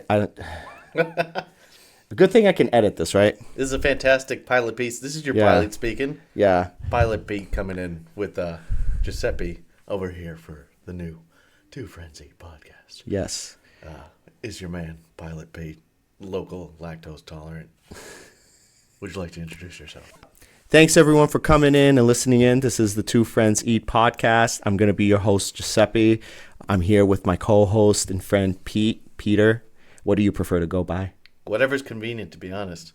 A good thing I can edit this, right? This is a fantastic pilot piece. This is your pilot speaking. Yeah. Pilot Pete coming in with Giuseppe over here for the new Two Friends Eat podcast. Yes. Is your man, Pilot Pete, local, lactose tolerant. Would you like to introduce yourself? Thanks, everyone, for coming in and listening in. This is the Two Friends Eat podcast. I'm going to be your host, Giuseppe. I'm here with my co-host and friend, Peter. What do you prefer to go by? Whatever's convenient, to be honest.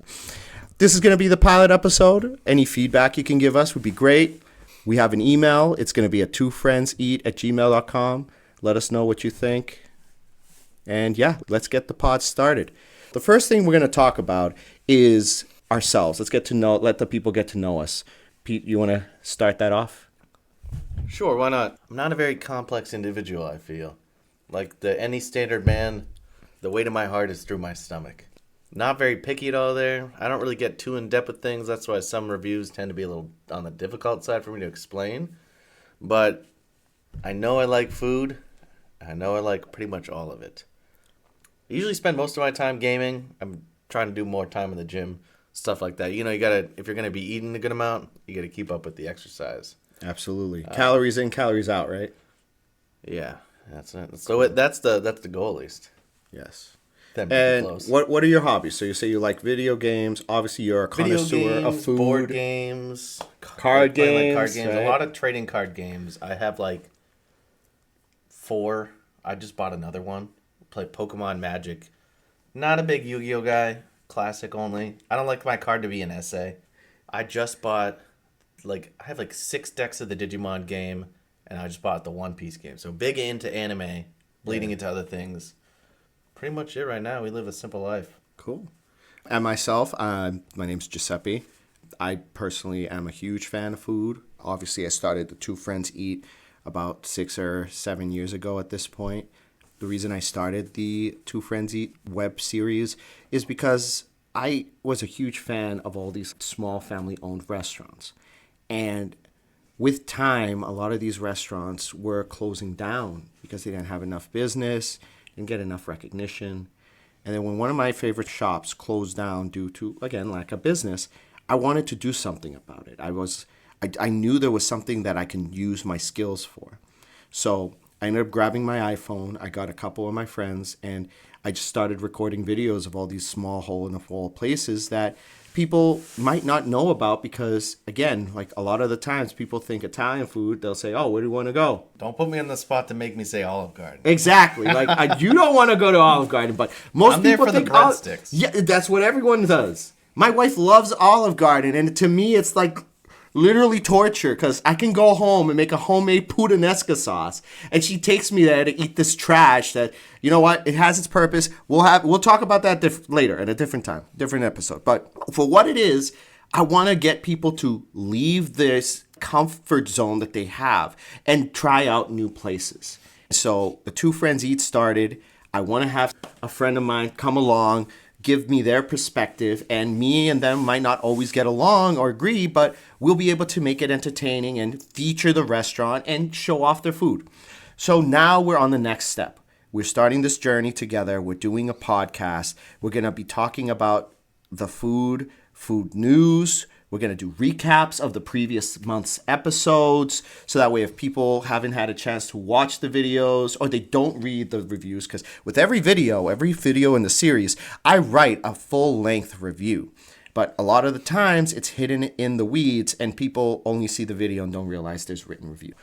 This is going to be the pilot episode. Any feedback you can give us would be great. We have an email. It's going to be at twofriendseat@gmail.com. Let us know what you think. And yeah, let's get the pod started. The first thing we're going to talk about is ourselves. Let the people get to know us. Pete, you want to start that off? Sure, why not? I'm not a very complex individual, I feel. Like any standard man, the weight of my heart is through my stomach. Not very picky at all there. I don't really get too in-depth with things. That's why some reviews tend to be a little on the difficult side for me to explain. But I know I like food. I know I like pretty much all of it. I usually spend most of my time gaming. I'm trying to do more time in the gym, stuff like that. You know, if you're going to be eating a good amount, you got to keep up with the exercise. Absolutely. Calories in, calories out, right? Yeah, that's it. So that's the goal, at least. Yes. And what are your hobbies? So you say you like video games. Obviously, you're a connoisseur of food. Board games, card games. Right? A lot of trading card games. I have like 4. I just bought another one. Play Pokemon Magic. Not a big Yu-Gi-Oh guy. Classic only. I don't like my card to be an essay. I just bought I have 6 decks of the Digimon game, and I just bought the One Piece game. So big into anime, bleeding into other things. Pretty much it right now. We live a simple life. Cool. And myself, my name's Giuseppe. I personally am a huge fan of food. Obviously, I started the Two Friends Eat about 6 or 7 years ago at this point. The reason I started the Two Friends Eat web series is because I was a huge fan of all these small family-owned restaurants. And with time, a lot of these restaurants were closing down because they didn't have enough business, didn't get enough recognition. And then when one of my favorite shops closed down due to, again, lack of business, I wanted to do something about it. I knew there was something that I can use my skills for. So I ended up grabbing my iPhone. I got a couple of my friends, and I just started recording videos of all these small hole-in-the-wall places that people might not know about because, again, like a lot of the times people think Italian food, they'll say, oh, where do you want to go? Don't put me on the spot to make me say Olive Garden. Exactly. You don't want to go to Olive Garden, but most people think... I'm there for the breadsticks. Yeah, that's what everyone does. My wife loves Olive Garden, and to me, it's like literally torture because I can go home and make a homemade puttanesca sauce, and she takes me there to eat this trash that, you know what, it has its purpose. We'll talk about that later at a different time, different episode. But for what it is, I want to get people to leave this comfort zone that they have and try out new places. So the Two Friends Eat started. I want to have a friend of mine come along, give me their perspective, and me and them might not always get along or agree, but we'll be able to make it entertaining and feature the restaurant and show off their food. So now we're on the next step. We're starting this journey together. We're doing a podcast. We're going to be talking about the food news. We're going to do recaps of the previous month's episodes. So that way, if people haven't had a chance to watch the videos or they don't read the reviews, because with every video in the series, I write a full-length review. But a lot of the times, it's hidden in the weeds and people only see the video and don't realize there's written review.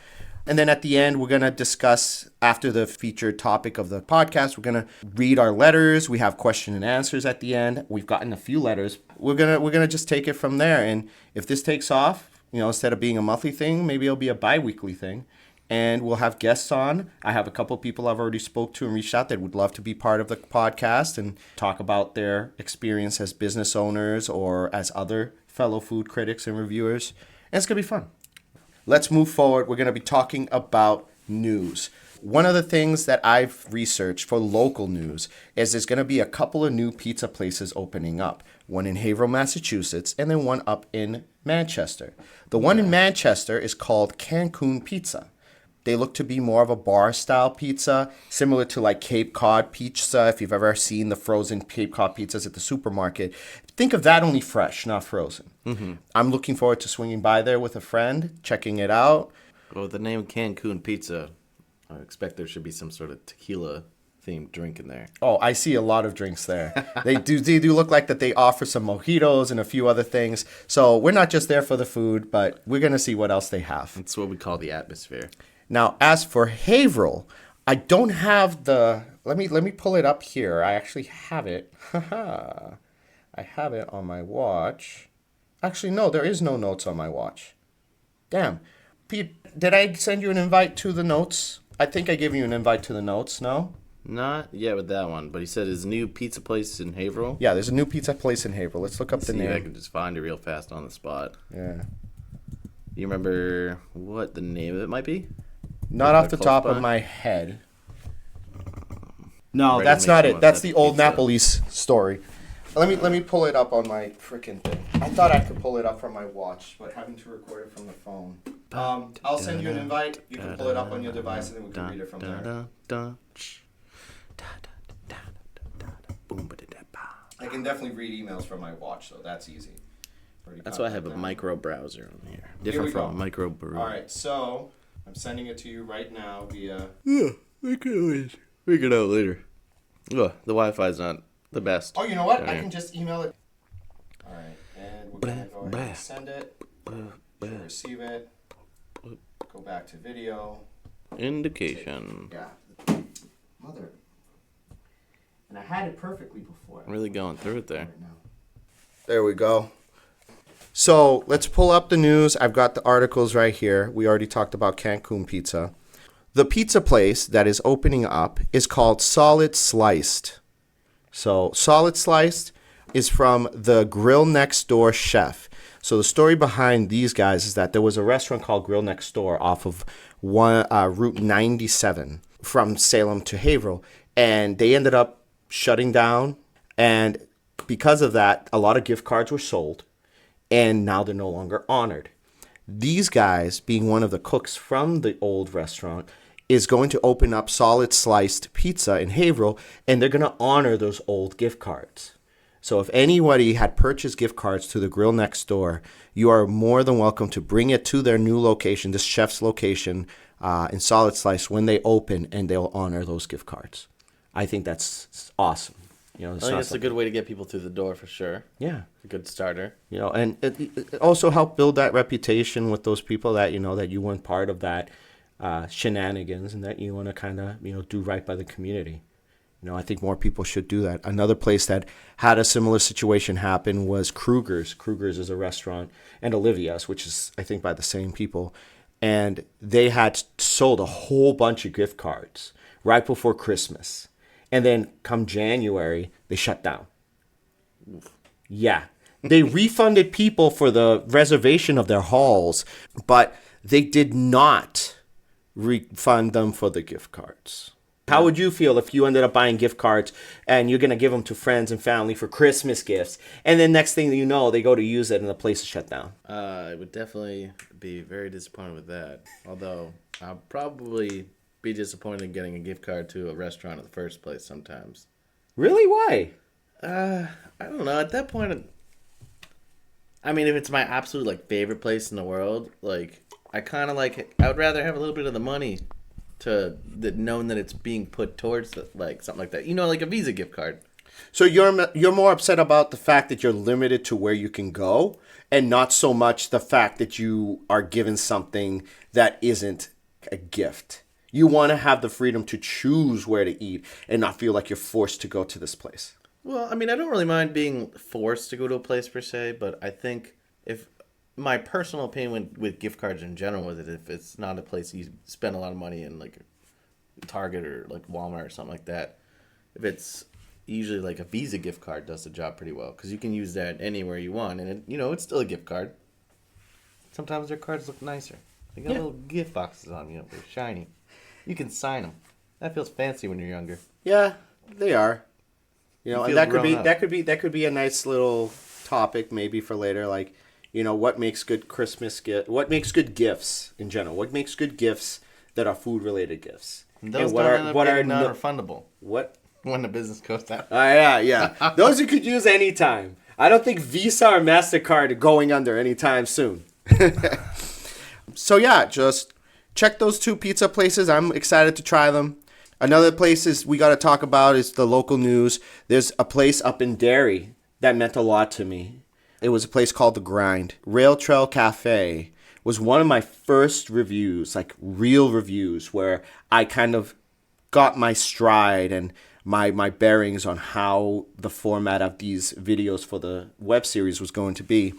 And then at the end, we're going to discuss, after the featured topic of the podcast, we're going to read our letters. We have question and answers at the end. We've gotten a few letters. We're gonna just take it from there. And if this takes off, instead of being a monthly thing, maybe it'll be a bi-weekly thing. And we'll have guests on. I have a couple people I've already spoke to and reached out that would love to be part of the podcast and talk about their experience as business owners or as other fellow food critics and reviewers. And it's going to be fun. Let's move forward. We're going to be talking about news. One of the things that I've researched for local news is there's going to be a couple of new pizza places opening up. One in Haverhill, Massachusetts, and then one up in Manchester. The one in Manchester is called Cancun Pizza. They look to be more of a bar-style pizza, similar to like Cape Cod pizza, if you've ever seen the frozen Cape Cod pizzas at the supermarket. Think of that only fresh, not frozen. Mm-hmm. I'm looking forward to swinging by there with a friend, checking it out. Well, with the name Cancun Pizza, I expect there should be some sort of tequila-themed drink in there. Oh, I see a lot of drinks there. They do look like that they offer some mojitos and a few other things. So we're not just there for the food, but we're going to see what else they have. That's what we call the atmosphere. Now, as for Haverhill, I don't have the... Let me pull it up here. I actually have it. I have it on my watch. Actually, no, there is no notes on my watch. Damn. Pete, did I send you an invite to the notes? I think I gave you an invite to the notes, no? Not yet with that one, but he said his new pizza place in Haverhill. Yeah, there's a new pizza place in Haverhill. Let's look up the See name. if I can just find it real fast on the spot. Yeah. You remember what the name of it might be? Not off the top of my head. No, that's not it. That's the old Napoli's story. Let me pull it up on my freaking thing. I thought I could pull it up from my watch, but having to record it from the phone. I'll send you an invite. You can pull it up on your device, and then we can read it from there. I can definitely read emails from my watch, so that's easy. That's why I have a micro browser on here. Different from a micro browser. All right, so I'm sending it to you right now via... Yeah, I can always figure it out later. Ugh, the Wi-Fi's not the best. Oh, you know what? I can just email it. All right, and we're going to go ahead and send it. Should receive it. Go back to video. Indication. Yeah. Mother. And I had it perfectly before. Really going through it there. Right now. There we go. So let's pull up the news. I've got the articles right here. We already talked about Cancun Pizza. The pizza place that is opening up is called Solid Sliced. So Solid Sliced is from the Grill Next Door chef. So the story behind these guys is that there was a restaurant called Grill Next Door off of Route 97 from Salem to Haverhill, and they ended up shutting down. And because of that, a lot of gift cards were sold, and now they're no longer honored. These guys, being one of the cooks from the old restaurant, is going to open up Solid Sliced Pizza in Haverhill, and they're going to honor those old gift cards. So if anybody had purchased gift cards to the Grill Next Door, you are more than welcome to bring it to their new location, this chef's location in Solid Slice, when they open, and they'll honor those gift cards. I think that's awesome. You know, I think it's a good way to get people through the door for sure. Yeah. A good starter. You know, and it also helped build that reputation with those people that, you know, that you weren't part of that shenanigans, and that you want to kind of, you know, do right by the community. You know, I think more people should do that. Another place that had a similar situation happen was Kruger's. Kruger's is a restaurant, and Olivia's, which is, I think, by the same people. And they had sold a whole bunch of gift cards right before Christmas. And then come January, they shut down. Yeah. They refunded people for the reservation of their halls, but they did not refund them for the gift cards. How would you feel if you ended up buying gift cards and you're going to give them to friends and family for Christmas gifts, and then next thing you know, they go to use it and the place is shut down? I would definitely be very disappointed with that. Although, I'll probably be disappointed in getting a gift card to a restaurant in the first place sometimes. Really? Why? I don't know. At that point, I mean, if it's my absolute like favorite place in the world, like I kind of like it. I would rather have a little bit of the money to knowing that it's being put towards like something like that. You know, like a Visa gift card. So you're more upset about the fact that you're limited to where you can go, and not so much the fact that you are given something that isn't a gift. You want to have the freedom to choose where to eat and not feel like you're forced to go to this place. Well, I mean, I don't really mind being forced to go to a place per se, but I think if my personal opinion with gift cards in general is that if it's not a place you spend a lot of money in, like Target or like Walmart or something like that, if it's usually like a Visa gift card does the job pretty well because you can use that anywhere you want, and it's still a gift card. Sometimes their cards look nicer. They got little gift boxes on them, they're shiny. You can sign them. That feels fancy when you're younger. Yeah, they are. You know, and that could be a nice little topic maybe for later. Like, you know, what makes good Christmas gift? What makes good gifts in general? What makes good gifts that are food-related gifts. Those and what don't are end up what are getting no, non-refundable what? when the business goes down. Yeah. Those you could use anytime. I don't think Visa or MasterCard are going under anytime soon. So yeah, just check those 2 pizza places. I'm excited to try them. Another place we got to talk about is the local news. There's a place up in Derry that meant a lot to me. It was a place called The Grind. Rail Trail Cafe was one of my first reviews, like real reviews, where I kind of got my stride and my bearings on how the format of these videos for the web series was going to be.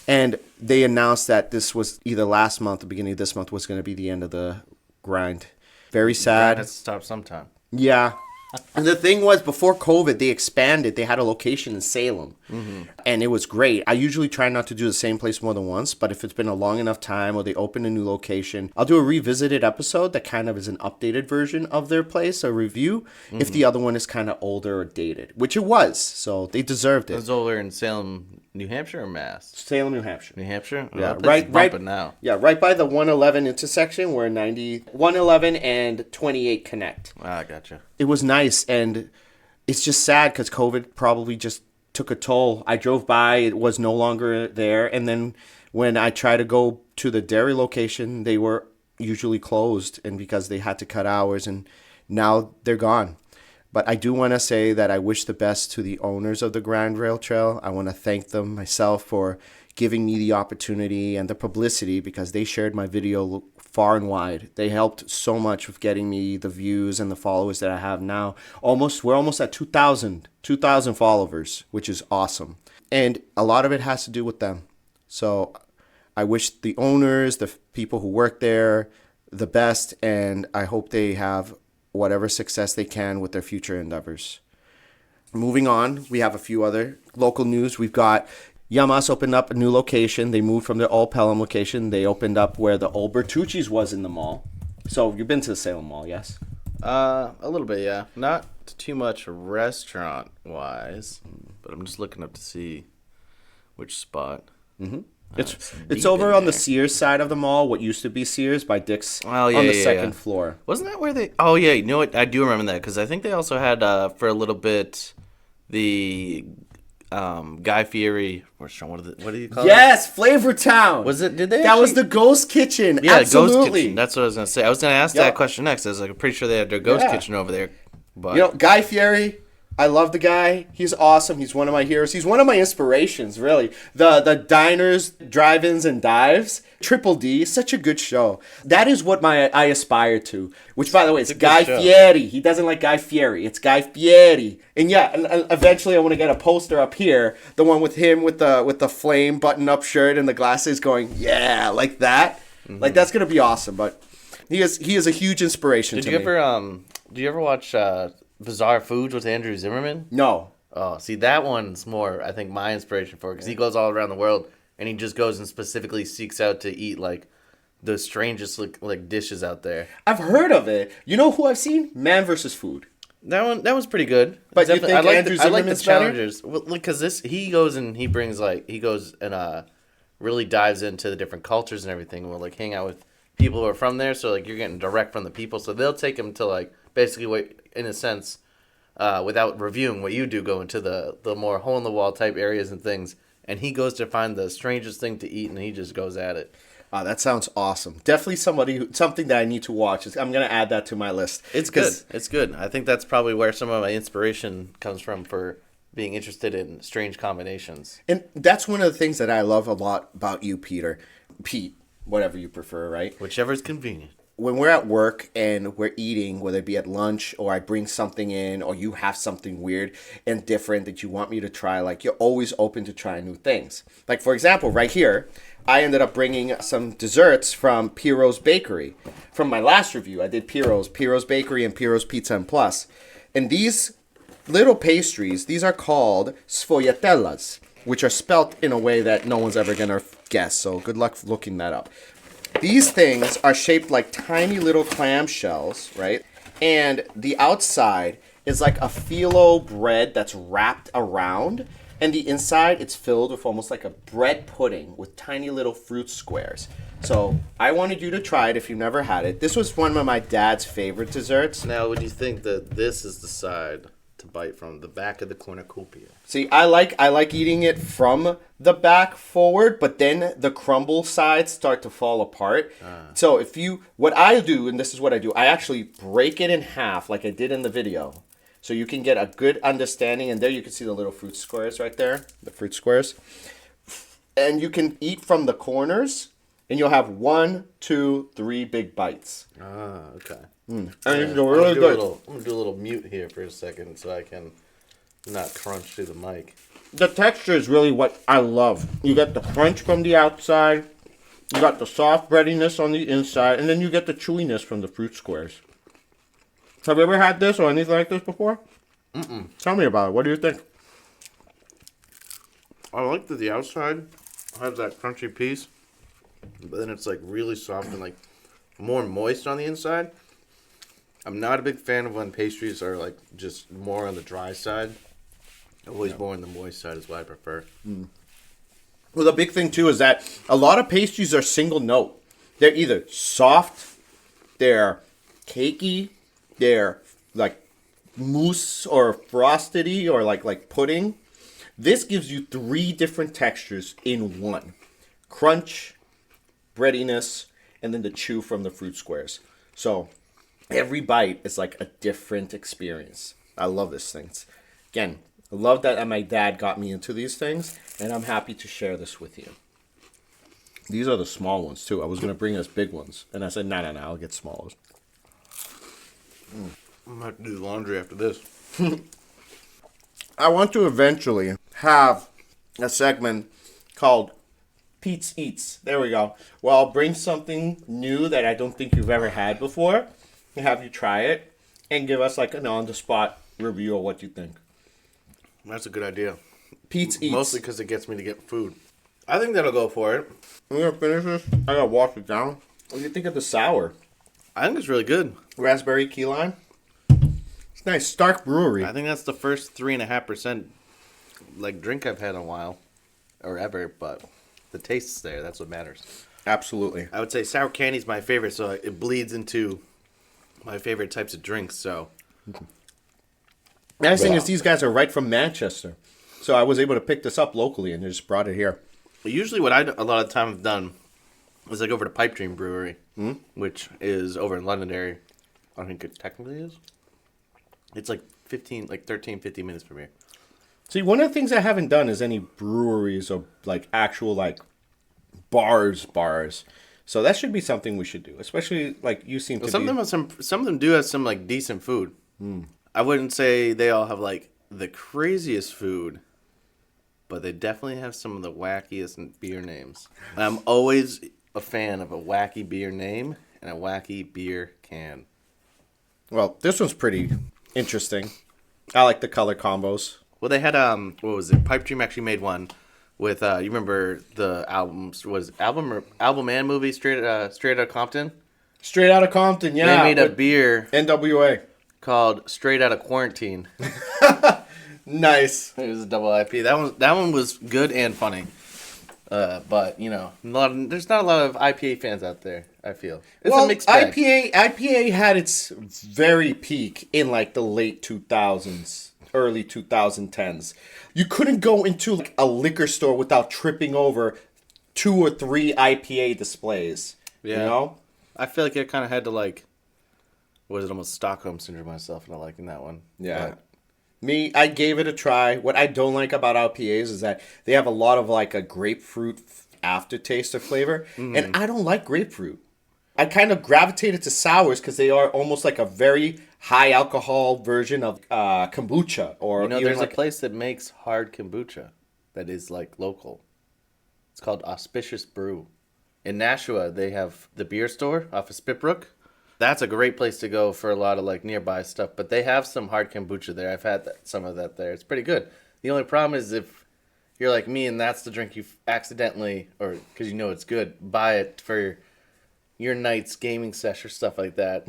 And they announced that this was either last month or beginning of this month was going to be the end of The Grind. Very sad. Has to stop sometime. Yeah. And the thing was, before COVID, they expanded. They had a location in Salem. And it was great. I usually try not to do the same place more than once, but if it's been a long enough time or they open a new location, I'll do a revisited episode that kind of is an updated version of their place, a review, if the other one is kind of older or dated, which it was. So they deserved it. It was over in Salem, New Hampshire or Mass? Salem, New Hampshire. New Hampshire? Yeah, Oh, right now. Yeah, right by the 111 intersection where 111 and 28 connect. Ah, gotcha. It was nice, and it's just sad because COVID probably just took a toll. I drove by, it was no longer there, and then when I tried to go to the dairy location, they were usually closed, and because they had to cut hours, and now they're gone. But I do want to say that I wish the best to the owners of the Grand Rail Trail. I want to thank them myself for giving me the opportunity and the publicity because they shared my video far and wide. They helped so much with getting me the views and the followers that I have now. We're almost at 2,000 followers, which is awesome. And a lot of it has to do with them. So I wish the owners, the people who work there, the best, and I hope they have whatever success they can with their future endeavors. Moving on, we have a few other local news. We've got Yamas opened up a new location. They moved from their old Pelham location. They opened up where the old Bertucci's was in the mall. So you've been to the Salem Mall, yes? A little bit, yeah. Not too much restaurant-wise, but I'm just looking up to see which spot. Mm-hmm. It's over on the Sears side of the mall, what used to be Sears by Dick's, on the second floor. Wasn't that where they... Oh, yeah, you know what? I do remember that, because I think they also had, for a little bit, the Guy Fieri restaurant. What do you call it? Yes, Flavor Town. Was it? Did they? That was the Ghost Kitchen. Yeah, absolutely. Ghost Kitchen. That's what I was gonna say. I was gonna ask that question next. I was like, I'm pretty sure they had their Ghost Kitchen over there. But Guy Fieri, I love the guy. He's awesome. He's one of my heroes. He's one of my inspirations, really. The diners, drive-ins, and dives. Triple D, such a good show. That is what I aspire to. Which, by the way, it's Guy Fieri. He doesn't like Guy Fieri. It's Guy Fieri. And yeah, eventually I want to get a poster up here. The one with him with the flame button-up shirt and the glasses going, yeah, like that. Mm-hmm. Like, that's going to be awesome. But he is a huge inspiration to me. Do you ever watch Bizarre Foods with Andrew Zimmerman? No. Oh, see, that one's more, I think, my inspiration for it. Because he goes all around the world. And he just goes and specifically seeks out to eat, like, the strangest, like dishes out there. I've heard of it. You know who I've seen? Man vs. Food. That was pretty good. But you think Andrew Zimmerman's better? Challengers. Well, because he goes and he brings, really dives into the different cultures and everything. And we'll, like, hang out with people who are from there. So, like, you're getting direct from the people. So they'll take him to, like, basically, in a sense, without reviewing what you do, go into the more hole-in-the-wall type areas and things. And he goes to find the strangest thing to eat, and he just goes at it. That sounds awesome. Definitely something that I need to watch. I'm going to add that to my list. It's good. It's good. I think that's probably where some of my inspiration comes from for being interested in strange combinations. And that's one of the things that I love a lot about you, Peter. Pete, whatever you prefer, right? Whichever is convenient. When we're at work and we're eating, whether it be at lunch or I bring something in or you have something weird and different that you want me to try, like you're always open to trying new things. Like, for example, right here, I ended up bringing some desserts from Piro's Bakery. From my last review, I did Piro's Bakery and Piro's Pizza and Plus. And these little pastries, these are called sfogliatellas, which are spelt in a way that no one's ever going to guess. So good luck looking that up. These things are shaped like tiny little clam shells, right? And the outside is like a phyllo bread that's wrapped around And the inside, it's filled with almost like a bread pudding with tiny little fruit squares. So I wanted you to try it if you've never had it. This was one of my dad's favorite desserts. Now, would you think that this is the side to bite from, the back of the cornucopia? See, I like eating it from the back forward, but then the crumble sides start to fall apart. So what I do, and this is what I do, I actually break it in half like I did in the video. So you can get a good understanding, and there you can see the little fruit squares right there, the fruit squares. And you can eat from the corners, and you'll have 1, 2, 3 big bites. Okay. And it's really good. I'm going to do a little mute here for a second so I can not crunch through the mic. The texture is really what I love. You get the crunch from the outside, you got the soft breadiness on the inside, and then you get the chewiness from the fruit squares. Have you ever had this or anything like this before? Tell me about it. What do you think? I like that the outside has that crunchy piece, but then it's like really soft and like more moist on the inside. I'm not a big fan of when pastries are like just more on the dry side. Always more on the moist side is what I prefer. Well, the big thing too is that a lot of pastries are single note. They're either soft, they're cakey, they're like mousse or frosty or like pudding. This gives you 3 different textures in one. Crunch, breadiness, and then the chew from the fruit squares. So every bite is like a different experience. I love this thing. Again, I love that my dad got me into these things, and I'm happy to share this with you. These are the small ones too. I was going to bring us big ones, and I said, no, I'll get small. I'm going to have to do the laundry after this. I want to eventually have a segment called Pete's Eats. There we go. Well, I'll bring something new that I don't think you've ever had before and have you try it and give us like an on-the-spot review of what you think. That's a good idea. Pete's Eats. Mostly because it gets me to get food. I think that'll go for it. I'm going to finish this. I got to wash it down. What do you think of the sour? I think it's really good. Raspberry key lime? It's nice. Stark Brewery. I think that's the first 3.5% like drink I've had in a while. Or ever, but the taste's there. That's what matters. Absolutely. I would say sour candy's my favorite, so it bleeds into my favorite types of drinks, so. Nice thing is these guys are right from Manchester. So I was able to pick this up locally and just brought it here. Usually what I a lot of time have done is like over to Pipe Dream Brewery, which is over in Londonderry. I think it technically is. It's like 15 minutes from here. See, one of the things I haven't done is any breweries or like actual like bars. So that should be something we should do, especially like you seem to Some of them do have some like decent food. I wouldn't say they all have like the craziest food, but they definitely have some of the wackiest beer names. And I'm always a fan of a wacky beer name and a wacky beer can. Well, this one's pretty interesting. I like the color combos. Well, they had what was it? Pipe Dream actually made one with you remember the album and movie Straight Outta Compton. Straight Outta Compton, yeah. They made a beer NWA called Straight Outta Quarantine. Nice. It was a double IP. That one was good and funny. But you know, there's not a lot of IPA fans out there. I feel it's a mixed bag. IPA had its very peak in like the late 2000s, early 2010s. You couldn't go into like a liquor store without tripping over 2 or 3 IPA displays. Yeah. You know? I feel like I kind of had to like, was it almost Stockholm syndrome myself not liking that one? Yeah. Me, I gave it a try. What I don't like about IPAs is that they have a lot of like a grapefruit aftertaste or flavor, and I don't like grapefruit. I kind of gravitated to sours because they are almost like a very high alcohol version of kombucha. Or there's like a place that makes hard kombucha that is like local. It's called Auspicious Brew. In Nashua, they have the beer store off of Spitbrook. That's a great place to go for a lot of like nearby stuff. But they have some hard kombucha there. I've had some of that there. It's pretty good. The only problem is if you're like me and that's the drink you accidentally, or because you know it's good, buy it for your night's gaming session or stuff like that.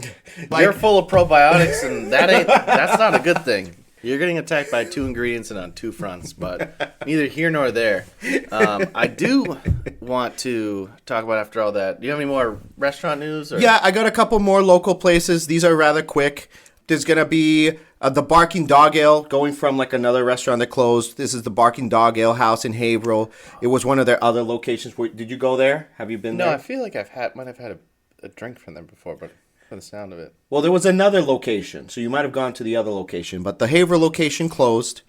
You're full of probiotics and that's not a good thing. You're getting attacked by 2 ingredients and on 2 fronts, but neither here nor there. I do want to talk about, after all that, do you have any more restaurant news? Or? Yeah, I got a couple more local places. These are rather quick. There's going to be the Barking Dog Ale, going from like another restaurant that closed. This is the Barking Dog Ale House in Haverhill. It was one of their other locations. Did you go there? Have you been there? No, I feel like might have had a drink from them before, but from the sound of it. Well, there was another location, so you might have gone to the other location. But the Haverhill location closed.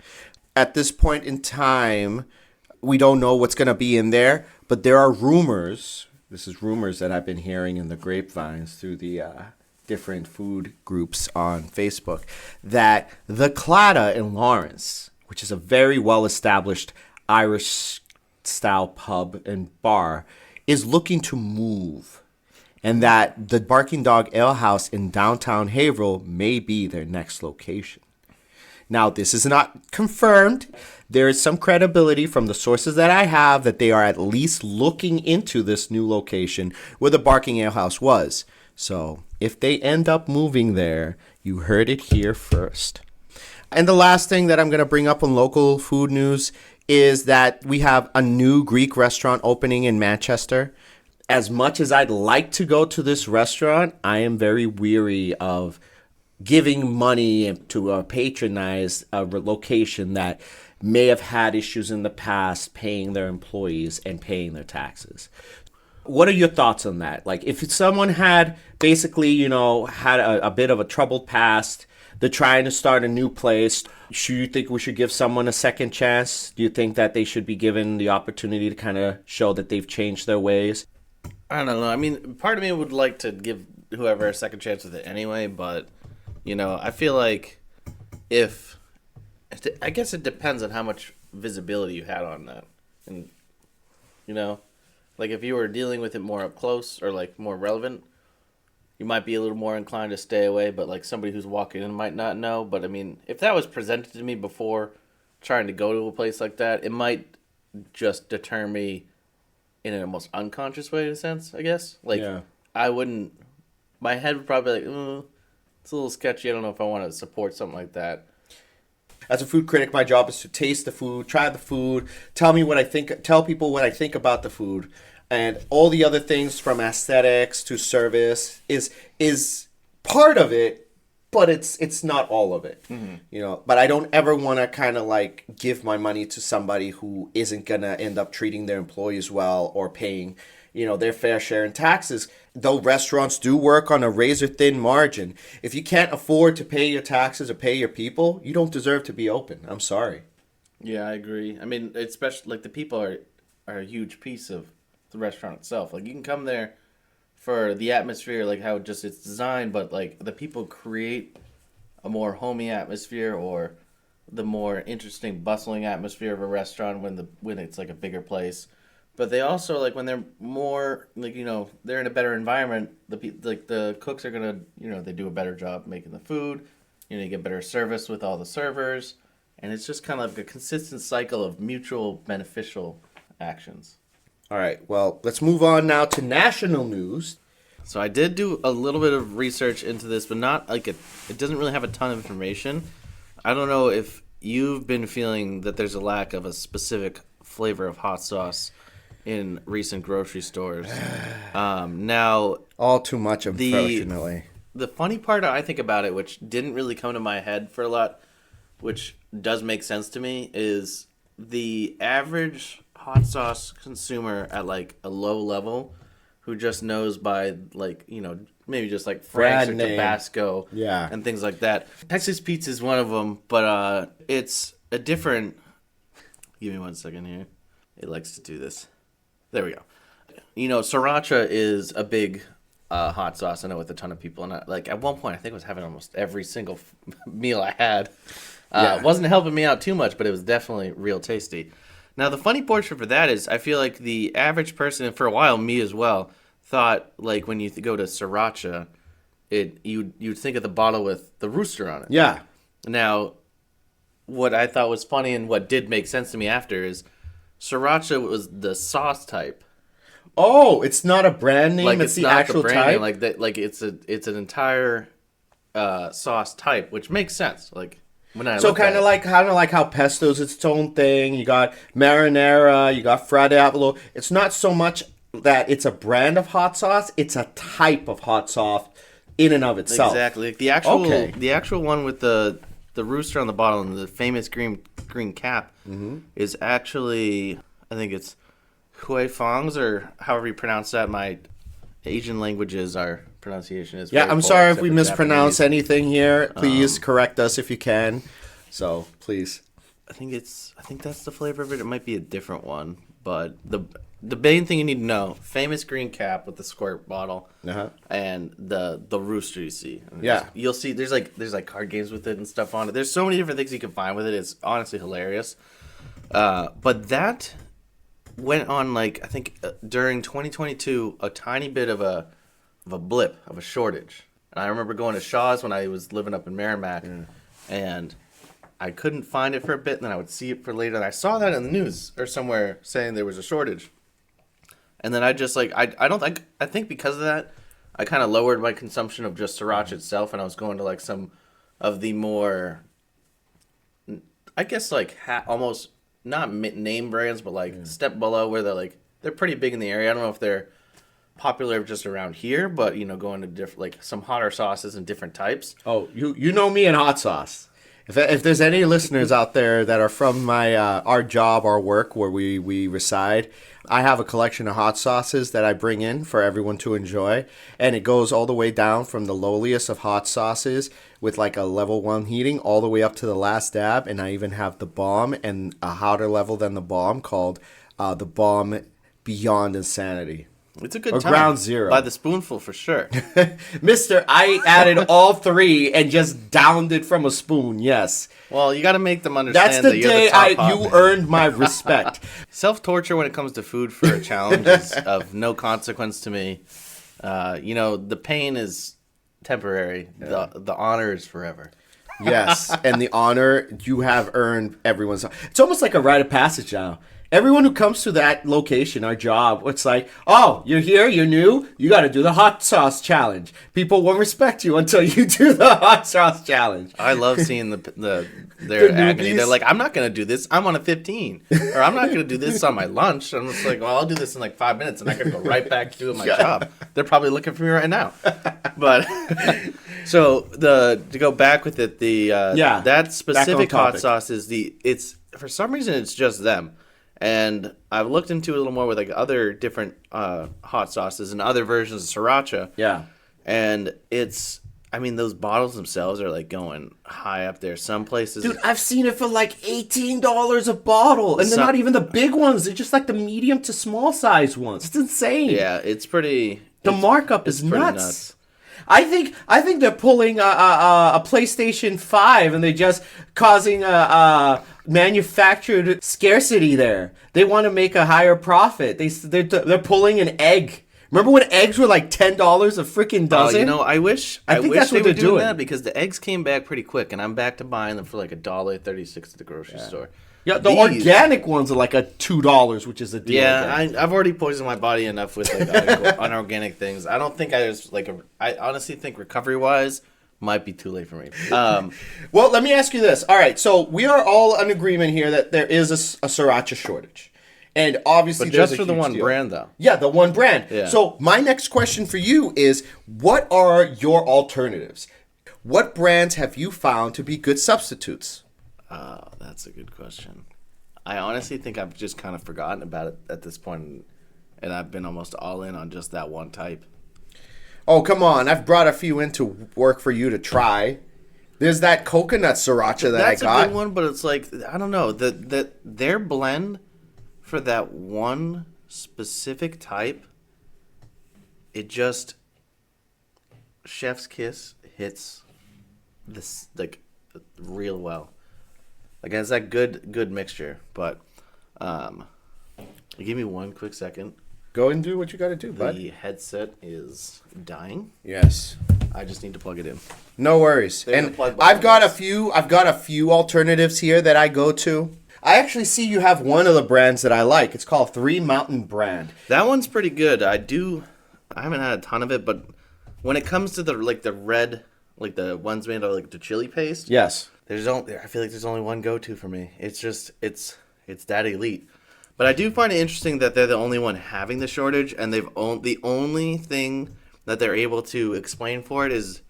At this point in time, we don't know what's going to be in there, but there are rumors. This is rumors that I've been hearing in the grapevines through the different food groups on Facebook, that the Claddagh in Lawrence, which is a very well-established Irish-style pub and bar, is looking to move, and that the Barking Dog Ale House in downtown Haverhill may be their next location. Now, this is not confirmed. There is some credibility from the sources that I have that they are at least looking into this new location where the Barking Ale House was. So, if they end up moving there, you heard it here first. And the last thing that I'm going to bring up on local food news is that we have a new Greek restaurant opening in Manchester. As much as I'd like to go to this restaurant, I am very weary of giving money to patronize a location that may have had issues in the past paying their employees and paying their taxes. What are your thoughts on that? Like, if someone had basically, had a bit of a troubled past, they're trying to start a new place, do you think we should give someone a second chance? Do you think that they should be given the opportunity to kind of show that they've changed their ways? I don't know. I mean, part of me would like to give whoever a second chance with it anyway, but, I feel like I guess it depends on how much visibility you had on that. And, like if you were dealing with it more up close or like more relevant, you might be a little more inclined to stay away, but like somebody who's walking in might not know. But I mean, if that was presented to me before trying to go to a place like that, it might just deter me in an almost unconscious way, in a sense, I guess. Like, yeah. My head would probably be like, it's a little sketchy. I don't know if I want to support something like that. As a food critic, my job is to taste the food, try the food, tell people what I think about the food. And all the other things from aesthetics to service is part of it, but it's not all of it. Mm-hmm. But I don't ever want to kind of like give my money to somebody who isn't going to end up treating their employees well or paying, their fair share in taxes. Though restaurants do work on a razor-thin margin, if you can't afford to pay your taxes or pay your people, you don't deserve to be open. I'm sorry. Yeah, I agree. I mean, especially like the people are a huge piece of the restaurant itself. Like you can come there for the atmosphere, like how just it's designed, but like the people create a more homey atmosphere or the more interesting, bustling atmosphere of a restaurant when it's like a bigger place. But they also, like, when they're more, like, they're in a better environment, the cooks are going to, they do a better job making the food. You get better service with all the servers. And it's just kind of like a consistent cycle of mutual beneficial actions. All right, well, let's move on now to national news. So I did do a little bit of research into this, but not, like, it doesn't really have a ton of information. I don't know if you've been feeling that there's a lack of a specific flavor of hot sauce in recent grocery stores. Now, all too much, unfortunately. The funny part I think about it, which didn't really come to my head for a lot, which does make sense to me, is the average hot sauce consumer at like a low level who just knows by like, maybe just like Frank's or Tabasco and things like that. Texas Pizza is one of them, but it's a different... Give me 1 second here. It likes to do this. There we go. Sriracha is a big hot sauce. I know with a ton of people. And at one point, I think I was having almost every single meal I had. It wasn't helping me out too much, but it was definitely real tasty. Now, the funny portion for that is I feel like the average person, and for a while, me as well, thought like when you go to Sriracha, you'd think of the bottle with the rooster on it. Yeah. Now, what I thought was funny and what did make sense to me after is Sriracha was the sauce type. Oh, it's not a brand name. Like it's the actual type. Name. Like it's an entire sauce type, which makes sense. Like So kind of like how pesto's its own thing. You got marinara, you got fried apple. It's not so much that it's a brand of hot sauce; it's a type of hot sauce in and of itself. Exactly. Like the actual one with the rooster on the bottom and the famous green cap is actually, I think it's Hui Fong's, or however you pronounce that. My Asian languages, our pronunciation is. Yeah, I'm sorry if we mispronounce anything here. Please correct us if you can. So please. I think that's the flavor of it. It might be a different one, but the main thing you need to know: famous green cap with the squirt bottle, and the rooster you see. And you'll see. There's like card games with it and stuff on it. There's so many different things you can find with it. It's honestly hilarious. But that went on, like, I think during 2022, a tiny bit of a blip of a shortage. And I remember going to Shaw's when I was living up in Merrimack, and I couldn't find it for a bit, and then I would see it for later. And I saw that in the news or somewhere saying there was a shortage. And then I just, like, I think because of that, I kind of lowered my consumption of just Sriracha itself, and I was going to, like, some of the more, I guess, like, almost not name brands, but, like, step below, where they're pretty big in the area. I don't know if they're popular just around here, but, going to different, like, some hotter sauces and different types. Oh, you know me and hot sauce. If there's any listeners out there that are from our job, our work where we reside, I have a collection of hot sauces that I bring in for everyone to enjoy, and it goes all the way down from the lowliest of hot sauces with like a level 1 heating all the way up to the last dab, and I even have the bomb and a hotter level than the bomb called the bomb Beyond Insanity. It's a good time. Or Ground Zero. By the spoonful, for sure. Mister, I added all 3 and just downed it from a spoon, yes. Well, you got to make them understand that's the that you're day the top hot you man. earned my respect. Self-torture when it comes to food for a challenge is of no consequence to me. The pain is temporary. Yeah. The honor is forever. Yes, and the honor, you have earned everyone's. It's almost like a rite of passage now. Everyone who comes to that location, our job, it's like, oh, you're here, you're new, you got to do the hot sauce challenge. People won't respect you until you do the hot sauce challenge. I love seeing their agony. They're like, I'm not going to do this. I'm on a 15. Or I'm not going to do this on my lunch. I'm just like, well, I'll do this in like 5 minutes, and I got to go right back to doing my job. They're probably looking for me right now. But so to go back with it, that specific hot sauce is for some reason it's just them. And I've looked into it a little more with like other different hot sauces and other versions of Sriracha. Yeah. And those bottles themselves are like going high up there. Some places. Dude, I've seen it for like $18 a bottle. And they're not even the big ones. They're just like the medium to small size ones. It's insane. Yeah, it's pretty. The markup is nuts. I think they're pulling a PlayStation 5 and they're just causing a manufactured scarcity there. They want to make a higher profit. They're pulling an egg. Remember when eggs were like $10 a freaking dozen? I wish that's what they they're were doing doing. that, because the eggs came back pretty quick, and I'm back to buying them for like $1.36 at the grocery store. Yeah, the organic ones are like $2, which is a deal. Yeah, I've already poisoned my body enough with like unorganic things. I don't think I honestly think recovery-wise might be too late for me. Well, let me ask you this. All right, so we are all in agreement here that there is a Sriracha shortage. And obviously but just for the one brand, though. Yeah, the one brand. Yeah. So my next question for you is, what are your alternatives? What brands have you found to be good substitutes? That's a good question. I honestly think I've just kind of forgotten about it at this point, and I've been almost all in on just that one type. Oh, come on. I've brought a few in to work for you to try. There's that coconut Sriracha that I got. That's a good one, but it's like, I don't know. Their blend for that one specific type, it just, chef's kiss hits this, like, real well. Like, it's that good mixture, but give me one quick second. Go and do what you got to do, bud. The headset is dying. Yes. I just need to plug it in. No worries. And I've got a few alternatives here that I go to. I actually see you have one of the brands that I like. It's called Three Mountain brand. That one's pretty good. I haven't had a ton of it, but when it comes to the red, like the ones made of like the chili paste, yes, I feel like there's only one go-to for me. It's that elite. But I do find it interesting that they're the only one having the shortage, and the only thing that they're able to explain for it is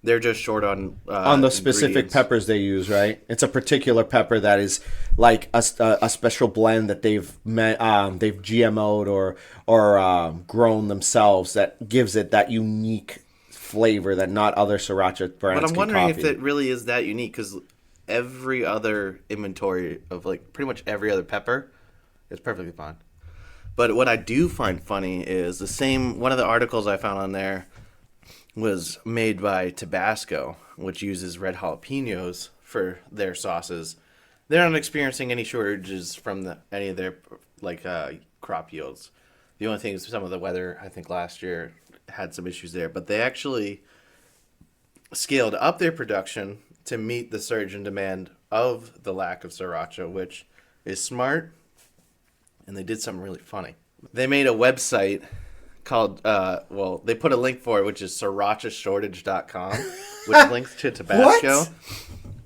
they're just short on the specific peppers they use, right? It's a particular pepper that is like a special blend that they've GMO'd or grown themselves that gives it that unique flavor that not other Sriracha brands But I'm wondering copy. if it really is that unique, because every other inventory of like pretty much every other pepper is perfectly fine. But what I do find funny is one of the articles I found on there was made by Tabasco, which uses red jalapenos for their sauces. They're not experiencing any shortages from any of their crop yields. The only thing is some of the weather, I think last year had some issues there, but they actually scaled up their production to meet the surge in demand of the lack of Sriracha, which is smart, and they did something really funny. They made a website called, they put a link for it, which is srirachashortage.com, which links to Tabasco. What?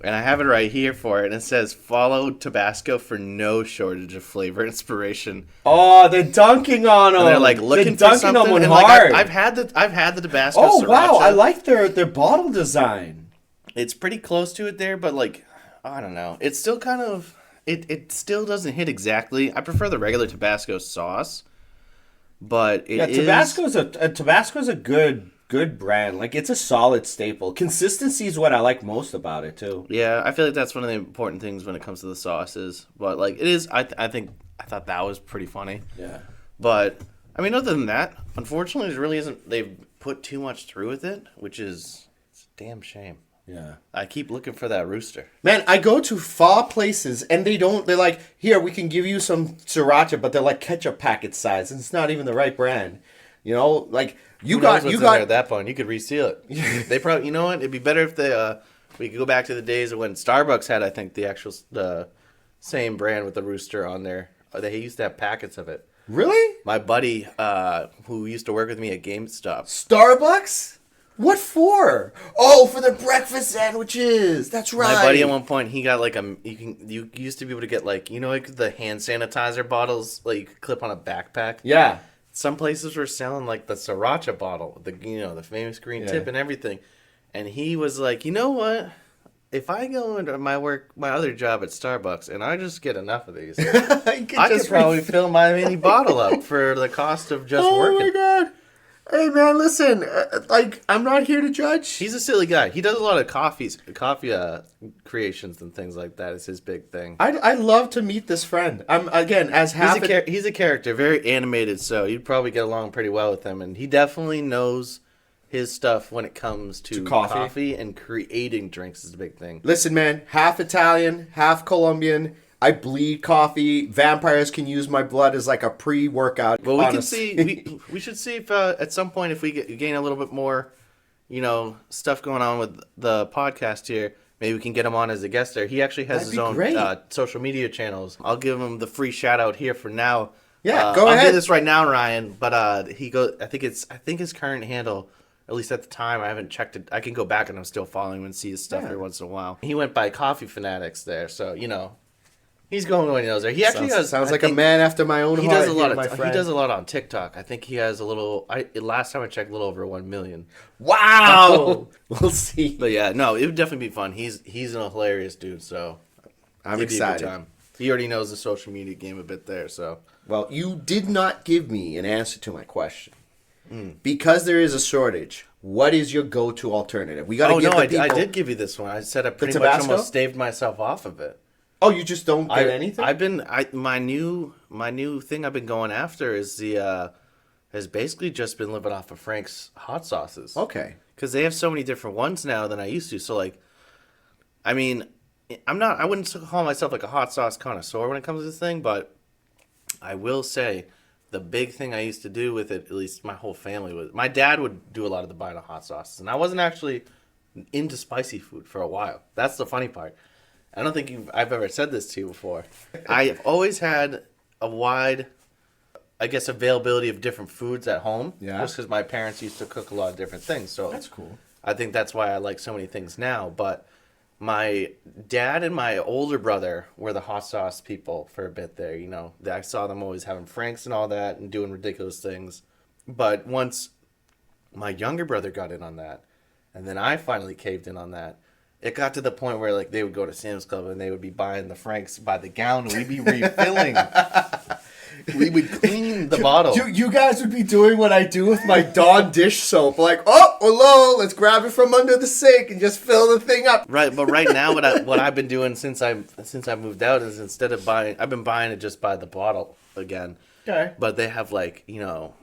And I have it right here for it, and it says, follow Tabasco for no shortage of flavor inspiration. Oh, they're dunking on them. And they're like looking they're for dunking something. on And hard. I've had the Tabasco Oh, Sriracha. wow. I like their bottle design. It's pretty close to it there, but I don't know. It's still kind of, it still doesn't hit exactly. I prefer the regular Tabasco sauce, but Tabasco's a good brand. Like, it's a solid staple. Consistency is what I like most about it too. Yeah, I feel like that's one of the important things when it comes to the sauces. But it is. I thought that was pretty funny. Yeah. But I mean, other than that, unfortunately, there really isn't. They've put too much through with it, which is it's a damn shame. Yeah. I keep looking for that rooster. Man, I go to far places and they're like, here, we can give you some Sriracha, but they're like ketchup packet size, and it's not even the right brand. You know, like you got at that point. You could reseal it. They probably, you know what? It'd be better if we could go back to the days of when Starbucks had, I think, the same brand with the rooster on there. They used to have packets of it. Really? My buddy, who used to work with me at GameStop. Starbucks? What for? Oh, for the breakfast sandwiches. That's right. My buddy at one point, he got you used to be able to get the hand sanitizer bottles you could clip on a backpack. Yeah. Some places were selling the Sriracha bottle, the famous green tip and everything. And he was like, you know what? If I go into my other job at Starbucks, and I just get enough of these, I could probably fill my mini bottle up for the cost of just working. Oh my God. Hey man, listen, I'm not here to judge. He's a silly guy. He does a lot of coffee creations and things like that. It's his big thing. I'd love to meet this friend. He's a character, very animated, so you'd probably get along pretty well with him. And he definitely knows his stuff when it comes to coffee, and creating drinks is a big thing. Listen, man, half Italian, half Colombian. I bleed coffee. Vampires can use my blood as a pre-workout. Well, we can see. We should see if at some point if we gain a little bit more, stuff going on with the podcast here. Maybe we can get him on as a guest there. He actually has his own social media channels. I'll give him the free shout out here for now. Yeah, go ahead. I'll do this right now, Ryan. But I think his current handle. At least at the time, I haven't checked it. I can go back and I'm still following him and see his stuff every once in a while. He went by Coffee Fanatics there, so he's going when he knows there. He actually sounds like a man after my own heart. He does a lot on TikTok. I think he has last time I checked, a little over 1 million. Wow. We'll see. But yeah, no, it would definitely be fun. He's a hilarious dude, so I'm excited. He already knows the social media game a bit there, so. Well, you did not give me an answer to my question. Because there is a shortage, what is your go-to alternative? We got to give the people... I did give you this one. I said I pretty much almost staved myself off of it. Oh, you just don't get anything? My new thing I've been going after is has basically just been living off of Frank's hot sauces. Okay. Because they have so many different ones now than I used to. So I wouldn't call myself a hot sauce connoisseur when it comes to this thing, but I will say the big thing I used to do with it, at least my whole family was, my dad would do a lot of the buying of hot sauces, and I wasn't actually into spicy food for a while. That's the funny part. I don't think I've ever said this to you before. I've always had a wide, availability of different foods at home. Yeah. Just because my parents used to cook a lot of different things. So that's cool. I think that's why I like so many things now. But My dad and my older brother were the hot sauce people for a bit there. You know, I saw them always having Franks and all that and doing ridiculous things. But once my younger brother got in on that, and then I finally caved in on that, it got to the point where like they would go to Sam's Club and they would be buying the Franks by the gallon and we'd be refilling. We would clean the bottle. You guys would be doing what I do with my Dawn dish soap. Like, oh, hello, let's grab it from under the sink and just fill the thing up. Right, but right now what I've been doing since I moved out is instead of I've been buying it just by the bottle again. Okay. But they have like, you know,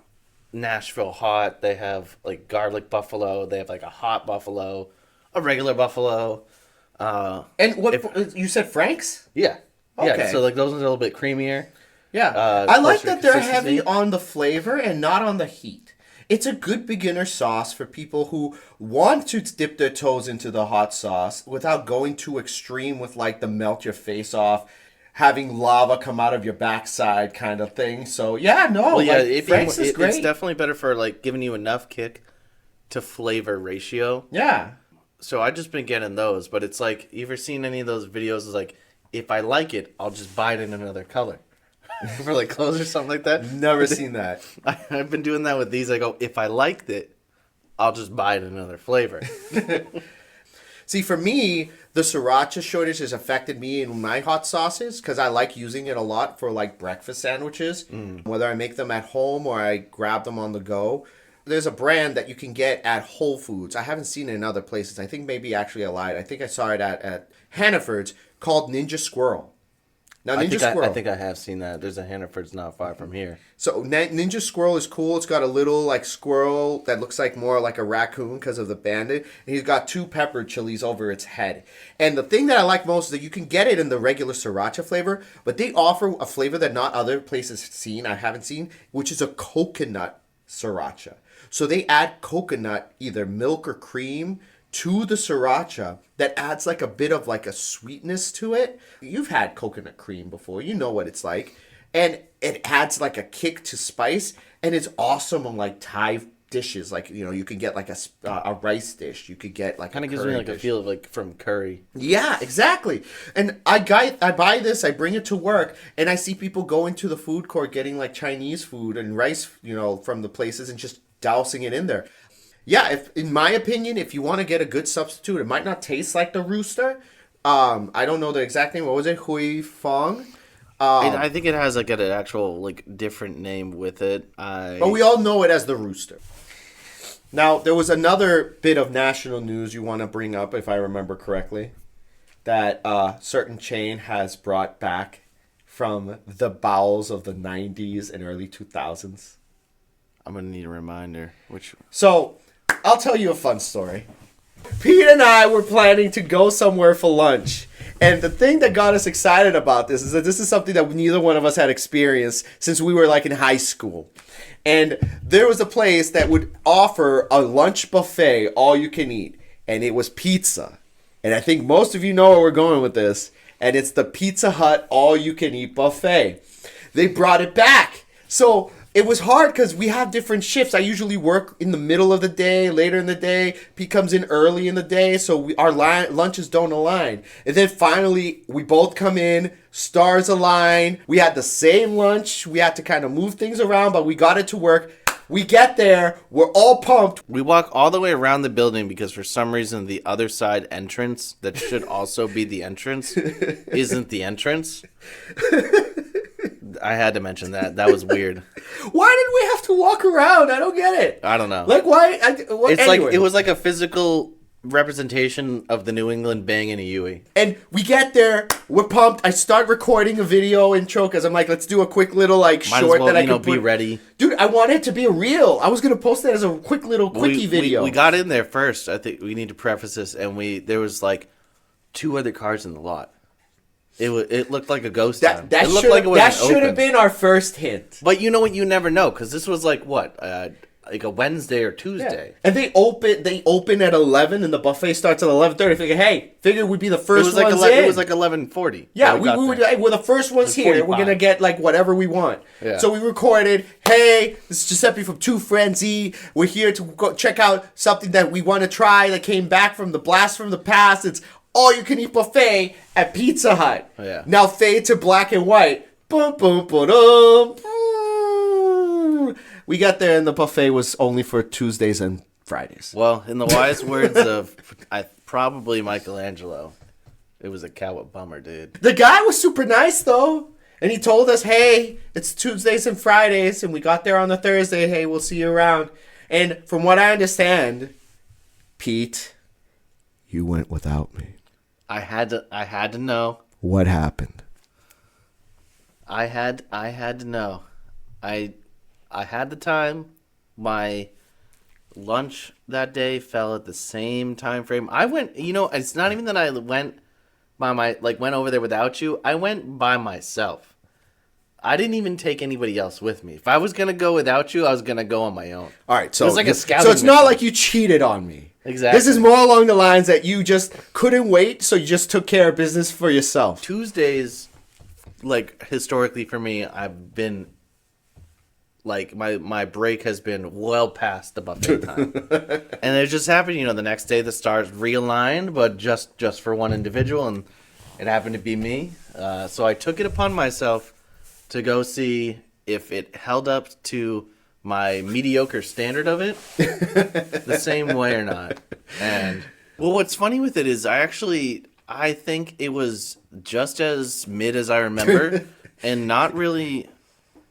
Nashville hot, they have like garlic buffalo, they have like a hot buffalo, a regular buffalo. And what you said, Frank's? Yeah. Okay. Yeah, so like those ones are a little bit creamier. Yeah. I like that they're consistency. heavy on the flavor and not on the heat. It's a good beginner sauce for people who want to dip their toes into the hot sauce without going too extreme with like the melt your face off, having lava come out of your backside kind of thing. So yeah, no, Well, yeah, like, Frank's is great. it's definitely better for like giving you enough kick to flavor ratio. Yeah. So I've just been getting those, but it's like, you ever seen any of those videos? It's like, if I like it, I'll just buy it in another color. For like clothes or something like that. Never seen that. I've been doing that with these. I go, if I liked it, I'll just buy it in another flavor. See, for me, the Sriracha shortage has affected me in my hot sauces because I like using it a lot for like breakfast sandwiches, whether I make them at home or I grab them on the go. There's a brand that you can get at Whole Foods. I haven't seen it in other places. I think maybe actually I lied. I think I saw it at Hannaford's called Ninja Squirrel. Now, I think I have seen that. There's a Hannaford's not far from here. So Ninja Squirrel is cool. It's got a little like squirrel that looks like more like a raccoon because of the bandit. And he's got 2 pepper chilies over its head. And the thing that I like most is that you can get it in the regular Sriracha flavor, but they offer a flavor that not other places I haven't seen, which is a coconut Sriracha. So they add coconut, either milk or cream, to the Sriracha that adds like a bit of like a sweetness to it. You've had coconut cream before. You know what it's like. And it adds like a kick to spice. And it's awesome on like Thai dishes. Like, you know, you can get like a rice dish. You could get like Kind of gives me like a feel of like from curry. Yeah, exactly. And I buy this, I bring it to work, and I see people go into the food court getting like Chinese food and rice, you know, from the places and just dousing it in there. Yeah, in my opinion, if you want to get a good substitute, it might not taste like the Rooster. I don't know the exact name. What was it? Hui Fong? I think it has like an actual like different name with it. But we all know it as the Rooster. Now, there was another bit of national news you want to bring up, if I remember correctly, that a certain chain has brought back from the bowels of the 90s and early 2000s. I'm going to need a reminder. So, I'll tell you a fun story. Pete and I were planning to go somewhere for lunch. And the thing that got us excited about this is that this is something that neither one of us had experienced since we were like in high school. And there was a place that would offer a lunch buffet, all you can eat. And it was pizza. And I think most of you know where we're going with this. And it's the Pizza Hut all you can eat buffet. They brought it back. So it was hard because we have different shifts. I usually work in the middle of the day, later in the day. Pete comes in early in the day, so our lunches don't align. And then finally, we both come in, stars align. We had the same lunch. We had to kind of move things around, but we got it to work. We get there. We're all pumped. We walk all the way around the building because for some reason the other side entrance that should also be the entrance isn't the entrance. I had to mention that. That was weird. Why did we have to walk around? I don't get it. I don't know. Like, why? It's anyway. like it was like a physical representation of the New England banging a Yui. And we get there. We're pumped. I start recording a video intro because I'm like, let's do a quick little like Might short as well, that I can be ready. Dude, I want it to be a reel. I was gonna post that as a quick little quickie video. We got in there first. I think we need to preface this, and there was like 2 other cars in the lot. It looked like a ghost town. That should have been our first hint. But you know what? You never know because this was like what, like a Wednesday or Tuesday. Yeah. And they open at 11 and the buffet starts at 11:30. Figured we'd be the first ones in. It was like 11:40. Yeah, we're the first ones here. 45. We're gonna get like whatever we want. Yeah. So we recorded. Hey, this is Giuseppe from Two Frenzy. We're here to go check out something that we want to try that came back from the blast from the past. It's all-you-can-eat buffet at Pizza Hut. Oh, yeah. Now fade to black and white. Boom, boom, boom, boom. We got there and the buffet was only for Tuesdays and Fridays. Well, in the wise words of probably Michelangelo, it was a cowabunga, dude. The guy was super nice, though. And he told us, hey, it's Tuesdays and Fridays. And we got there on the Thursday. Hey, we'll see you around. And from what I understand, Pete, you went without me. I had to know. What happened? I had to know. I had the time. My lunch that day fell at the same time frame. I went, it's not even that I went went over there without you. I went by myself. I didn't even take anybody else with me. If I was going to go without you, I was going to go on my own. All right, so it was like a scouting so it's not mission. like you cheated on me. Exactly. This is more along the lines that you just couldn't wait, so you just took care of business for yourself. Tuesdays, historically for me, I've been my break has been well past the buffet time. And it just happened, the next day the stars realigned, but just for one individual, and it happened to be me. So I took it upon myself to go see if it held up to my mediocre standard of it the same way or not. And well, what's funny with it is I think it was just as mid as I remember and not really,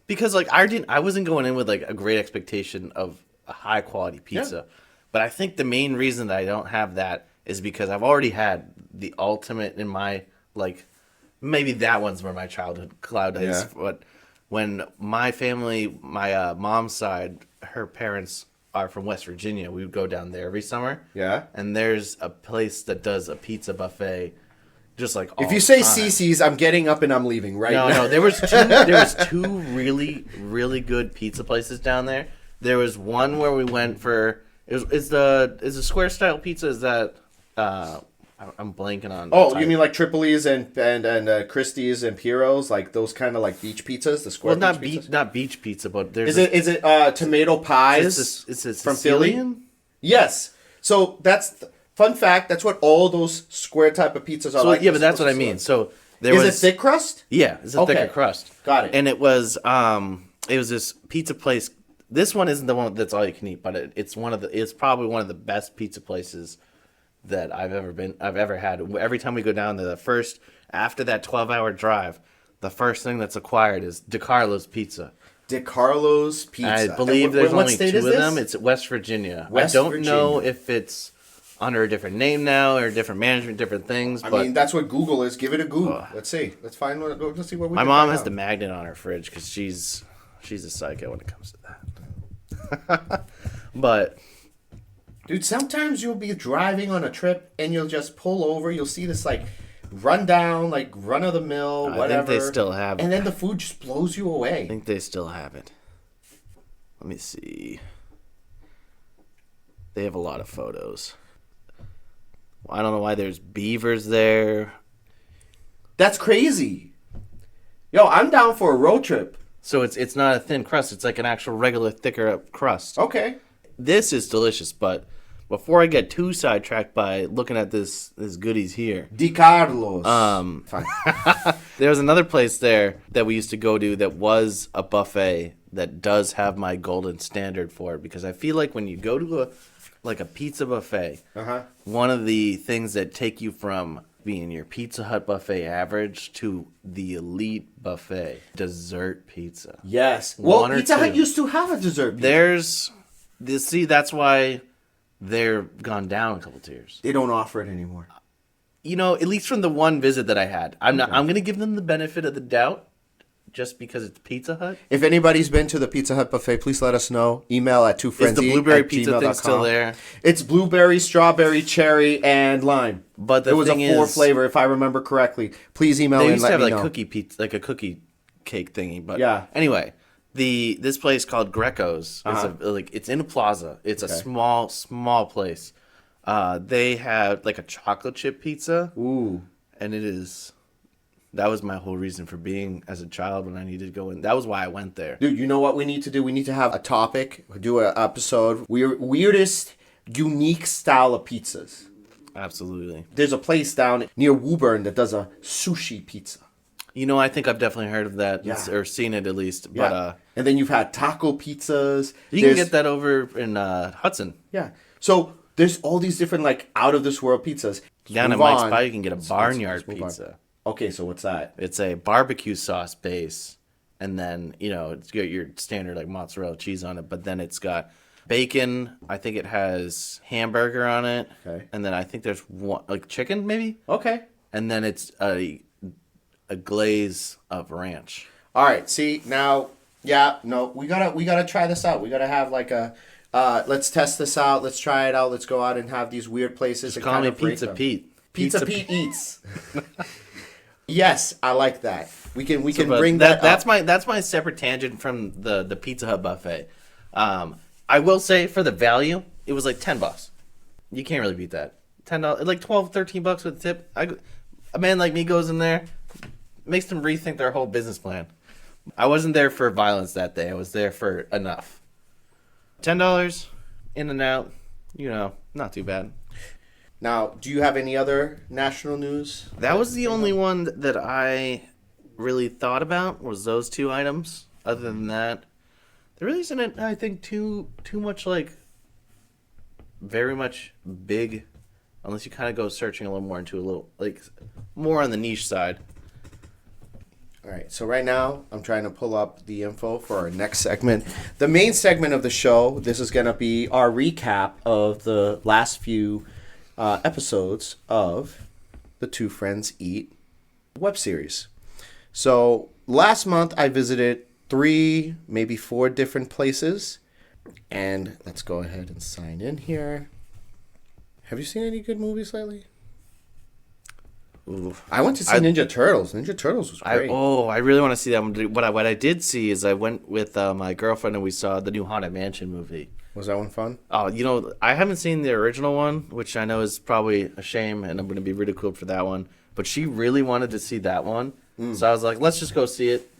because I wasn't going in with a great expectation of a high quality pizza. Yeah. But I think the main reason that I don't have that is because I've already had the ultimate in my maybe that one's where my childhood cloud is. Yeah. But when my family, my mom's side, her parents are from West Virginia. We would go down there every summer. Yeah. And there's a place that does a pizza buffet, just all if you say CC's, I'm getting up and I'm leaving right now. No, there was two really, really good pizza places down there. There was one where we went for is the square style pizza. Is that I'm blanking on. Oh, you mean like Tripoli's and Christie's and Piro's, like those kind of beach pizzas, the square. Well, pizzas? not beach pizza, but there's. Is it tomato pies? Is it from Philly? Yes. So that's fun fact. That's what all those square type of pizzas are like. Yeah, but that's what I mean. So there was it thick crust? Yeah, it's a thicker crust. Got it. And it was this pizza place. This one isn't the one that's all you can eat, but it's probably one of the best pizza places that I've ever had. Every time we go down there, after that 12-hour drive, the first thing that's acquired is DeCarlo's Pizza. DeCarlo's Pizza. I believe there's only two of them. It's West Virginia. I don't know if it's under a different name now or different management, different things. I mean, that's what Google is. Give it a Google. Let's see. Let's find what. Let's see what we. My mom has the magnet on her fridge because she's a psycho when it comes to that. But. Dude, sometimes you'll be driving on a trip and you'll just pull over. You'll see this run down, run of the mill, whatever. I think they still have it. And then the food just blows you away. I think they still have it. Let me see. They have a lot of photos. I don't know why there's beavers there. That's crazy. Yo, I'm down for a road trip. So it's not a thin crust. It's like an actual regular thicker crust. Okay. This is delicious, but before I get too sidetracked by looking at this goodies here. DiCarlo's. Fine. There was another place there that we used to go to that was a buffet that does have my golden standard for it, because I feel like when you go to a pizza buffet, one of the things that take you from being your Pizza Hut buffet average to the elite buffet, dessert pizza. Yes. Well, Pizza Hut used to have a dessert pizza. That's why they're gone down a couple tiers. They don't offer it anymore. At least from the one visit that I had. I'm going to give them the benefit of the doubt just because it's Pizza Hut. If anybody's been to the Pizza Hut buffet, please let us know. Email at twofrenzy@gmail.com. Is the blueberry pizza thing still there? It's blueberry, strawberry, cherry, and lime. But it was a 4 flavor, if I remember correctly. Please email and let me know. They used to have cookie pizza, like a cookie cake thingy. But yeah. Anyway, this place called Greco's. It's in a plaza. It's a small place. They have a chocolate chip pizza. Ooh. And it is. That was my whole reason for being as a child when I needed to go in. That was why I went there. Dude, you know what we need to do? We need to have a topic, do an episode. Weirdest, unique style of pizzas. Absolutely. There's a place down near Woburn that does a sushi pizza. You know, I think I've definitely heard of that Yeah. or seen it at least. Yeah. But and then you've had taco pizzas. you can get that over in Hudson. Yeah. So there's all these different like out of this world pizzas. Down at Mike's Spot, you can get a barnyard pizza. Okay, so what's that? It's a barbecue sauce base, and then it's got your standard like mozzarella cheese on it. But then it's got bacon. I think it has hamburger on it. Okay. And then I think there's one like chicken maybe. Okay. And then it's a glaze of ranch. All right. See now, yeah. No, we gotta try this out. We gotta have like a. Let's test this out. Let's try it out. Let's go out and have these weird places. Just call me Pizza Pete. Pizza Pete eats. Yes, I like that. We can bring that's my separate tangent from the Pizza Hut buffet. I will say for the value, it was like $10. You can't really beat that. $10, like $12, $13 with a tip. A man like me goes in there, makes them rethink their whole business plan. I wasn't there for violence that day. I was there for enough. $10 in and out, not too bad. Now, do you have any other national news? That was the only one that I really thought about was those two items. Other than that, there really isn't, I think, too much like very much big, unless you kind of go searching a little more into a little like more on the niche side. All right, so right now I'm trying to pull up the info for our next segment. The main segment of the show, this is going to be our recap of the last few episodes of the Two Friends Eat web series. So last month I visited 3, maybe 4 different places. And let's go ahead and sign in here. Have you seen any good movies lately? Ooh. I went to see Ninja Turtles. Ninja Turtles was great. I really want to see that one. What I did see is I went with my girlfriend and we saw the new Haunted Mansion movie. Was that one fun? Oh, I haven't seen the original one, which I know is probably a shame, and I'm going to be ridiculed for that one. But she really wanted to see that one, so I was like, let's just go see it.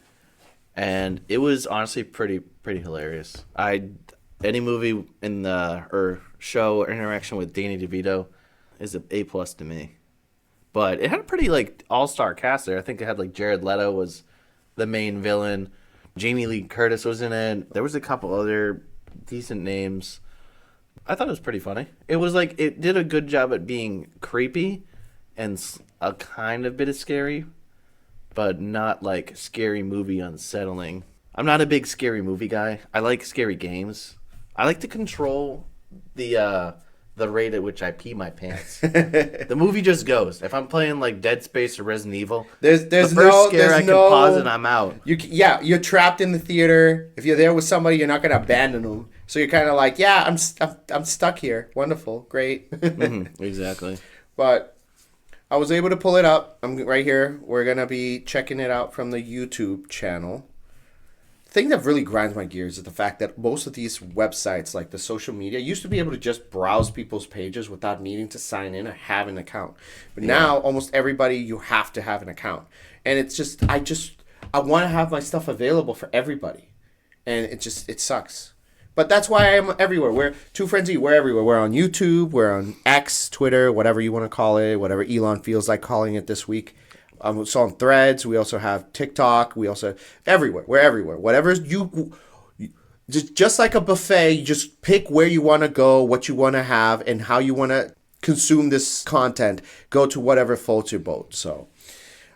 And it was honestly pretty hilarious. Any movie in or show or interaction with Danny DeVito is an A+ to me. But it had a pretty like all-star cast there. I think it had like Jared Leto was the main villain. Jamie Lee Curtis was in it. There was a couple other decent names. I thought it was pretty funny. It was like it did a good job at being creepy and a kind of bit of scary, but not like scary movie unsettling. I'm not a big scary movie guy. I like scary games. I like to control the rate at which I pee my pants. The movie just goes. If I'm playing like Dead Space or Resident Evil, there's the first scare I can pause and I'm out. You're trapped in the theater. If you're there with somebody, you're not gonna abandon them. So you're kind of like, I'm stuck here. Wonderful, great. Exactly. But I was able to pull it up. I'm right here. We're gonna be checking it out from the YouTube channel. The thing that really grinds my gears is the fact that most of these websites, like the social media, used to be able to just browse people's pages without needing to sign in or have an account. But now, almost everybody, you have to have an account. And it's just, I want to have my stuff available for everybody. And it sucks. But that's why I'm everywhere. We're Two Friends Eat. We're everywhere. We're on YouTube. We're on X, Twitter, whatever you want to call it, whatever Elon feels like calling it this week. So on Threads, we also have TikTok. We also everywhere. We're everywhere. Whatever just like a buffet, you just pick where you want to go, what you want to have, and how you want to consume this content. Go to whatever floats your boat. So,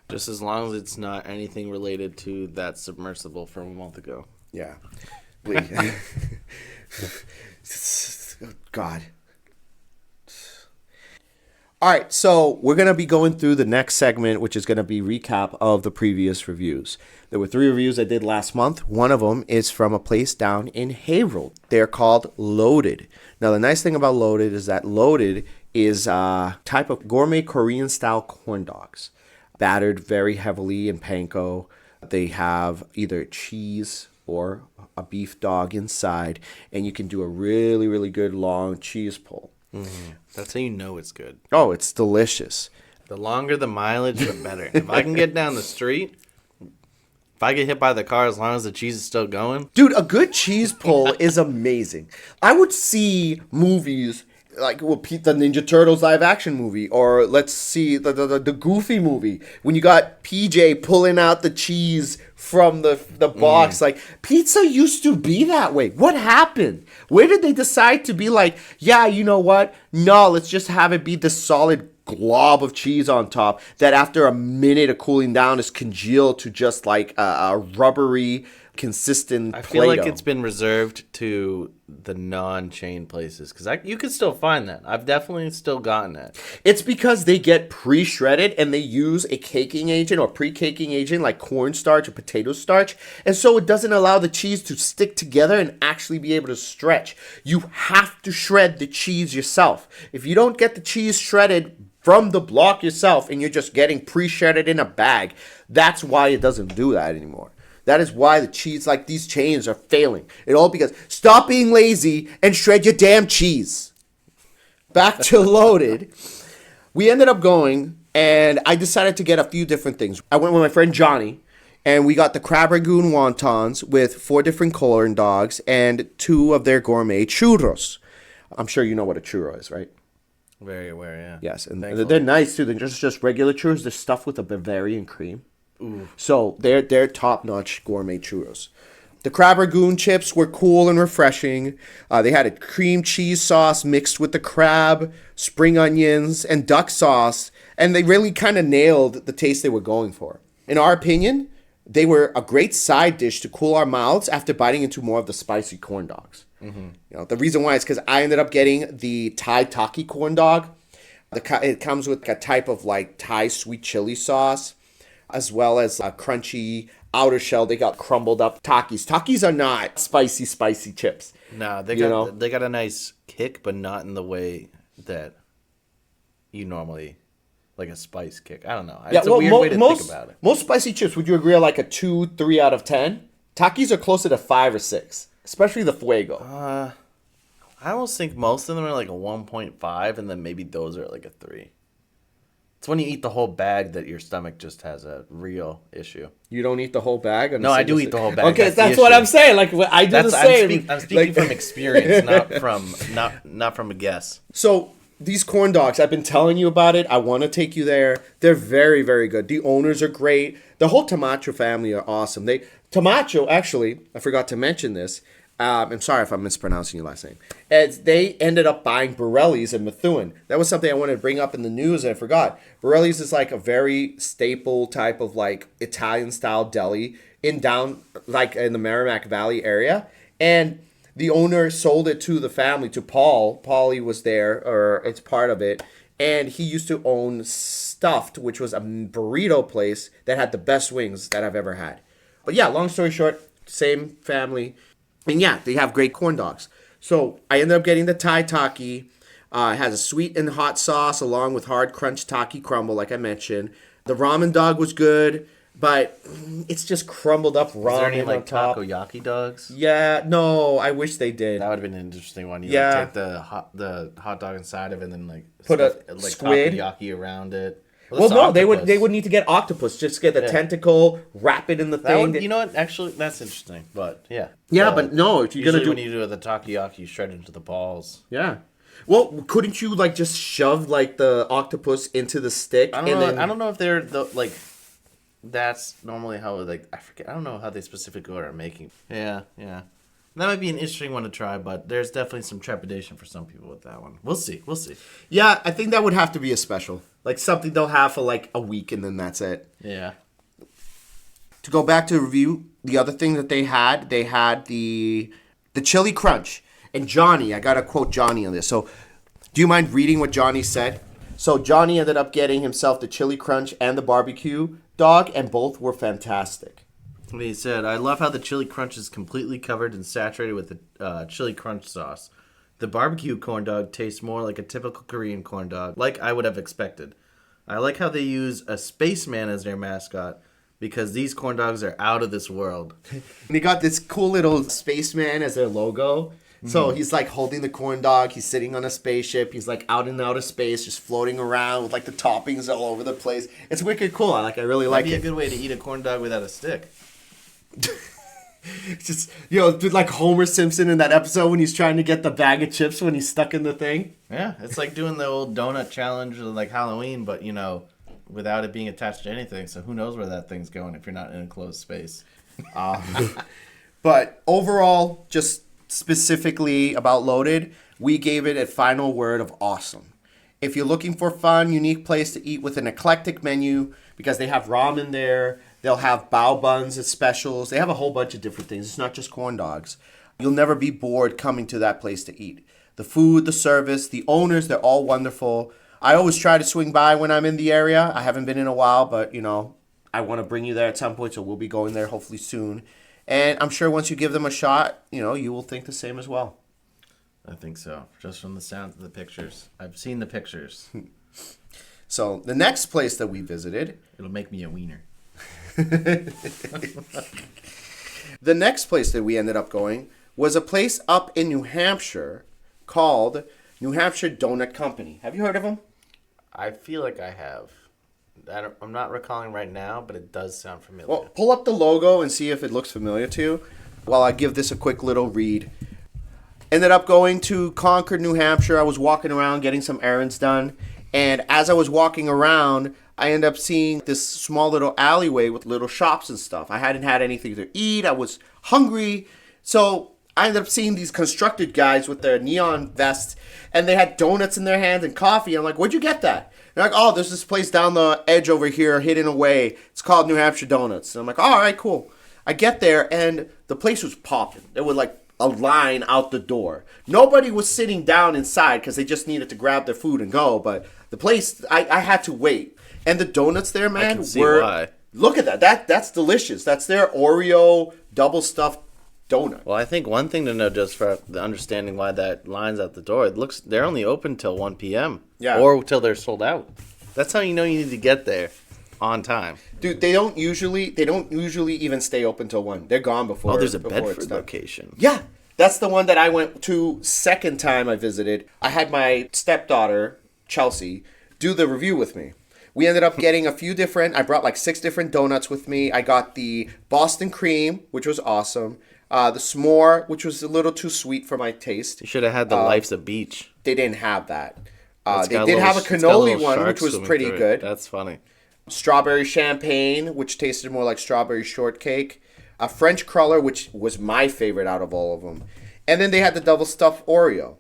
just as long as it's not anything related to that submersible from a month ago. Yeah. God. All right, so we're going to be going through the next segment, which is going to be recap of the previous reviews. There were 3 reviews I did last month. One of them is from a place down in Haverhill. They're called Loaded. Now, the nice thing about Loaded is that Loaded is a type of gourmet Korean-style corn dogs, battered very heavily in panko. They have either cheese or a beef dog inside, and you can do a really, really good long cheese pull. Mm-hmm. That's how you know it's good. Oh, it's delicious. The longer the mileage, the better. If I can get down the street, if I get hit by the car, as long as the cheese is still going. Dude, a good cheese pull is amazing. I would see movies like the Ninja Turtles live action movie, or let's see the Goofy movie when you got PJ pulling out the cheese from the box. Like, pizza used to be that way. What happened? Where did they decide to be like, yeah, you know what? No, let's just have it be the solid glob of cheese on top that after a minute of cooling down is congealed to just like a rubbery, consistent I feel like Play-Doh. it's been reserved to the non-chain places because you can still find that. I've definitely still gotten it. It's because they get pre-shredded and they use a caking agent or pre-caking agent like cornstarch or potato starch. And so it doesn't allow the cheese to stick together and actually be able to stretch. You have to shred the cheese yourself. If you don't get the cheese shredded from the block yourself and you're just getting pre-shredded in a bag, that's why it doesn't do that anymore. That is why the cheese, like these chains, are failing. It all because stop being lazy and shred your damn cheese. Back to Loaded. We ended up going, and I decided to get a few different things. I went with my friend Johnny, and we got the crab ragoon wontons with 4 different corn dogs and 2 of their gourmet churros. I'm sure you know what a churro is, right? Very aware, yeah. Yes, and Thankfully. they're nice too. They're just regular churros. They're stuffed with a Bavarian cream. Ooh. So they're top-notch gourmet churros. The crab ragoon chips were cool and refreshing. They had a cream cheese sauce mixed with the crab, spring onions, and duck sauce, and they really kind of nailed the taste they were going for. In our opinion, they were a great side dish to cool our mouths after biting into more of the spicy corn dogs. Mm-hmm. You know, the reason why is because I ended up getting the Thai Taki corn dog. It comes with a type of like Thai sweet chili sauce, as well as a crunchy outer shell. They got crumbled up Takis. Takis are not spicy chips. No, they got a nice kick, but not in the way that you normally, like a spice kick. I don't know. It's a weird way to think about it. Most spicy chips, would you agree, are like a 2, 3 out of 10? Takis are closer to 5 or 6, especially the Fuego. I almost think most of them are like a 1.5, and then maybe those are like a 3. It's when you eat the whole bag that your stomach just has a real issue. You don't eat the whole bag? No, I do eat the whole bag. Okay, that's what I'm saying. Like, I do the same. I'm speaking from experience, not from a guess. So these corn dogs, I've been telling you about it. I want to take you there. They're very, very good. The owners are great. The whole Tamacho family are awesome. Tamacho, actually, I forgot to mention this. I'm sorry if I'm mispronouncing your last name. As they ended up buying Borelli's in Methuen. That was something I wanted to bring up in the news and I forgot. Borelli's is like a very staple type of like Italian style deli in the Merrimack Valley area. And the owner sold it to the family, to Paul. Paulie was there, or it's part of it. And he used to own Stuffed, which was a burrito place that had the best wings that I've ever had. But yeah, long story short, same family. And yeah, they have great corn dogs. So I ended up getting the Thai Taki. It has a sweet and hot sauce along with hard crunch Taki crumble, like I mentioned. The ramen dog was good, but it's just crumbled up ramen. Is there any like on top. takoyaki dogs? Yeah, no, I wish they did. That would have been an interesting one. You take the hot dog inside of it and then like put a squid takoyaki around it. Well, no, they would need to get octopus. Just get the tentacle, wrap it in the thing. You know what? Actually, that's interesting. But yeah. Yeah, but no, if you're gonna do when you do the takoyaki, you shred it into the balls. Yeah. Well, couldn't you like just shove like the octopus into the stick? I don't know if they're like. That's normally how I forget. I don't know how they specifically are making. Yeah. That might be an interesting one to try, but there's definitely some trepidation for some people with that one. We'll see. Yeah, I think that would have to be a special. Like something they'll have for like a week and then that's it. Yeah. To go back to review, the other thing that they had the chili crunch. And Johnny, I got to quote Johnny on this. So, do you mind reading what Johnny said? So, Johnny ended up getting himself the chili crunch and the barbecue dog, and both were fantastic. He said, I love how the chili crunch is completely covered and saturated with the chili crunch sauce. The barbecue corn dog tastes more like a typical Korean corn dog, like I would have expected. I like how they use a spaceman as their mascot, because these corn dogs are out of this world. And they got this cool little spaceman as their logo. So he's like holding the corn dog. He's sitting on a spaceship. He's like out in outer space, just floating around with like the toppings all over the place. It's wicked cool. I really like it. That'd be a good way to eat a corn dog without a stick. Just, like Homer Simpson in that episode when he's trying to get the bag of chips when he's stuck in the thing. Yeah, it's like doing the old donut challenge like Halloween, but, without it being attached to anything. So who knows where that thing's going if you're not in a closed space. But overall, just specifically about Loaded, we gave it a final word of awesome. If you're looking for a fun, unique place to eat with an eclectic menu, because they have ramen there, they'll have bao buns as specials. They have a whole bunch of different things. It's not just corn dogs. You'll never be bored coming to that place to eat. The food, the service, the owners, they're all wonderful. I always try to swing by when I'm in the area. I haven't been in a while, but, I want to bring you there at some point, so we'll be going there hopefully soon. And I'm sure once you give them a shot, you will think the same as well. I think so, just from the sound of the pictures. I've seen the pictures. So the next place that we visited... It'll make me a wiener. The next place that we ended up going was a place up in New Hampshire called New Hampshire Doughnut Company. Have you heard of them? I feel like I have. I'm not recalling right now, but it does sound familiar. Well, pull up the logo and see if it looks familiar to you while I give this a quick little read. Ended up going to Concord, New Hampshire. I was walking around getting some errands done. And as I was walking around, I ended up seeing this small little alleyway with little shops and stuff. I hadn't had anything to eat. I was hungry. So I ended up seeing these constructed guys with their neon vests. And they had donuts in their hands and coffee. I'm like, where'd you get that? They're like, oh, there's this place down the edge over here, hidden away. It's called New Hampshire Donuts. And I'm like, all right, cool. I get there, and the place was popping. There was like a line out the door. Nobody was sitting down inside because they just needed to grab their food and go. But the place, I had to wait. And the donuts there, man, I can see why. Look at that. That's delicious. That's their Oreo double stuffed donut. Well, I think one thing to know, just for the understanding why that line's out the door, they're only open till 1 p.m. Yeah. Or till they're sold out. That's how you know you need to get there on time. Dude, they don't usually even stay open till 1. They're gone before. Oh, there's a before Bedford location. Yeah. That's the one that I went to second time I visited. I had my stepdaughter, Chelsea, do the review with me. We ended up getting I brought like 6 different donuts with me. I got the Boston cream, which was awesome. The s'more, which was a little too sweet for my taste. You should have had the Life's a Beach. They didn't have that. They did have a cannoli one, which was pretty good. That's funny. Strawberry champagne, which tasted more like strawberry shortcake. A French cruller, which was my favorite out of all of them. And then they had the double stuffed Oreo.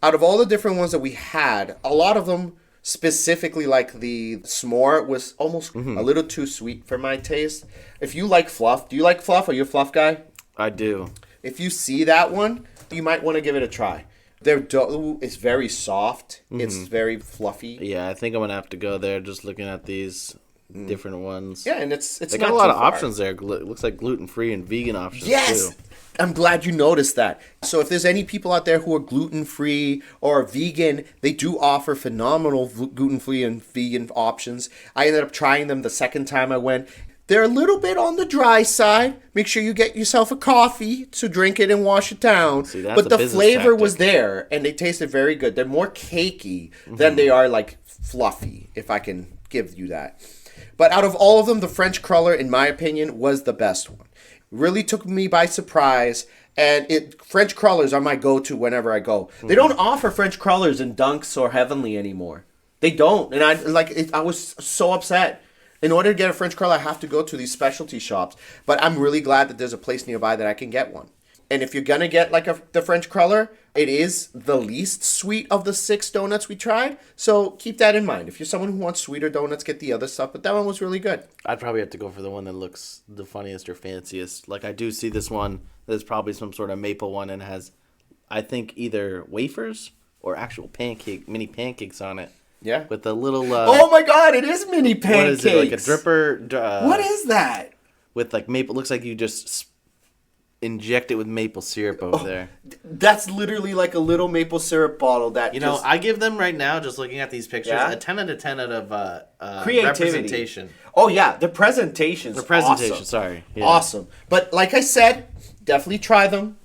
Out of all the different ones that we had, a lot of them, specifically like the s'more, was almost a little too sweet for my taste. If you like fluff, do you like fluff? Are you a fluff guy? I do. If you see that one, you might want to give it a try. Their dough is very soft. It's very fluffy. Yeah, I think I'm going to have to go there just looking at these different ones. Yeah, and it's they got a lot of options there. It looks like gluten-free and vegan options, yes! too. I'm glad you noticed that. So if there's any people out there who are gluten-free or vegan, they do offer phenomenal gluten-free and vegan options. I ended up trying them the second time I went. They're a little bit on the dry side. Make sure you get yourself a coffee to drink it and wash it down. See, that's but a the flavor tactic. was there, and they tasted very good. They're more cakey than they are like fluffy, if I can give you that. But out of all of them, the French cruller, in my opinion, was the best one. Really took me by surprise. And French crullers are my go-to whenever I go. They don't offer French crullers in Dunks or Heavenly anymore. They don't. And I was so upset. In order to get a French cruller, I have to go to these specialty shops. But I'm really glad that there's a place nearby that I can get one. And if you're going to get the French cruller, it is the least sweet of the 6 donuts we tried. So keep that in mind. If you're someone who wants sweeter donuts, get the other stuff. But that one was really good. I'd probably have to go for the one that looks the funniest or fanciest. Like I do see this one. There's probably some sort of maple one and has, I think, either wafers or actual mini pancakes on it. Yeah. With a little... oh my god, it is mini pancakes. What is it, like a dripper? What is that? With like maple... Looks like you just inject it with maple syrup over there. That's literally like a little maple syrup bottle that I give them right now, just looking at these pictures, a 10 out of 10 out of creativity. representation. Oh yeah, the presentation's awesome. Sorry. Yeah. Awesome. But like I said, definitely try them.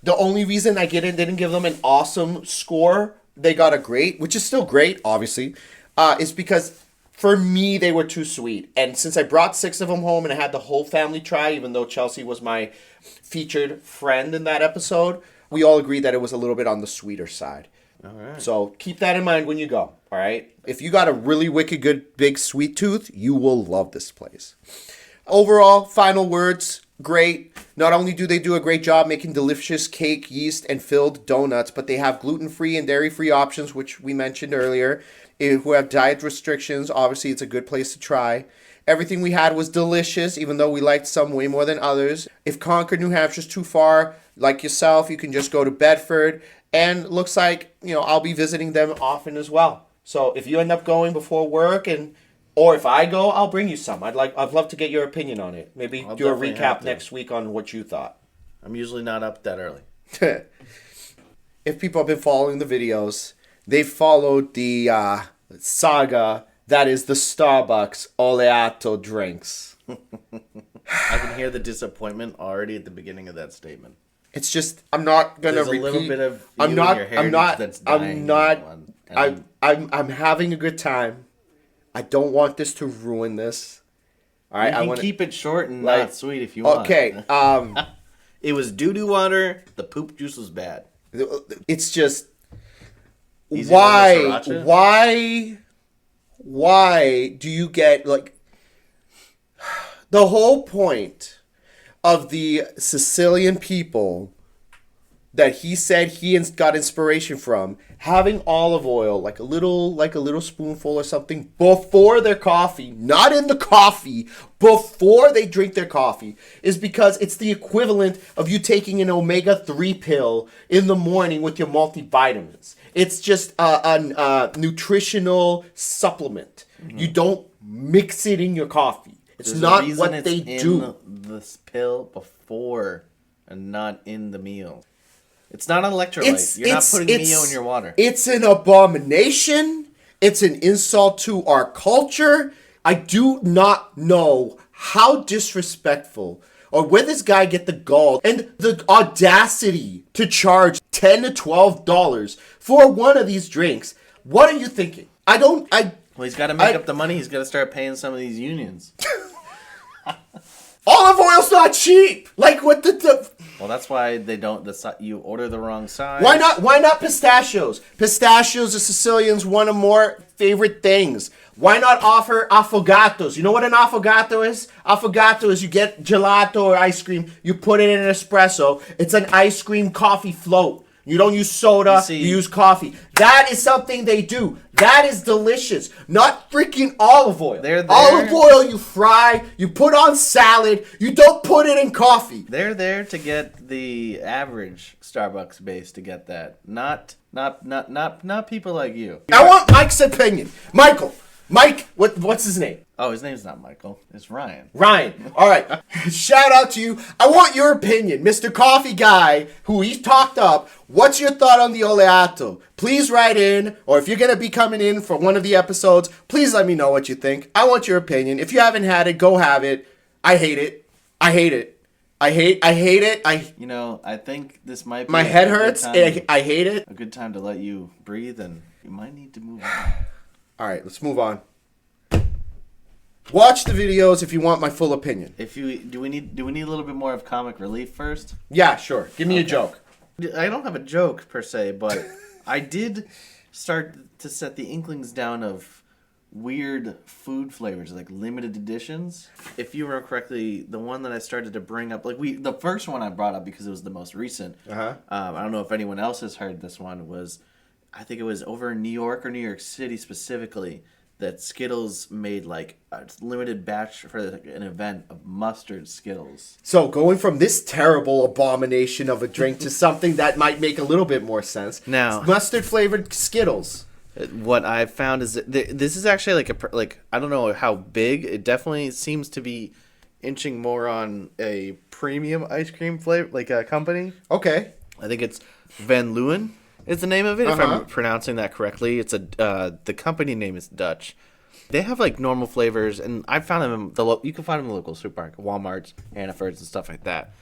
The only reason I didn't give them an awesome score, they got a great, which is still great, obviously, is because For me, they were too sweet. And since I brought 6 of them home and I had the whole family try, even though Chelsea was my featured friend in that episode, we all agreed that it was a little bit on the sweeter side. All right. So keep that in mind when you go, all right? If you got a really wicked good big sweet tooth, you will love this place. Overall, final words, great. Not only do they do a great job making delicious cake, yeast, and filled donuts, but they have gluten-free and dairy-free options, which we mentioned earlier. If who have diet restrictions, obviously it's a good place to try. Everything we had was delicious, even though we liked some way more than others. If Concord, New Hampshire's too far, like yourself, you can just go to Bedford. And looks like, I'll be visiting them often as well. So if you end up going before work or if I go, I'll bring you some. I'd love to get your opinion on it. Maybe I'll do a definitely recap next week on what you thought. I'm usually not up that early. If people have been following the videos, they've followed the saga that is the Starbucks Oleato drinks. I can hear the disappointment already at the beginning of that statement. It's just I'm not gonna There's repeat. a little bit of I'm not. your heritage that's dying. I'm having a good time. I don't want this to ruin this. All right, You can keep it short and not sweet if you want. Okay. It was doo-doo water. The poop juice was bad. It's just Easier than the Sriracha? why do you get the whole point of the Sicilian people that he said he got inspiration from having olive oil, like a little spoonful or something before their coffee, not in the coffee, before they drink their coffee, is because it's the equivalent of you taking an omega-3 pill in the morning with your multivitamins. It's just a nutritional supplement. Mm-hmm. You don't mix it in your coffee. It's not what they do. This pill before and not in the meal. It's not an electrolyte. You're not putting Mio in your water. It's an abomination. It's an insult to our culture. I do not know how disrespectful or where this guy get the gall and the audacity to charge $10 to $12 for one of these drinks. What are you thinking? Well, he's got to make up the money. He's got to start paying some of these unions. Olive oil's not cheap. Like what the Well, that's why they don't. You order the wrong size. Why not pistachios? Pistachios are Sicilians' one of more favorite things. Why not offer affogatos? You know what an affogato is? Affogato is you get gelato or ice cream, you put it in an espresso. It's an ice cream coffee float. You don't use soda, you use coffee. That is something they do. That is delicious. Not freaking olive oil. Olive oil you fry, you put on salad, you don't put it in coffee. They're there to get the average Starbucks base to get that. Not people like you. I want Mike's opinion. Mike, what's his name? Oh, his name's not Michael. It's Ryan. Ryan. All right. Shout out to you. I want your opinion. Mr. Coffee Guy, who he talked up, what's your thought on the Oleato? Please write in, or if you're going to be coming in for one of the episodes, please let me know what you think. I want your opinion. If you haven't had it, go have it. I hate it. I hate it. I hate it. I think this might be my head hurts. I hate it. A good time to let you breathe, and you might need to move on. All right, let's move on. Watch the videos if you want my full opinion. Do we need a little bit more of comic relief first? Yeah, sure. Give me a joke. I don't have a joke per se, but I did start to set the inklings down of weird food flavors, like limited editions. If you remember correctly, the one that I started to bring up, the first one I brought up because it was the most recent. I don't know if anyone else has heard this one. I think it was over in New York or New York City specifically, that Skittles made like a limited batch for an event of mustard Skittles. So going from this terrible abomination of a drink to something that might make a little bit more sense. Now, mustard flavored Skittles. What I've found is that this is actually like I don't know how big. It definitely seems to be inching more on a premium ice cream flavor, like a company. Okay. I think it's Van Leeuwen is the name of it, if I'm pronouncing that correctly. It's the company name is Dutch. They have like normal flavors, and I found them you can find them in the local supermarket, Walmart's, Hannaford's, and stuff like that.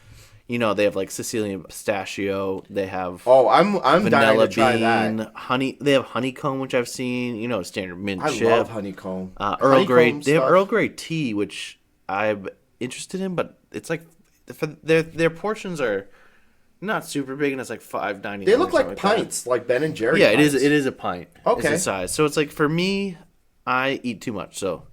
You know, they have like Sicilian pistachio. They have Oh, I'm dying vanilla to try bean, that. honey. They have honeycomb, which I've seen. You know, standard mint I chip. love honeycomb. Earl Grey. Honeycomb They have stuff. Earl Grey tea, which I'm interested in, but it's like for their portions are not super big, and it's like $5.99. They look or like something pints, like Ben and Jerry. Yeah, pints. it is a pint. Okay. It's a size. So it's like for me, I eat too much. So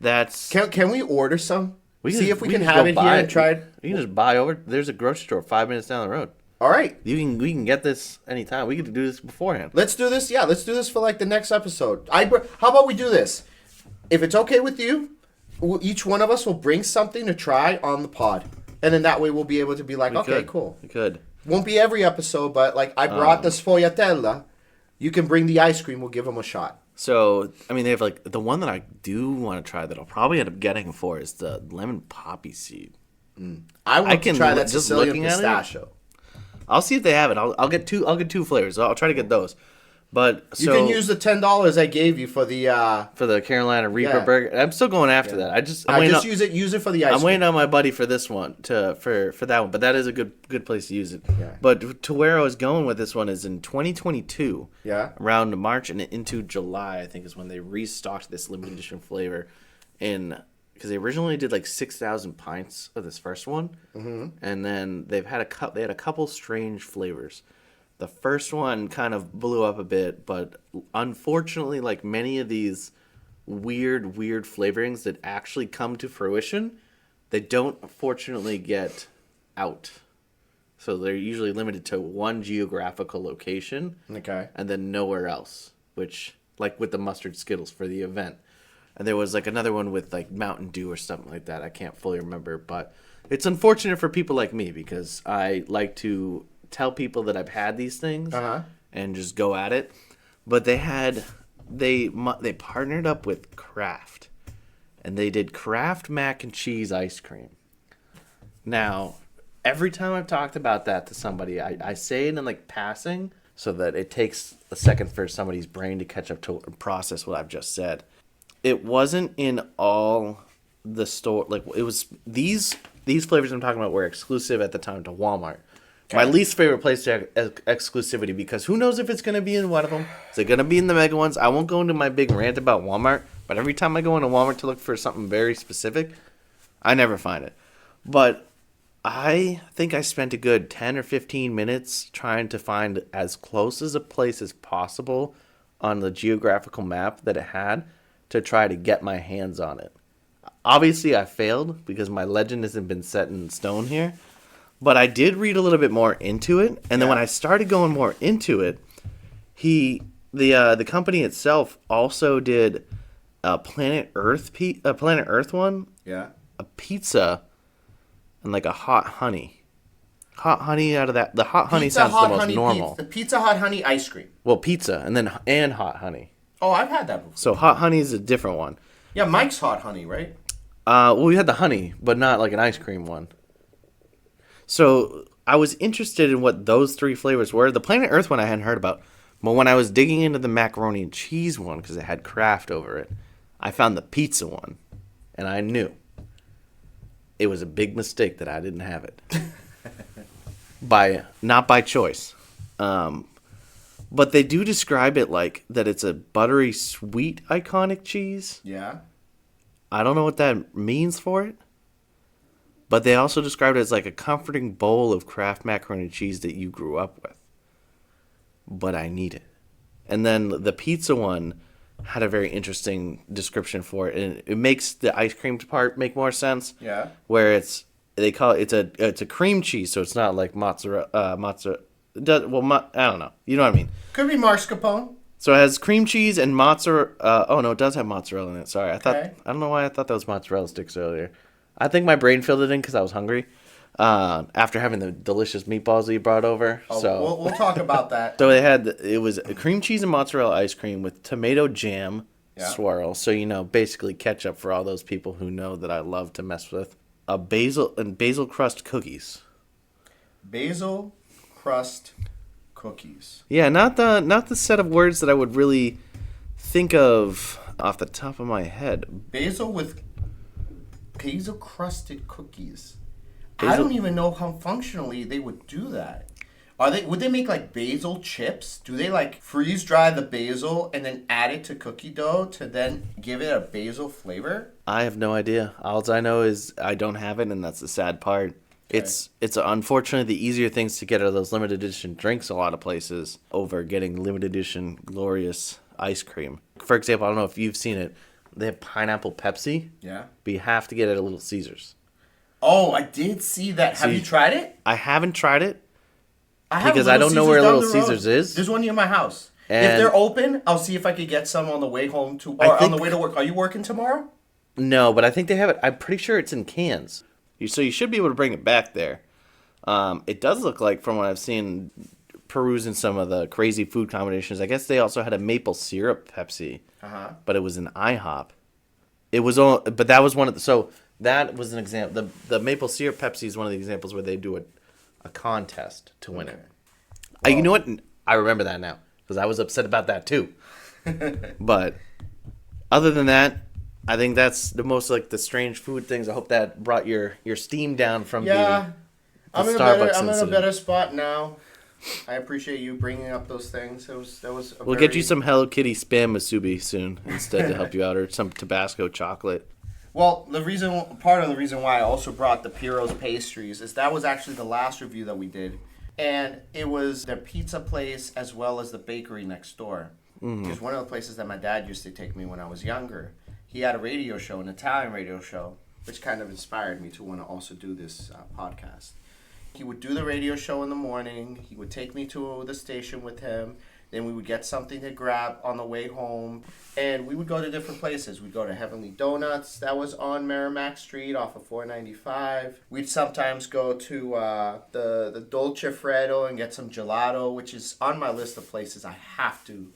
that's Can we order some? See if we can just have go it buy here and try it. You can just buy over. There's a grocery store 5 minutes down the road. All right. We can get this anytime. We could do this beforehand. Let's do this. Yeah, let's do this for like the next episode. How about we do this? If it's okay with you, each one of us will bring something to try on the pod, and then that way we'll be able to be like, okay, cool. We could. Won't be every episode, but like I brought the sfogliatella. You can bring the ice cream. We'll give them a shot. So, I mean, they have like the one that I do want to try that I'll probably end up getting for is the lemon poppy seed. I want to try that just Sicilian looking at it, pistachio. I'll see if they have it. I'll get two flavors. I'll try to get those. But You can use the $10 I gave you for the. for the Carolina Reaper Yeah. burger. I'm still going after that. Use it for the ice I'm cream. waiting on my buddy for this one for that one, but that is a good place to use it. Yeah. But to where I was going with this one is in 2022. Yeah. Around March and into July, I think is when they restocked this limited edition flavor, because they originally did like 6,000 pints of this first one, and then they had a couple strange flavors. The first one kind of blew up a bit, but unfortunately, like many of these weird flavorings that actually come to fruition, they don't fortunately get out. So they're usually limited to one geographical location. Okay. And then nowhere else, which, like with the mustard Skittles for the event. And there was like another one with like Mountain Dew or something like that. I can't fully remember, but it's unfortunate for people like me because I like to tell people that I've had these things and just go at it. But they partnered up with Kraft, and they did Kraft mac and cheese ice cream. Now, every time I've talked about that to somebody, I say it in like passing so that it takes a second for somebody's brain to catch up to process what I've just said. It wasn't in all the store, like it was these flavors I'm talking about were exclusive at the time to Walmart. Okay. My least favorite place to have exclusivity, because who knows if it's going to be in one of them. Is it going to be in the mega ones? I won't go into my big rant about Walmart, but every time I go into Walmart to look for something very specific, I never find it. But I think I spent a good 10 or 15 minutes trying to find as close as a place as possible on the geographical map that it had to try to get my hands on it. Obviously, I failed because my legend hasn't been set in stone here. But I did read a little bit more into it, and then when I started going more into it, the company itself also did a Planet Earth one, a pizza, and like a hot honey. Hot honey out of that. The hot honey sounds the most normal. The Pizza Hot honey ice cream. Well, pizza and hot honey. Oh, I've had that before. So hot honey is a different one. Yeah, Mike's hot honey, right? Well, we had the honey, but not like an ice cream one. So I was interested in what those three flavors were. The Planet Earth one I hadn't heard about. But when I was digging into the macaroni and cheese one, because it had Kraft over it, I found the pizza one. And I knew it was a big mistake that I didn't have it. Not by choice. But they do describe it like that it's a buttery sweet iconic cheese. Yeah. I don't know what that means for it. But they also described it as like a comforting bowl of Kraft macaroni and cheese that you grew up with. But I need it. And then the pizza one had a very interesting description for it, and it makes the ice cream part make more sense. Yeah. Where they call it it's a cream cheese, so it's not like mozzarella. I don't know. You know what I mean? Could be mascarpone. So it has cream cheese and mozzarella. Oh no, it does have mozzarella in it. Sorry, I don't know why I thought that was mozzarella sticks earlier. I think my brain filled it in because I was hungry after having the delicious meatballs that you brought over. Oh, so we'll talk about that. So it was a cream cheese and mozzarella ice cream with tomato jam swirl. So basically ketchup for all those people who know that I love to mess with. Basil crust cookies. Basil crust cookies. Yeah, not the set of words that I would really think of off the top of my head. Basil crusted cookies. I don't even know how functionally they would do that. Would they make like basil chips? Do they like freeze dry the basil and then add it to cookie dough to then give it a basil flavor? I have no idea. All I know is I don't have it, and that's the sad part. Okay. It's unfortunately the easier things to get are those limited edition drinks a lot of places over getting limited edition glorious ice cream. For example, I don't know if you've seen it. They have pineapple Pepsi. Yeah. But you have to get it at Little Caesars. Oh, I did see that. Have you tried it? I haven't tried it. Because I don't know where Little Caesars is. There's one near my house. And if they're open, I'll see if I could get some on the way home on the way to work. Are you working tomorrow? No, but I think they have it. I'm pretty sure it's in cans. So you should be able to bring it back there. It does look like, from what I've seen, perusing some of the crazy food combinations, I guess they also had a maple syrup Pepsi. But it was an IHOP. But that was one of the... So that was an example. The maple syrup Pepsi is one of the examples where they do a contest to win it. Well, you know what? I remember that now because I was upset about that too. But other than that, I think that's the most like the strange food things. I hope that brought your steam down from the Starbucks I'm in a better spot now. I appreciate you bringing up those things. We'll get you some Hello Kitty Spam Musubi soon instead to help you out, or some Tabasco chocolate. Well, part of the reason why I also brought the Piro's pastries is that was actually the last review that we did. And it was their pizza place as well as the bakery next door. Mm-hmm. It was one of the places that my dad used to take me when I was younger. He had a radio show, an Italian radio show, which kind of inspired me to want to also do this podcast. He would do the radio show in the morning. He would take me to the station with him. Then we would get something to grab on the way home. And we would go to different places. We'd go to Heavenly Donuts. That was on Merrimack Street off of 495. We'd sometimes go to the Dolce Freddo and get some gelato, which is on my list of places I have to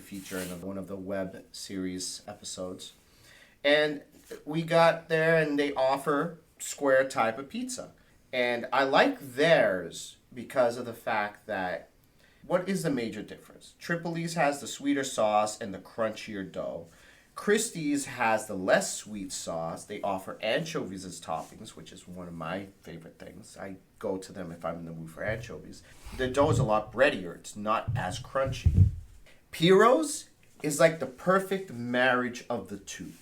feature in one of the web series episodes. And we got there and they offer square type of pizza. And I like theirs because of the fact that what is the major difference? Tripoli's has the sweeter sauce and the crunchier dough. Christie's has the less sweet sauce. They offer anchovies as toppings, which is one of my favorite things. I go to them if I'm in the mood for anchovies. The dough is a lot breadier. It's not as crunchy. Piro's is like the perfect marriage of the two.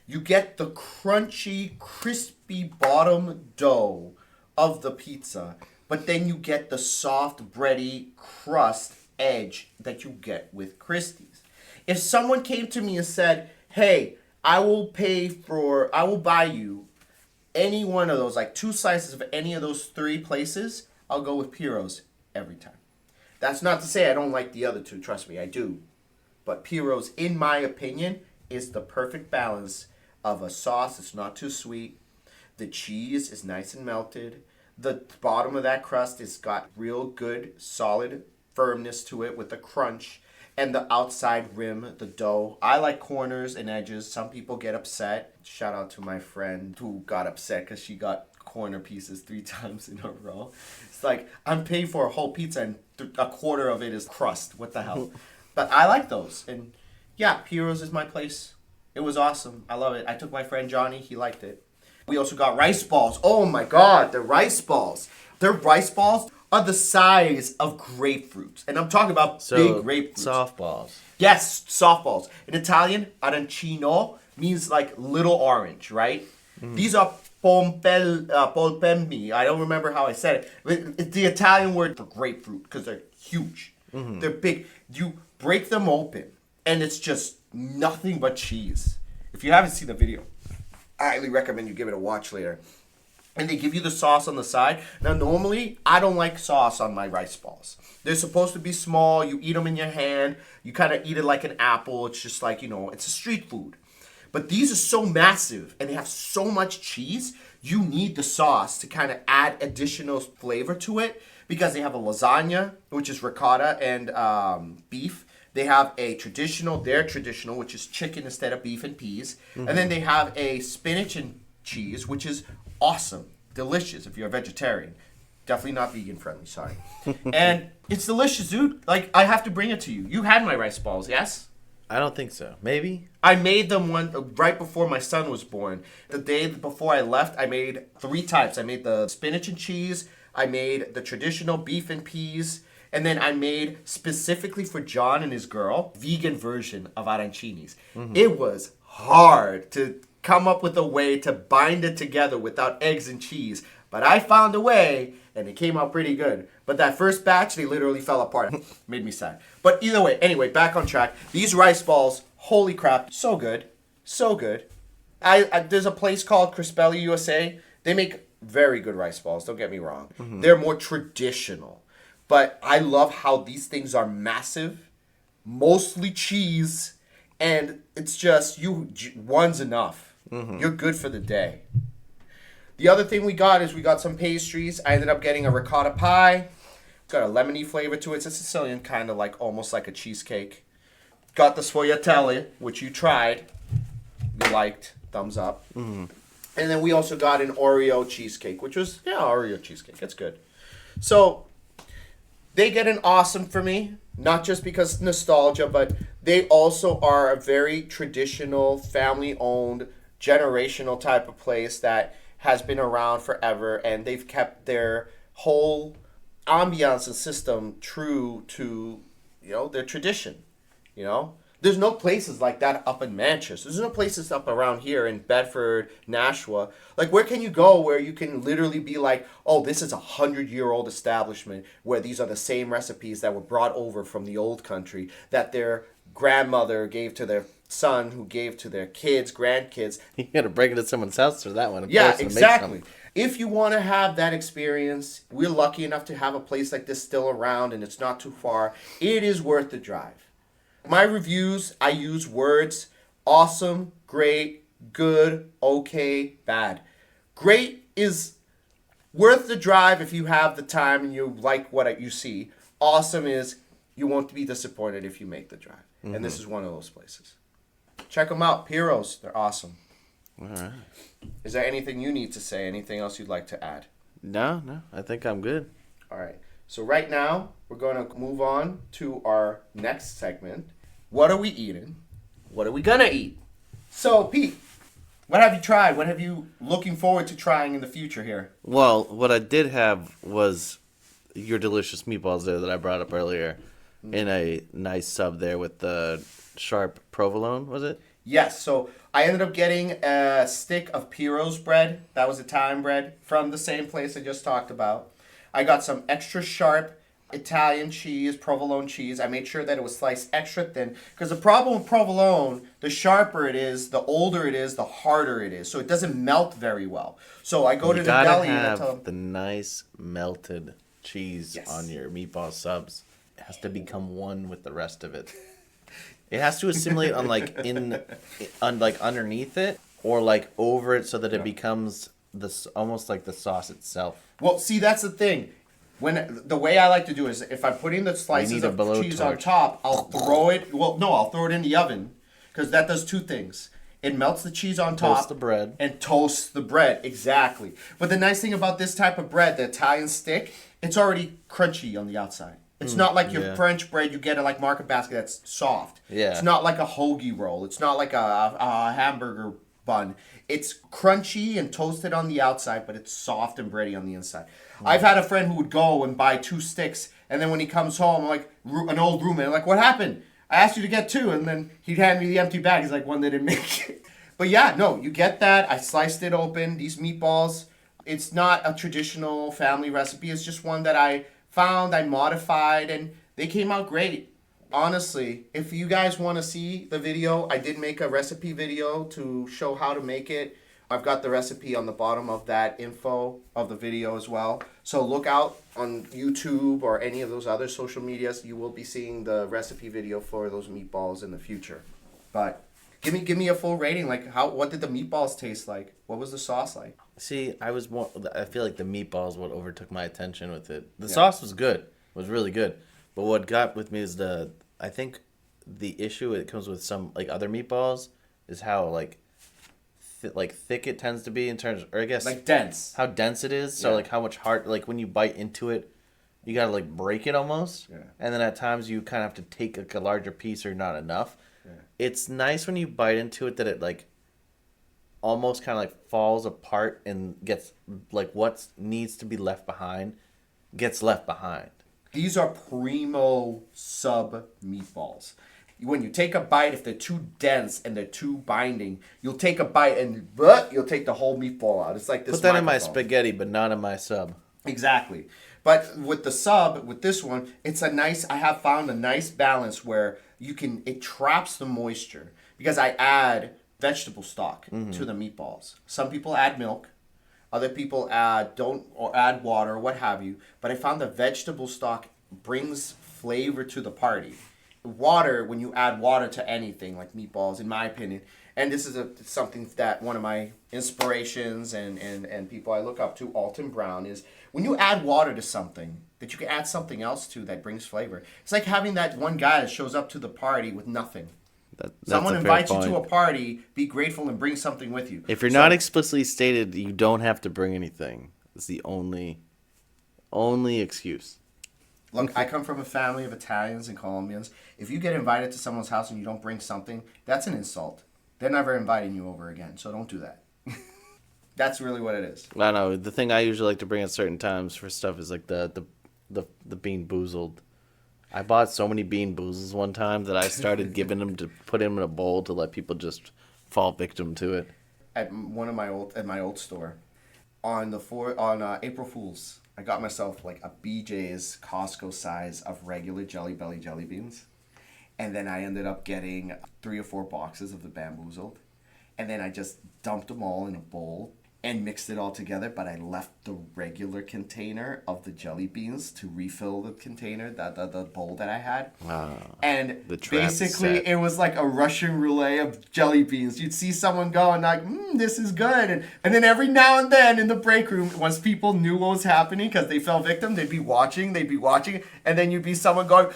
You get the crunchy, crispy bottom dough of the pizza, but then you get the soft, bready crust edge that you get with Christie's. If someone came to me and said, hey, I will buy you any one of those, like 2 slices of any of those 3 places, I'll go with Piro's every time. That's not to say I don't like the other 2, trust me, I do. But Piro's, in my opinion, is the perfect balance of a sauce that's not too sweet. The cheese is nice and melted. The bottom of that crust has got real good, solid firmness to it with the crunch. And the outside rim, the dough. I like corners and edges. Some people get upset. Shout out to my friend who got upset because she got corner pieces 3 times in a row. It's like, I'm paying for a whole pizza and a quarter of it is crust. What the hell? But I like those. And yeah, Piro's is my place. It was awesome. I love it. I took my friend Johnny. He liked it. We also got rice balls. Oh my God, the rice balls. Their rice balls are the size of grapefruits. And I'm talking about big grapefruits. Softballs. Yes, softballs. In Italian, arancino means like little orange, right? Mm. These are polpemmi. I don't remember how I said it. But it's the Italian word for grapefruit because they're huge. Mm-hmm. They're big. You break them open and it's just nothing but cheese. If you haven't seen the video, I highly recommend you give it a watch later. And they give you the sauce on the side. Now, normally, I don't like sauce on my rice balls. They're supposed to be small. You eat them in your hand. You kind of eat it like an apple. It's just like, it's a street food. But these are so massive, and they have so much cheese, you need the sauce to kind of add additional flavor to it because they have a lasagna, which is ricotta and beef. They have their traditional, which is chicken instead of beef and peas. Mm-hmm. And then they have a spinach and cheese, which is awesome, delicious if you're a vegetarian. Definitely not vegan friendly, sorry. And it's delicious, dude. Like, I have to bring it to you. You had my rice balls, yes? I don't think so. Maybe? I made them right before my son was born. The day before I left, I made 3 types. I made the spinach and cheese. I made the traditional beef and peas. And then I made, specifically for John and his girl, vegan version of arancinis. Mm-hmm. It was hard to come up with a way to bind it together without eggs and cheese. But I found a way, and it came out pretty good. But that first batch, they literally fell apart. Made me sad. But either way, anyway, back on track. These rice balls, holy crap, so good. So good. There's a place called Crispelli USA. They make very good rice balls, don't get me wrong. Mm-hmm. They're more traditional. But I love how these things are massive, mostly cheese, and it's just, one's enough. Mm-hmm. You're good for the day. The other thing we got is we got some pastries. I ended up getting a ricotta pie. It's got a lemony flavor to it. It's a Sicilian, kind of like, almost like a cheesecake. Got the sfogliatelle, which you tried. You liked. Thumbs up. Mm-hmm. And then we also got an Oreo cheesecake, which was, Oreo cheesecake. It's good. So, they get an awesome for me. Not just because nostalgia, but they also are a very traditional, family-owned, generational type of place that has been around forever, and they've kept their whole ambiance and system true to, their tradition. There's no places like that up in Manchester. There's no places up around here in Bedford, Nashua. Like, where can you go where you can literally be like, oh, this is a 100-year-old establishment where these are the same recipes that were brought over from the old country that their grandmother gave to their son, who gave to their kids, grandkids. You got to break into someone's house for that one. Yeah, exactly. If you want to have that experience, we're lucky enough to have a place like this still around and it's not too far. It is worth the drive. My reviews, I use words: awesome, great, good, okay, bad. Great is worth the drive if you have the time and you like what you see. Awesome is you won't be disappointed if you make the drive. Mm-hmm. And this is one of those places. Check them out. Piro's. They're awesome. All right. Is there anything you need to say? Anything else you'd like to add? No. I think I'm good. All right. So right now, we're going to move on to our next segment. What are we eating? What are we going to eat? So, Pete, what have you tried? What have you looking forward to trying in the future here? Well, what I did have was your delicious meatballs there that I brought up earlier in a nice sub there with the sharp provolone, was it? Yes. So I ended up getting a stick of Piro's bread. That was Italian bread from the same place I just talked about. I got some extra sharp Italian cheese, provolone cheese. I made sure that it was sliced extra thin, because the problem with provolone, the sharper it is, the older it is, the harder it is. So it doesn't melt very well. So I go to the deli and I tell them, the nice melted cheese on your meatball subs. It has to become one with the rest of it. It has to assimilate underneath it or like over it so that it becomes almost like the sauce itself. Well, see, that's the thing. The way I like to do is if I'm putting the slices of cheese on top, I'll throw it. Well, no, I'll throw it in the oven, because that does two things. It melts the cheese on top. Toast the bread. And toasts the bread, exactly. But the nice thing about this type of bread, the Italian stick, it's already crunchy on the outside. It's not like your French bread you get at like Market Basket that's soft. Yeah. It's not like a hoagie roll. It's not like a hamburger bun. It's crunchy and toasted on the outside, but it's soft and bready on the inside. I've had a friend who would go and buy 2 sticks, and then when he comes home, like an old roommate, I'm like, what happened? I asked you to get 2, and then he'd hand me the empty bag. He's like, one didn't make it. But yeah, no, you get that. I sliced it open. These meatballs, it's not a traditional family recipe. It's just one that I found, I modified, and they came out great. Honestly, if you guys want to see the video, I did make a recipe video to show how to make it. I've got the recipe on the bottom of that info of the video as well. So look out on YouTube or any of those other social medias. You will be seeing the recipe video for those meatballs in the future. But give me a full rating. Like, what did the meatballs taste like? What was the sauce like? See, I feel like the meatballs what overtook my attention with it. The sauce was good. It was really good. But what got with me is I think the issue it comes with some like other meatballs is how thick it tends to be in terms, or I guess like dense. How dense it is. So like how much hard, like when you bite into it, you gotta like break it almost. Yeah. And then at times you kind of have to take like a larger piece or not enough. It's nice when you bite into it that it like almost kind of like falls apart and gets like what needs to be left behind gets left behind. These are primo sub meatballs. When you take a bite, if they're too dense and they're too binding, you'll take a bite and you'll take the whole meatball out. It's like this. Put that in my microphone. spaghetti, but not in my sub. Exactly. But with the sub, with this one, I have found a nice balance where it traps the moisture because I add vegetable stock to the meatballs. Some people add milk. Other people add water or what have you. But I found the vegetable stock brings flavor to the party. Water, when you add water to anything like meatballs, in my opinion, and this is something that one of my inspirations and people I look up to, Alton Brown, is when you add water to something, that you can add something else to that brings flavor. It's like having that one guy that shows up to the party with nothing. Someone invites you to a party, be grateful and bring something with you. If you're not explicitly stated, you don't have to bring anything. It's the only excuse. Look, I come from a family of Italians and Colombians. If you get invited to someone's house and you don't bring something, that's an insult. They're never inviting you over again, so don't do that. That's really what it is. I know. The thing I usually like to bring at certain times for stuff is like the bean boozled. I bought so many bean boozles one time that I started giving them to put them in a bowl to let people just fall victim to it. At my old store, on April Fools, I got myself like a BJ's Costco size of regular Jelly Belly jelly beans, and then I ended up getting 3 or 4 boxes of the Bamboozled, and then I just dumped them all in a bowl and mixed it all together, but I left the regular container of the jelly beans to refill the container, the bowl that I had. Wow. And basically set. It was like a Russian roulette of jelly beans. You'd see someone go and like, this is good. And then every now and then in the break room, once people knew what was happening because they fell victim, they'd be watching, and then you'd be someone going,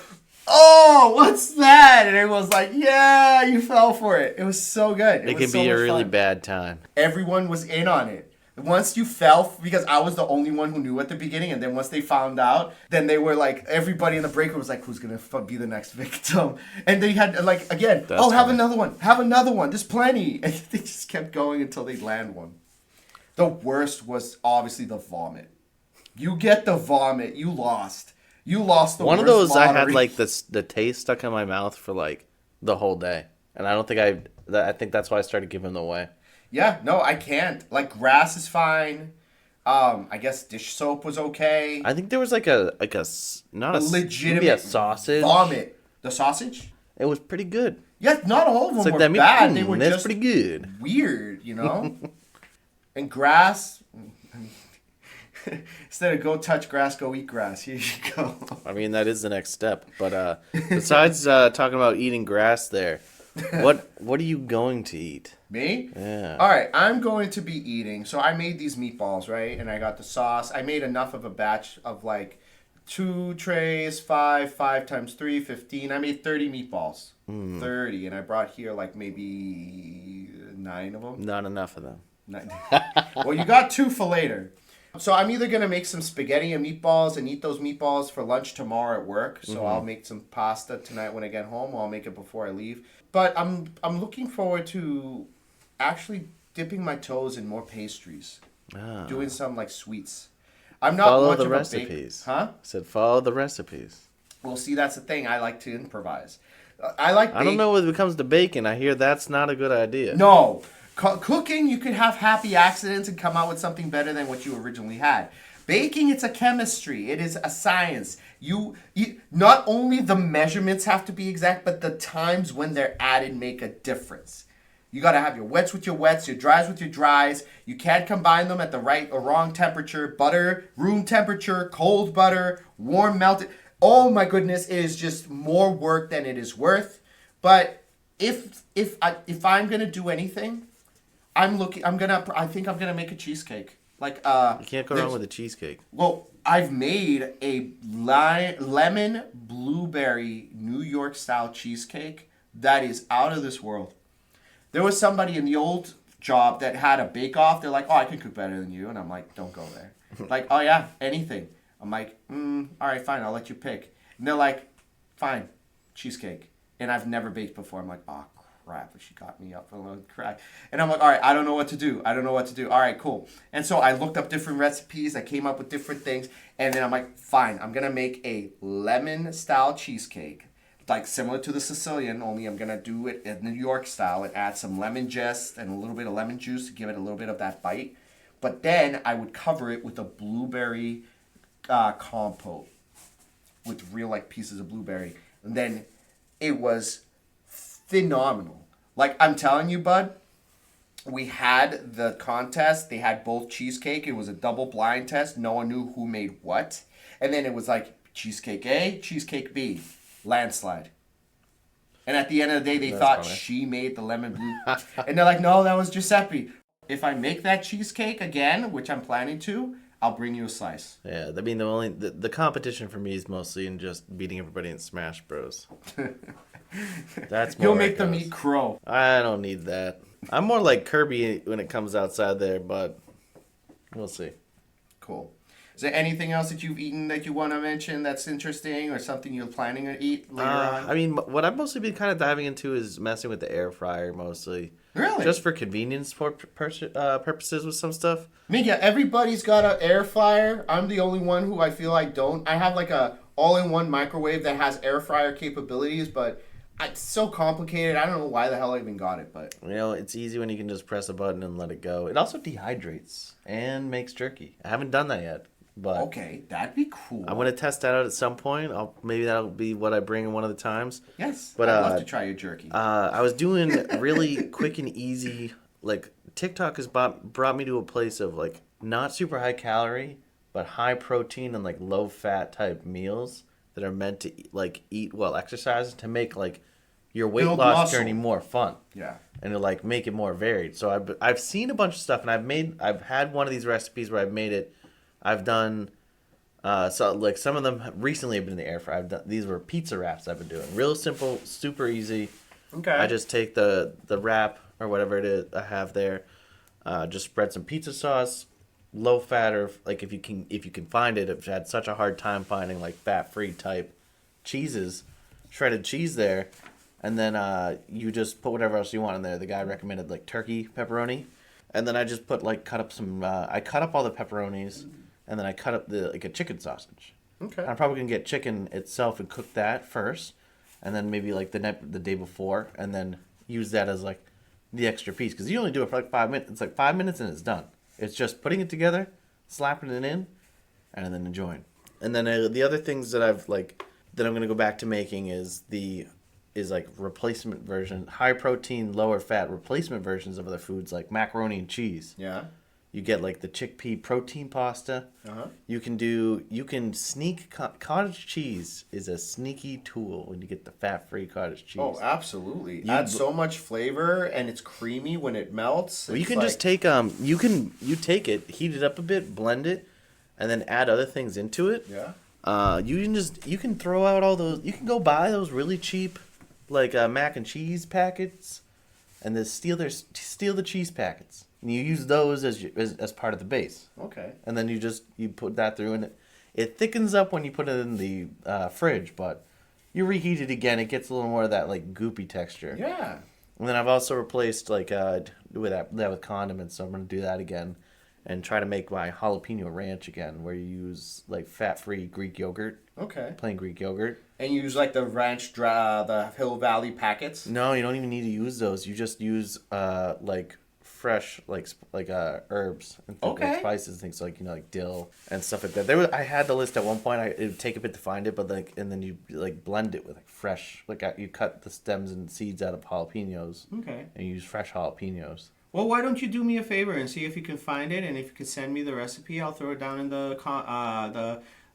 oh, what's that? And it was like, yeah, you fell for it. It was so good. It can be a really bad time. Everyone was in on it. Once you fell, because I was the only one who knew at the beginning, and then once they found out, then they were like, everybody in the break room was like, who's going to be the next victim? And they had, like, again, have another one. There's plenty. And they just kept going until they land one. The worst was obviously the vomit. You get the vomit, you lost. You lost the one worst of those lottery. I had like the taste stuck in my mouth for like the whole day, and I don't think I think that's why I started giving them away. Yeah, no, I can't. Like grass is fine. I guess dish soap was okay. I think there was like a legitimate maybe a sausage vomit. The sausage? It was pretty good. Yeah, not all of them were bad. They were just pretty good. Weird, you know. And grass. Instead of go touch grass, go eat grass. Here you go. I mean, that is the next step. But besides talking about eating grass there, what are you going to eat? Me? Yeah. All right, I'm going to be eating. So I made these meatballs, right? And I got the sauce. I made enough of a batch of like 2 trays, 5 times 3, 15. I made 30 meatballs. 30. And I brought here like maybe 9 of them. Not enough of them. Well, you got 2 for later. So I'm either going to make some spaghetti and meatballs and eat those meatballs for lunch tomorrow at work. So I'll make some pasta tonight when I get home, or I'll make it before I leave. But I'm looking forward to actually dipping my toes in more pastries. Doing some like sweets. I'm not follow much the of recipes. Huh? I said follow the recipes. Well, see, that's the thing. I like to improvise. I don't know when it comes to baking. I hear that's not a good idea. No. Cooking, you could have happy accidents and come out with something better than what you originally had. Baking, it's a chemistry. It is a science. You not only the measurements have to be exact, but the times when they're added make a difference. You got to have your wets with your wets, your dries with your dries. You can't combine them at the right or wrong temperature. Butter, room temperature, cold butter, warm melted. Oh my goodness, it is just more work than it is worth. But if I'm going to do anything, I think I'm gonna make a cheesecake. Like you can't go wrong with a cheesecake. Well, I've made a lemon blueberry New York style cheesecake that is out of this world. There was somebody in the old job that had a bake off. They're like, oh, I can cook better than you, and I'm like, don't go there. Like, oh yeah, anything. I'm like, all right, fine, I'll let you pick. And they're like, fine, cheesecake. And I've never baked before. I'm like, oh crap, she got me up for a little crack. And I'm like, all right, I don't know what to do. All right, cool. And so I looked up different recipes. I came up with different things. And then I'm like, fine, I'm going to make a lemon style cheesecake. Like similar to the Sicilian, only I'm going to do it in New York style and add some lemon zest and a little bit of lemon juice to give it a little bit of that bite. But then I would cover it with a blueberry compote with real like pieces of blueberry. And then it was phenomenal. Like I'm telling you, bud, we had the contest. They had both cheesecake. It was a double blind test. No one knew who made what. And then it was like cheesecake A, cheesecake B, landslide. And at the end of the day, they thought funny. She made the lemon blue. And they're like, no, that was Giuseppe. If I make that cheesecake again, which I'm planning to, I'll bring you a slice. Yeah, I mean, the competition for me is mostly in just beating everybody in Smash Bros. That's more You'll make them eat crow. I don't need that. I'm more like Kirby when it comes outside there, but we'll see. Cool. Is there anything else that you've eaten that you want to mention that's interesting or something you're planning to eat later on? I mean, what I've mostly been kind of diving into is messing with the air fryer mostly. Really? Just for convenience purposes with some stuff. I mean, yeah, everybody's got an air fryer. I'm the only one who I feel I don't. I have like a all-in-one microwave that has air fryer capabilities, but it's so complicated. I don't know why the hell I even got it, but you know, it's easy when you can just press a button and let it go. It also dehydrates and makes jerky. I haven't done that yet, but okay, that'd be cool. I'm gonna test that out at some point. Maybe that'll be what I bring in one of the times. Yes, but I'd love to try your jerky. I was doing really quick and easy. Like TikTok has brought me to a place of like not super high calorie, but high protein and like low fat type meals that are meant to eat while exercising to make like your weight build loss muscle. journey more fun. Yeah. And to like make it more varied. So I've seen a bunch of stuff, and I've had one of these recipes where I've made it. I've done so like some of them recently have been in the air fryer. These were pizza wraps I've been doing. Real simple, super easy. Okay. I just take the wrap or whatever it is I have there. Just spread some pizza sauce, low fat, or like if you can find it. I've had such a hard time finding like fat free type cheeses, shredded cheese there, and then you just put whatever else you want in there. The guy recommended like turkey pepperoni, and then I just put like cut up all the pepperonis, and then I cut up a chicken sausage. Okay. I'm probably gonna get chicken itself and cook that first, and then maybe like the day before, and then use that as like the extra piece, because you only do it for like 5 minutes. It's like 5 minutes and it's done. It's just putting it together, slapping it in, and then enjoying. And then the other things that I'm gonna go back to making is like replacement version, high protein, lower fat replacement versions of other foods like macaroni and cheese. Yeah. You get like the chickpea protein pasta. Uh-huh. You can sneak cottage cheese is a sneaky tool when you get the fat-free cottage cheese. Oh, absolutely. Adds so much flavor, and it's creamy when it melts. Well, you can just take you take it, heat it up a bit, blend it, and then add other things into it. Yeah. You can throw out all those. You can go buy those really cheap, like mac and cheese packets, and then steal the cheese packets. And you use those as part of the base. Okay. And then you put that through, and it thickens up when you put it in the fridge, but you reheat it again, it gets a little more of that like goopy texture. Yeah. And then I've also replaced with condiments, so I'm going to do that again and try to make my jalapeno ranch again, where you use like fat-free Greek yogurt. Okay. Plain Greek yogurt. And you use like the ranch, the Hill Valley packets? No, you don't even need to use those. You just use like fresh herbs and like spices and things like dill and stuff like that. I had the list at one point. It would take a bit to find it, but and then you like blend it with like fresh, you cut the stems and seeds out of jalapenos. Okay. And you use fresh jalapenos. Well, why don't you do me a favor and see if you can find it, and if you could send me the recipe, I'll throw it down in the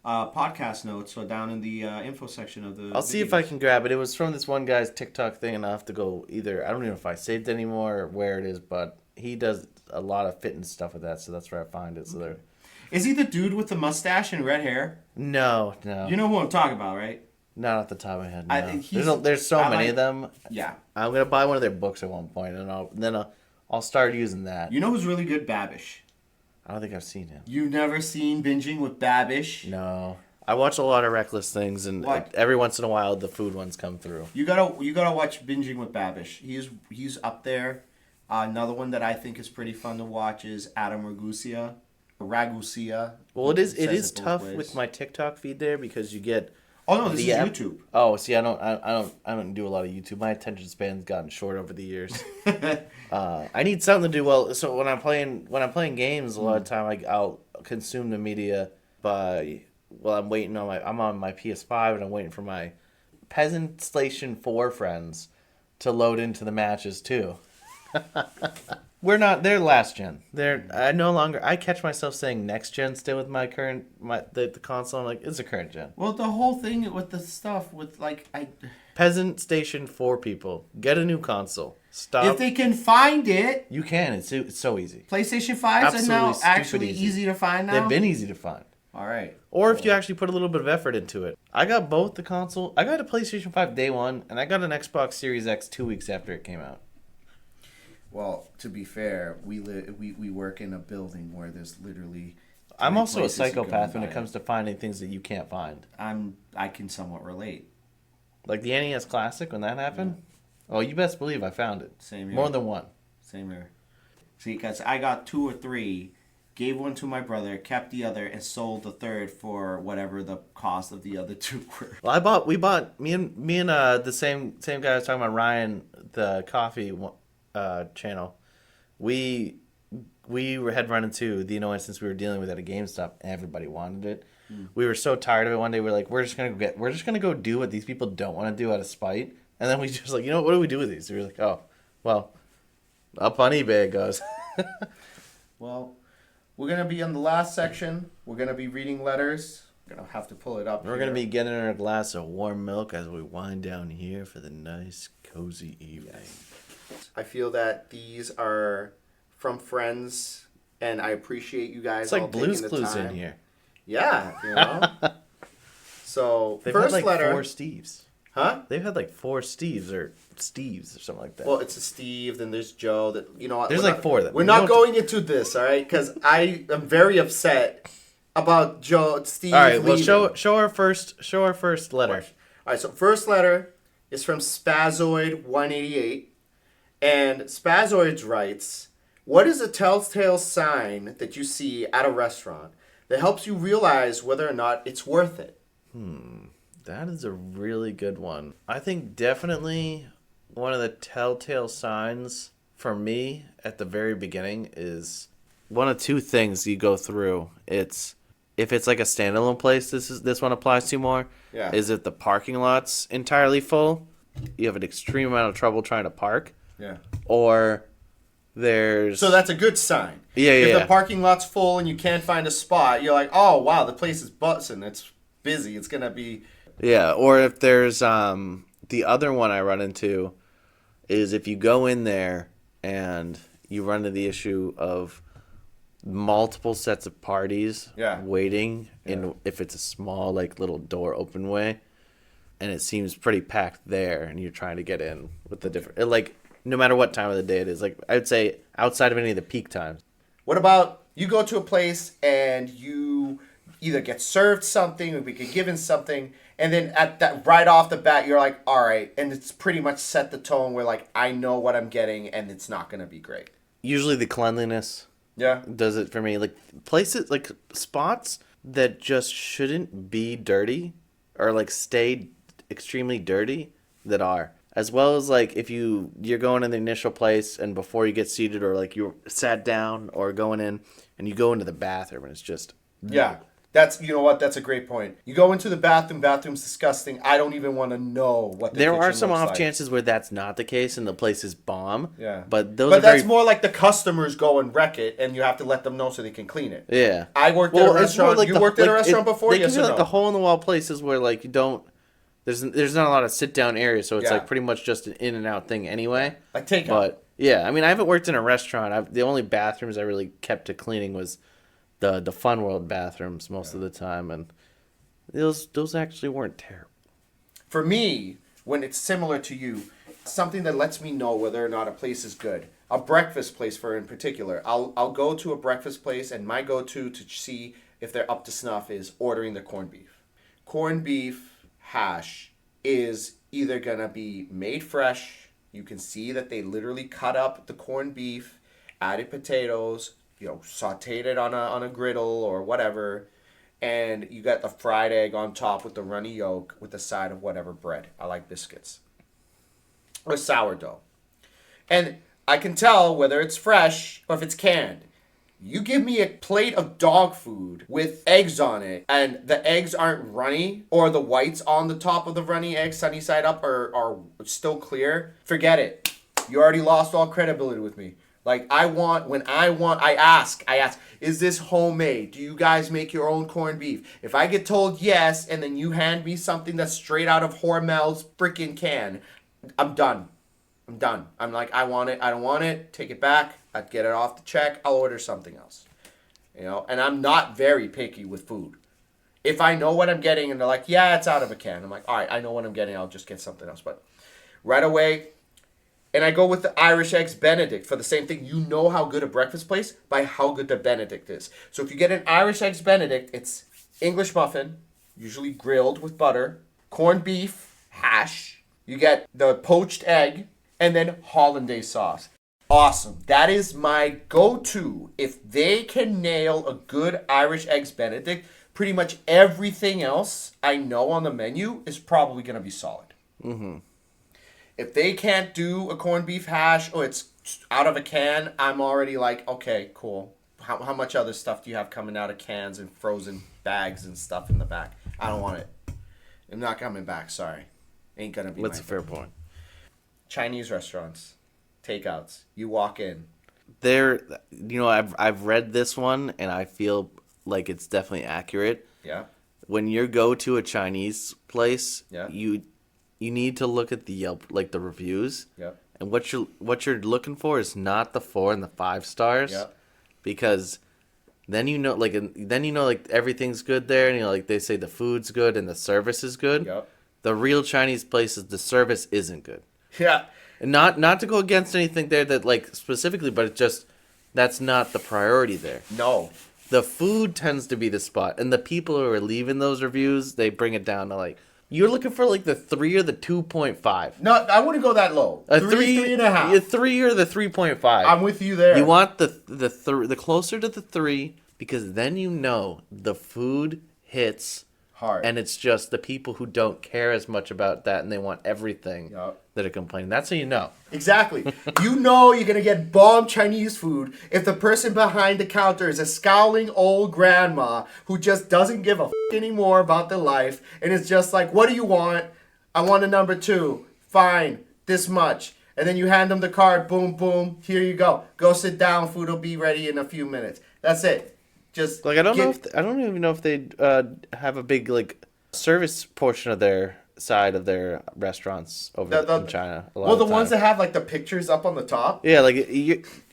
podcast notes, or down in the info section of the. I'll see if I can grab it. It was from this one guy's TikTok thing, and I'll have to go either. I don't even know if I saved it anymore or where it is, but he does a lot of fitness stuff with that, so that's where I find it. So Is he the dude with the mustache and red hair? No. You know who I'm talking about, right? Not off the top of my head. No. There's so many of them. Yeah. I'm gonna buy one of their books at one point, and then I'll start using that. You know who's really good? Babish. I don't think I've seen him. You've never seen Binging with Babish? No. I watch a lot of reckless things, and What? every once in a while the food ones come through. You gotta watch Binging with Babish. He's up there. Another one that I think is pretty fun to watch is Adam Ragusia. Well, it is Says both tough ways. with my TikTok feed there because you get. Oh no, this is the app- YouTube. Oh, see, I don't do a lot of YouTube. My attention span's gotten short over the years. I need something to do well. So when I'm playing games, a lot of time I'll consume the media by I'm waiting on I'm on my PS5 and I'm waiting for my Peasant Station 4 friends to load into the matches too. They're last gen. I catch myself saying next gen still with my current the console. I'm like, it's a current gen. Well, the whole thing with the stuff with Peasant Station 4 people, get a new console. Stop. if they can find it, You can. It's so easy. PlayStation 5s are now Absolutely actually stupid easy to find now. They've been easy to find. All right. Or if you actually put a little bit of effort into it. I got both the console. I got a PlayStation 5 day one, and I got an Xbox Series X 2 weeks after it came out. Well, to be fair, we work in a building where there's literally. I'm three also a places you can psychopath when buy it comes to finding things that you can't find. I can somewhat relate. Like the NES Classic, when that happened. Oh, you best believe I found it. Same here. More than one. Same here. See, because I got 2 or 3, gave one to my brother, kept the other, and sold the third for whatever the cost of the other 2 were. Well, me and the same guy I was talking about, Ryan, the coffee channel. We had run into the annoyance we were dealing with at a GameStop. Everybody wanted it. We were so tired of it. One day we're like, we're just gonna go do what these people don't want to do out of spite. And then we just like, what do we do with these? We were like, oh, well, up on eBay it goes. Well, we're going to be on the last section. We're going to be reading letters. We're going to have to pull it up. We're gonna be getting our glass of warm milk as we wind down here for the nice, cozy evening. I feel that these are from friends, and I appreciate you guys. It's all like Blue's taking the Clues time. in here. Yeah, So They've first had like letter, 4 Steves. huh? They've had like 4 Steves or something like that. Well, it's a Steve. Then there's Joe. That what? There's we're like not- 4 of them. We're not going into this, all right? Because I am very upset about Steve. All right. Well, leaving. show our first letter. All right. So first letter is from Spazoid188, and Spazoids writes, "What is a telltale sign that you see at a restaurant that helps you realize whether or not it's worth it?" That is a really good one. I think definitely one of the telltale signs for me at the very beginning is one of 2 things you go through. It's if it's like a standalone place, this one applies to more. Yeah. Is if the parking lot's entirely full, you have an extreme amount of trouble trying to park, Yeah. or there's So that's a good sign. Yeah, If yeah. the parking lot's full and you can't find a spot, you're like, oh, wow, the place is buzzing. It's busy. It's going to be... Yeah, or if there's the other one I run into is if you go in there and you run into the issue of multiple sets of parties waiting in if it's a small like little door open way and it seems pretty packed there and you're trying to get in with the different like no matter what time of the day it is, like I'd say outside of any of the peak times. What about you go to a place and you either get served something or we get given something, and then at that right off the bat you're like, all right, and it's pretty much set the tone where like I know what I'm getting and it's not going to be great. Usually the cleanliness does it for me. Like places like spots that just shouldn't be dirty or like stay extremely dirty that are. As well as like if you're going in the initial place and before you get seated or like you're sat down or going in and you go into the bathroom and it's just That's, you know what, that's a great point. You go into the bathroom's disgusting. I don't even want to know what the there kitchen are some looks off like. chances where that's not the case and the place is bomb. Yeah. But those But are that's very more like the customers go and wreck it and you have to let them know so they can clean it. Yeah. I worked at a it's more restaurant. like You worked at a restaurant before? They Yes give you or like no? the hole in the wall places where like you don't there's not a lot of sit down areas, so it's Yeah. like pretty much just an in and out thing anyway. Like takeout. But yeah, I mean I haven't worked in a restaurant. The only bathrooms I really kept to cleaning was the Fun World bathrooms most of the time, and those actually weren't terrible. For me, when it's similar to you, something that lets me know whether or not a place is good. A breakfast place, for in particular. I'll go to a breakfast place, and my go-to to see if they're up to snuff is ordering the corned beef. corned beef hash is either gonna be made fresh. You can see that they literally cut up the corned beef, added potatoes, sauteed it on a griddle or whatever, and you got the fried egg on top with the runny yolk with the side of whatever bread. I like biscuits or sourdough, and I can tell whether it's fresh or if it's canned. You give me a plate of dog food with eggs on it, and the eggs aren't runny, or the whites on the top of the runny egg, sunny side up, are still clear, forget it. You already lost all credibility with me. Like, I ask, is this homemade? Do you guys make your own corned beef? If I get told yes, and then you hand me something that's straight out of Hormel's freaking can, I'm done. I'm like, I want it. I don't want it. Take it back. I'd get it off the check. I'll order something else. And I'm not very picky with food. If I know what I'm getting and they're like, yeah, it's out of a can, I'm like, all right, I know what I'm getting. I'll just get something else. But right away, and I go with the Irish Eggs Benedict for the same thing. You know how good a breakfast place by how good the Benedict is. So if you get an Irish Eggs Benedict, it's English muffin, usually grilled with butter, corned beef, hash. You get the poached egg, and then hollandaise sauce. Awesome. That is my go-to. If they can nail a good Irish Eggs Benedict, pretty much everything else I know on the menu is probably going to be solid. Mm-hmm. If they can't do a corned beef hash or it's out of a can, I'm already like, okay, cool. How much other stuff do you have coming out of cans and frozen bags and stuff in the back? I don't want it. I'm not coming back, sorry. Ain't going to be That's a fair point. Chinese restaurants, takeouts. You walk in. I've read this one and I feel like it's definitely accurate. Yeah. When you go to a Chinese place, yeah, you need to look at the Yelp, like the reviews. Yeah. And what you're looking for is not the 4 and the 5 stars. Yeah. Because then like everything's good there, and like they say the food's good and the service is good. Yep. The real Chinese places, the service isn't good. Yeah. And not to go against anything there that like specifically, but it's just that's not the priority there. No. The food tends to be the spot, and the people who are leaving those reviews, they bring it down to like you're looking for like the 3 or the 2.5. No, I wouldn't go that low. A 3.5. A 3 or the 3.5. I'm with you there. You want the closer to the 3 because then you know the food hits hard, and it's just the people who don't care as much about that and they want everything that are complaining. That's how you know. Exactly. You know you're gonna get bomb Chinese food if the person behind the counter is a scowling old grandma who just doesn't give a anymore about their life and it's just like, what do you want? I want a number 2. Fine, this much. And then you hand them the card. Boom, boom. Here you go. Go sit down. Food will be ready in a few minutes. That's it. Just like I don't even know if they have a big like service portion of their side of their restaurants over in China. Well, the ones that have like the pictures up on the top. Yeah, like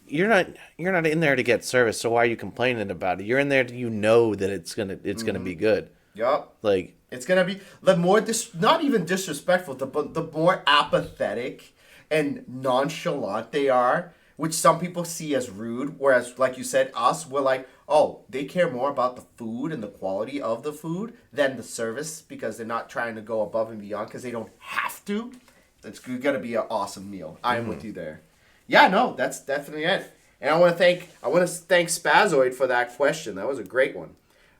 you're not in there to get service, so why are you complaining about it? You're in there to know that it's gonna be good. Yup. Like it's gonna be the more not even disrespectful, but the more apathetic and nonchalant they are, which some people see as rude, whereas like you said, we're like, oh, they care more about the food and the quality of the food than the service because they're not trying to go above and beyond because they don't have to. It's gonna be an awesome meal. I am with you there. Yeah, no, that's definitely it. And I want to thank Spazoid for that question. That was a great one.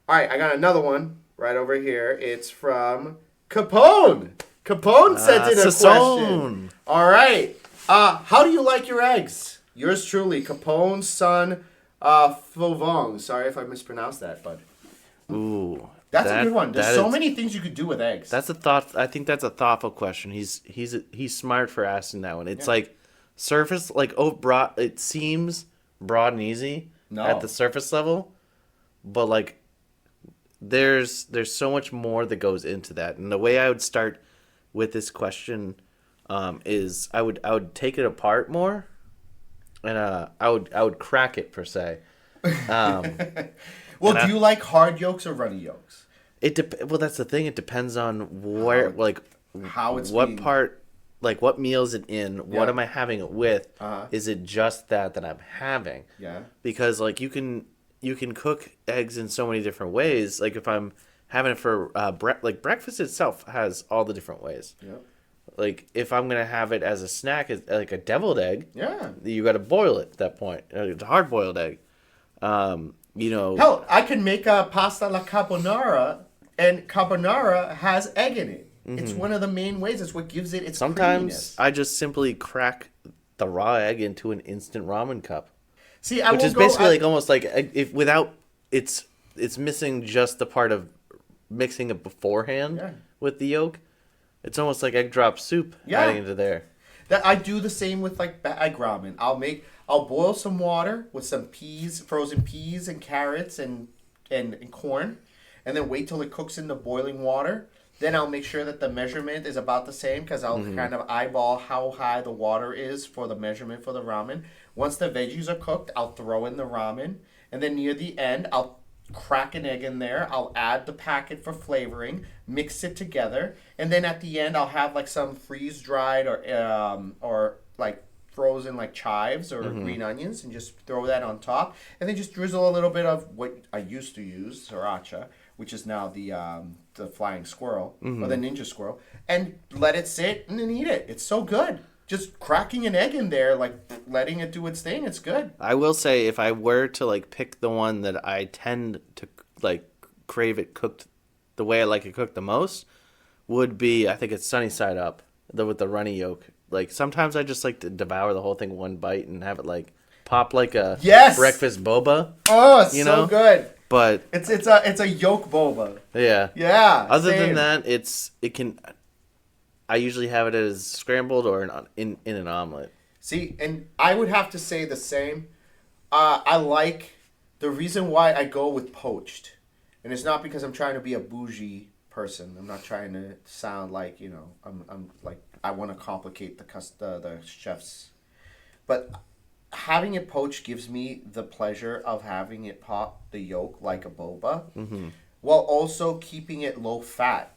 All right, I got another one right over here. It's from Capone. Capone sent in a question. All right. How do you like your eggs? Yours truly, Capone's son, Fauvong. Sorry if I mispronounced that, but ooh, that's a good one. There's so many things you could do with eggs. That's a thought. I think that's a thoughtful question. He's smart for asking that one. It's like surface, like broad. It seems broad and easy at the surface level, but like there's so much more that goes into that. And the way I would start with this question is I would take it apart more, and I would crack it per se. Well, do you like hard yolks or runny yolks? Well, that's the thing. It depends on where, how it's what part, like what meal is it in? Yeah. What am I having it with? Is it just that I'm having? Yeah. Because like you can cook eggs in so many different ways. Like if I'm having it for like breakfast itself has all the different ways. Yep. Like if I'm gonna have it as a snack, it's like a deviled egg. Yeah. You got to boil it at that point. It's a hard boiled egg. Hell, I can make a pasta alla carbonara, and carbonara has egg in it. It's one of the main ways. It's what gives it its Sometimes creaminess. I just simply crack the raw egg into an instant ramen cup. See, Which is basically like almost like if without it's missing just the part of mixing it beforehand with the yolk. It's almost like egg drop soup adding into there. That I do the same with like egg ramen. I'll boil some water with some peas, frozen peas and carrots and corn, and then wait till it cooks in the boiling water. Then I'll make sure that the measurement is about the same because I'll kind of eyeball how high the water is for the measurement for the ramen. Once the veggies are cooked, I'll throw in the ramen. And then near the end, I'll crack an egg in there. I'll add the packet for flavoring, mix it together. And then at the end, I'll have like some freeze-dried or like frozen like chives or green onions and just throw that on top. And then just drizzle a little bit of what I used to use, Sriracha, which is now the flying squirrel or the ninja squirrel, and let it sit and then eat it. It's so good. Just cracking an egg in there, like letting it do its thing, it's good. I will say if I were to like pick the one that I tend to like crave it cooked the way I like it cooked the most, would be I think it's Sunny Side Up, with the runny yolk. Like sometimes I just like to devour the whole thing one bite and have it like pop like a breakfast boba. Oh, it's so good. But it's a yolk boba. Yeah. Yeah. Other than that, I usually have it as scrambled or in an omelet. See, and I would have to say the same. I like the reason why I go with poached, and it's not because I'm trying to be a bougie person. I'm not trying to sound like I'm like I want to complicate the chefs, but having it poached gives me the pleasure of having it pop the yolk like a boba, while also keeping it low fat.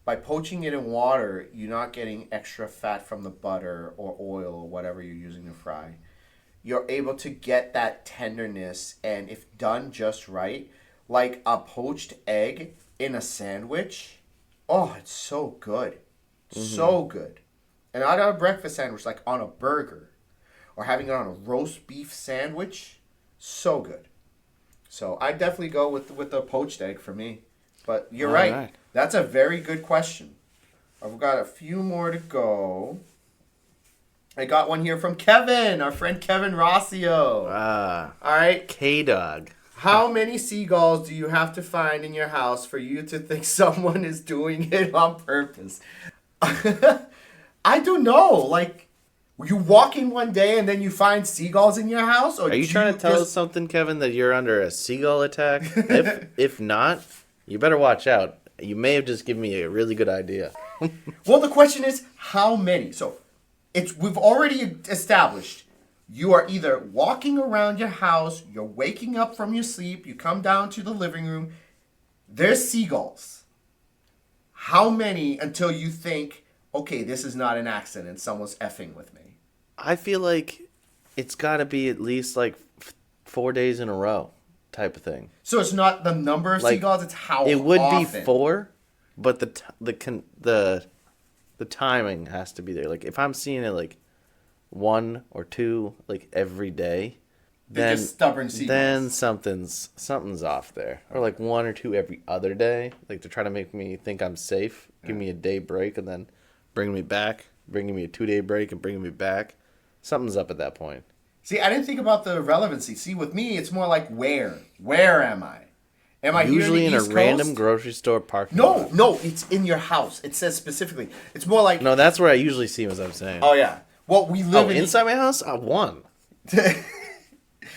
By poaching it in water, you're not getting extra fat from the butter or oil or whatever you're using to fry. You're able to get that tenderness, and if done just right, like a poached egg in a sandwich, oh, it's so good. So good. And not on a breakfast sandwich, like on a burger. Or having it on a roast beef sandwich, so good. So I definitely go with the poached egg for me. But you're right. That's a very good question. I've got a few more to go. I got one here from Kevin, our friend Kevin Rossio. All right. K-Dog. How many seagulls do you have to find in your house for you to think someone is doing it on purpose? I don't know. Like, you walk in one day and then you find seagulls in your house? Or are you trying to tell us something, Kevin, that you're under a seagull attack? If not, you better watch out. You may have just given me a really good idea. Well, the question is, how many? So, we've already established you are either walking around your house, you're waking up from your sleep, you come down to the living room, there's seagulls. How many until you think, okay, this is not an accident, someone's effing with me? I feel like it's got to be at least like 4 days in a row type of thing. So it's not the number of seagulls, it's how often. It would be 4, but the timing has to be there. Like if I'm seeing it like 1 or 2 like every day, then just stubborn seagulls. Then something's off there. Or like 1 or 2 every other day, like to try to make me think I'm safe, give me a day break, and then bringing me back, bringing me a 2-day break, and bringing me back. Something's up at that point. See, I didn't think about the relevancy. See, with me, it's more like where? Where am I? Am I usually here in a random grocery store parking lot? No, it's in your house. It says specifically. It's more like... No, that's where I usually see him, as I'm saying. Oh, yeah. Well, we live inside my house? 1.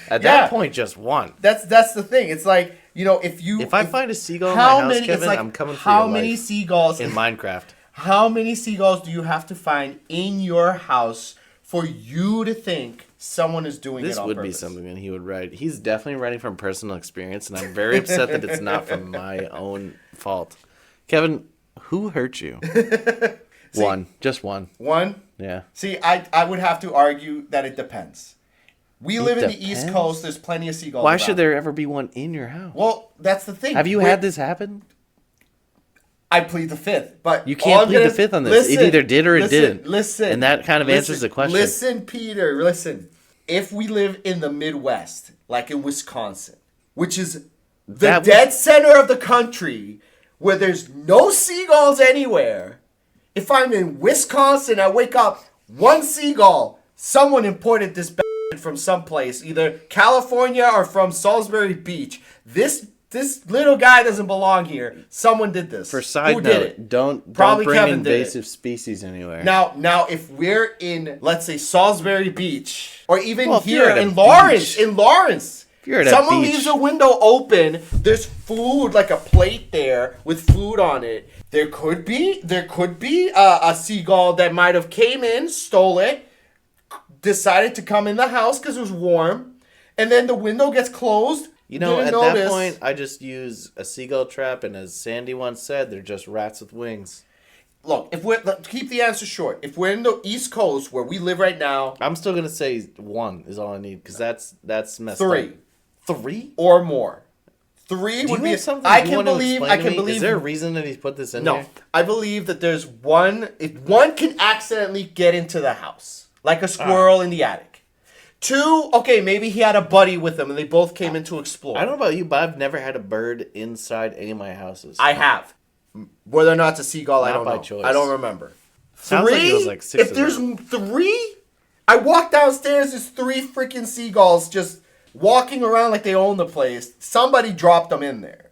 At that point, just 1. That's the thing. It's like, if I find a seagull in my house, Kevin, I'm coming for your life. How many seagulls... In Minecraft. How many seagulls do you have to find in your house for you to think someone is doing it on purpose? This would be something that he would write. He's definitely writing from personal experience, and I'm very upset that it's not from my own fault. Kevin, who hurt you? See, 1. Just 1. 1? Yeah. See, I would have to argue that it depends. We live in the East Coast. There's plenty of seagulls. Why should there ever be 1 in your house? Well, that's the thing. Have you had this happen? I plead the fifth. But You can't plead the fifth on this. It either did or it didn't. Listen. And that kind of answers the question. Listen, Peter, listen. If we live in the Midwest, like in Wisconsin, which is the dead center of the country, where there's no seagulls anywhere, if I'm in Wisconsin, I wake up, one seagull, someone imported this from someplace, either California or from Salisbury Beach. This little guy doesn't belong here. Someone did this. For side Who note, did it? don't Probably bring Kevin did it. invasive species anywhere. Now, if we're in, let's say, Salisbury Beach, or even Well, if here you're at a in Lawrence, If you're at a someone beach, leaves a window open, there's food, like a plate there with food on it. There could be a seagull that might have came in, stole it, decided to come in the house because it was warm, and then the window gets closed. you know, at that point, I just use a seagull trap, and as Sandy once said, they're just rats with wings. Look, keep the answer short. If we're in the East Coast where we live right now, I'm still gonna say one is all I need because that's messed three. up. 3 or more. 3 would be something I you can want to believe explain I to can me? believe Is there a reason that he's put this in No. there? I believe that there's one if one can accidentally get into the house, like a squirrel in the attic. 2, okay, maybe he had a buddy with him and they both came in to explore. I don't know about you, but I've never had a bird inside any of my houses. I have. Whether or not it's a seagull, I Not don't by know. choice. I don't remember. Sounds 3? like it was like 6 if of there's them. 3, I walk downstairs, there's 3 freaking seagulls just walking around like they own the place. Somebody dropped them in there.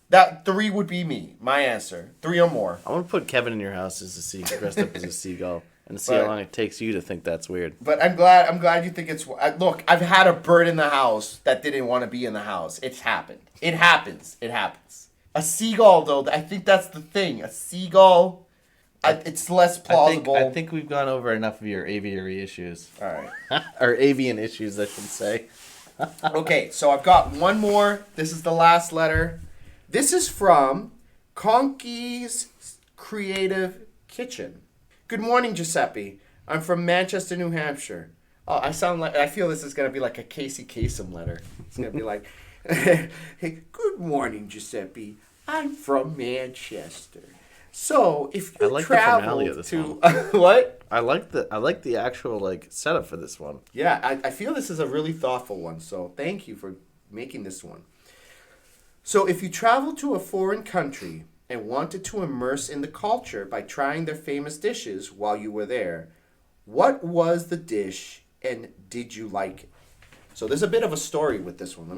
That 3 would be me. My answer. 3 or more. I want to put Kevin in your house as a seagull, dressed up as a seagull, and see But- how long it takes you to think that's weird. But I'm glad you think it's. Look, I've had a bird in the house that didn't want to be in the house. It's happened. It happens. A seagull, though, I think that's the thing. A seagull, it's less plausible. I think we've gone over enough of your aviary issues. All right. Or avian issues, I should say. Okay, so I've got one more. This is the last letter. This is from Conky's Creative Kitchen. Good morning, Giuseppe. I'm from Manchester, New Hampshire. Oh, I feel this is going to be like a Casey Kasem letter. It's going to be like, hey, good morning, Giuseppe. I'm from Manchester. So, if you I like the finale travel of this to one. what? I like the actual setup for this one. Yeah, I feel this is a really thoughtful one. So, thank you for making this one. So, if you travel to a foreign country and wanted to immerse in the culture by trying their famous dishes while you were there, what was the dish and did you like it? So there's a bit of a story with this one. Let